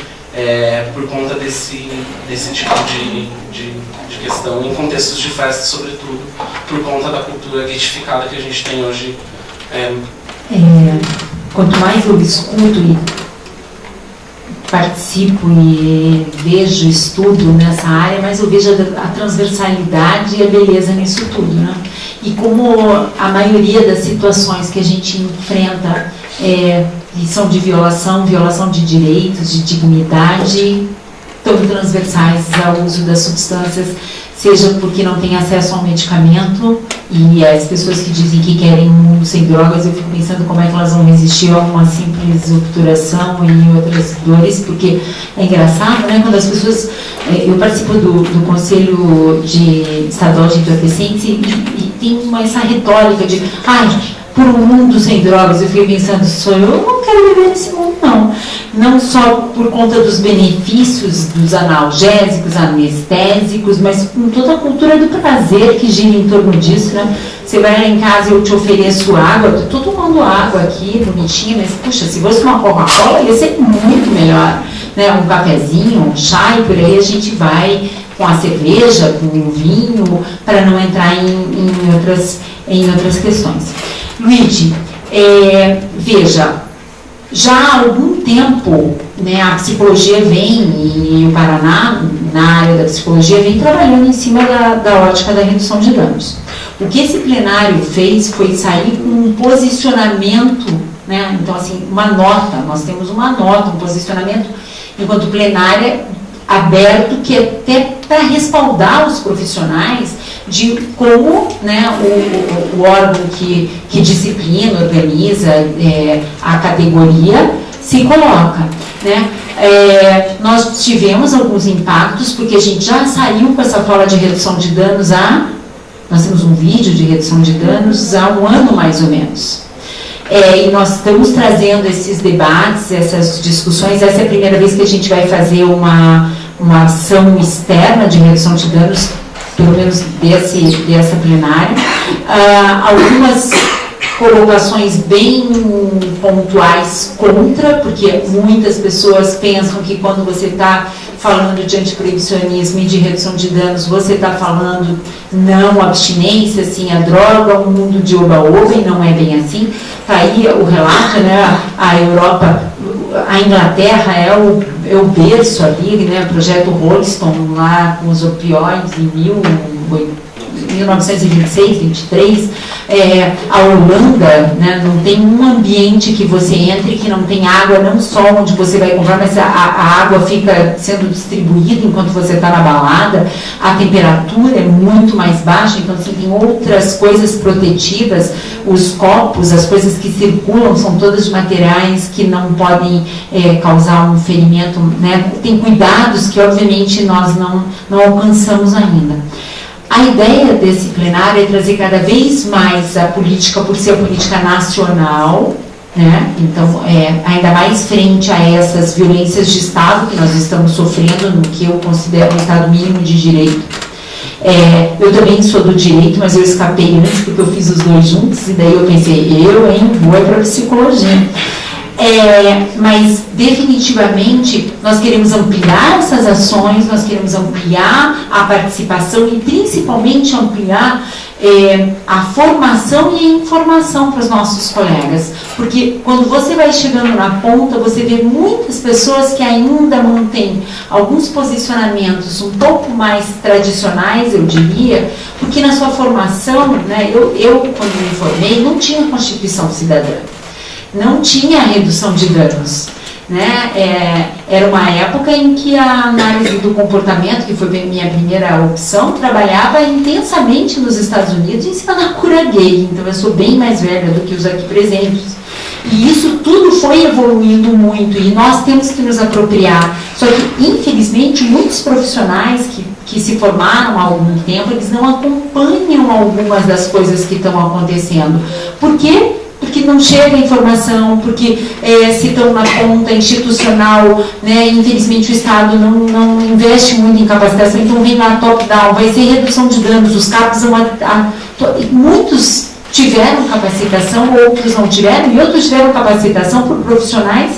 por conta desse tipo de questão, em contextos de festa, sobretudo, por conta da cultura guetificada que a gente tem hoje. Quanto mais eu escuto e participo e vejo, estudo nessa área, mas eu vejo a transversalidade e a beleza nisso tudo, né? E como a maioria das situações que a gente enfrenta e são de violação de direitos, de dignidade, tão transversais ao uso das substâncias, seja porque não tem acesso ao medicamento, e as pessoas que dizem que querem um mundo sem drogas, eu fico pensando como é que elas vão resistir a uma simples obturação e outras dores, porque é engraçado, né, quando as pessoas... Eu participo do Conselho Estadual de Entorpecentes e tem essa retórica de por um mundo sem drogas. Eu fiquei pensando, eu não quero viver nesse mundo, não. Não só por conta dos benefícios dos analgésicos, anestésicos, mas com toda a cultura do prazer que gira em torno disso, né? Você vai lá em casa e eu te ofereço água, eu estou tomando água aqui, bonitinha, mas, puxa, se fosse uma Coca-Cola ia ser muito melhor, né? Um cafezinho, um chá, e por aí a gente vai com a cerveja, com o vinho, para não entrar em outras questões. Luigi, veja, já há algum tempo, né, a psicologia e o Paraná, na área da psicologia, vem trabalhando em cima da ótica da redução de danos. O que esse plenário fez foi sair com um posicionamento, né, então assim, uma nota, nós temos uma nota, um posicionamento, enquanto plenária, aberto, que é até para respaldar os profissionais de como, né, o órgão que disciplina, organiza a categoria se coloca, né? Nós tivemos alguns impactos, porque a gente já saiu com essa fala de redução de danos nós temos um vídeo de redução de danos há um ano mais ou menos. E nós estamos trazendo esses debates, essas discussões. Essa é a primeira vez que a gente vai fazer uma ação externa de redução de danos, pelo menos dessa plenária. Algumas colocações bem pontuais contra, porque muitas pessoas pensam que quando você está falando de antiproibicionismo e de redução de danos, você está falando não abstinência, sim, a droga, um mundo de oba-oba, e não é bem assim. Está aí o relato, né? A Europa, a Inglaterra é o berço ali, né? O projeto Rolston lá com os opioides em 1926, 23, a Holanda, né, não tem um ambiente que você entre que não tem água, não só onde você vai comprar, mas a água fica sendo distribuída enquanto você está na balada, a temperatura é muito mais baixa, então assim, tem outras coisas protetivas, os copos, as coisas que circulam são todas de materiais que não podem causar um ferimento, né, tem cuidados que obviamente nós não alcançamos ainda. A ideia desse plenário é trazer cada vez mais a política, por ser a política nacional, né? Então, ainda mais frente a essas violências de Estado que nós estamos sofrendo, no que eu considero um Estado mínimo de direito. Eu também sou do direito, mas eu escapei antes porque eu fiz os dois juntos, e daí eu pensei, vou para psicologia. Mas definitivamente nós queremos ampliar essas ações, nós queremos ampliar a participação e principalmente ampliar a formação e a informação para os nossos colegas, porque quando você vai chegando na ponta, você vê muitas pessoas que ainda mantêm alguns posicionamentos um pouco mais tradicionais, eu diria, porque na sua formação, né, eu quando me formei, não tinha Constituição Cidadã, não tinha redução de danos, né? Era uma época em que a análise do comportamento, que foi minha primeira opção, trabalhava intensamente nos Estados Unidos em cima da cura gay, então eu sou bem mais velha do que os aqui presentes. E isso tudo foi evoluindo muito e nós temos que nos apropriar. Só que, infelizmente, muitos profissionais que se formaram há algum tempo, eles não acompanham algumas das coisas que estão acontecendo. Por quê? Porque não chega a informação, porque se estão na ponta institucional, né, infelizmente o Estado não investe muito em capacitação, então vem lá top-down, vai ser redução de danos, os CAPs muitos tiveram capacitação, outros não tiveram, e outros tiveram capacitação por profissionais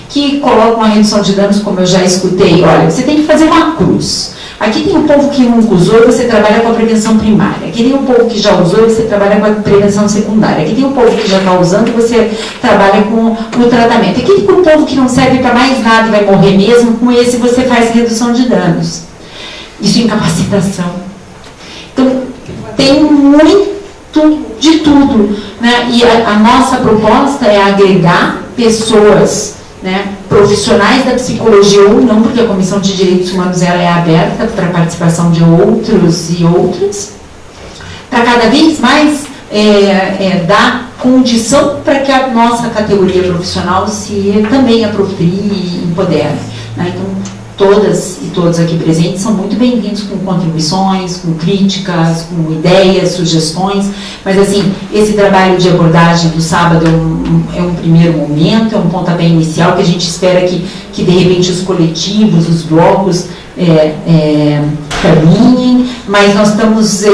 que colocam a redução de danos, como eu já escutei, olha, você tem que fazer uma cruz. Aqui tem um povo que nunca usou e você trabalha com a prevenção primária. Aqui tem um povo que já usou e você trabalha com a prevenção secundária. Aqui tem um povo que já está usando e você trabalha com o tratamento. Aqui tem um povo que não serve para mais nada e vai morrer mesmo, com esse você faz redução de danos. Isso em capacitação. Então, tem muito de tudo, né? E a nossa proposta é agregar pessoas, né, profissionais da psicologia ou não, porque a Comissão de Direitos Humanos ela é aberta para a participação de outros e outras, para cada vez mais dar condição para que a nossa categoria profissional se também aproprie e empodere, né? Então, todas e todos aqui presentes são muito bem-vindos com contribuições, com críticas, com ideias, sugestões, mas assim, esse trabalho de abordagem do sábado é um primeiro momento, é um pontapé inicial que a gente espera que de repente os coletivos, os blocos caminhem, mas nós estamos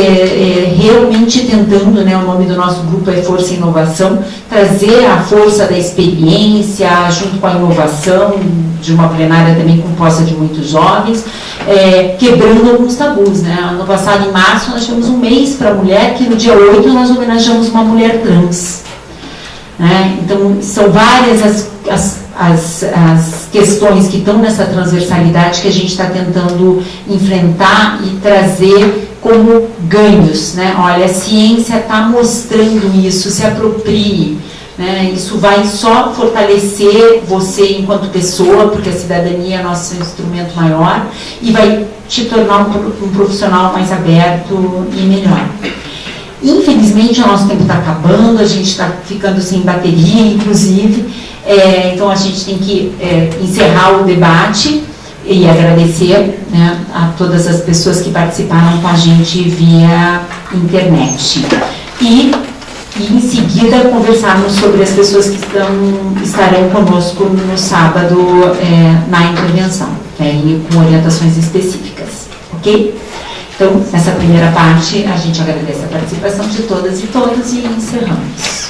realmente tentando, né, o nome do nosso grupo é Força e Inovação, trazer a força da experiência junto com a inovação de uma plenária também composta de muitos jovens, quebrando alguns tabus, né? Ano passado, em março, nós tivemos um mês para a mulher, que no dia 8 nós homenageamos uma mulher trans, né? Então, são várias as questões que estão nessa transversalidade que a gente está tentando enfrentar e trazer como ganhos, né? Olha, a ciência está mostrando isso, se aproprie, né? Isso vai só fortalecer você enquanto pessoa, porque a cidadania é nosso instrumento maior, e vai te tornar um profissional mais aberto e melhor. Infelizmente, o nosso tempo está acabando, a gente está ficando sem bateria, inclusive, então a gente tem que encerrar o debate e agradecer, né, a todas as pessoas que participaram com a gente via internet. E em seguida conversarmos sobre as pessoas que estarão conosco no sábado na intervenção, e com orientações específicas, ok? Então, nessa primeira parte, a gente agradece a participação de todas e todos e encerramos.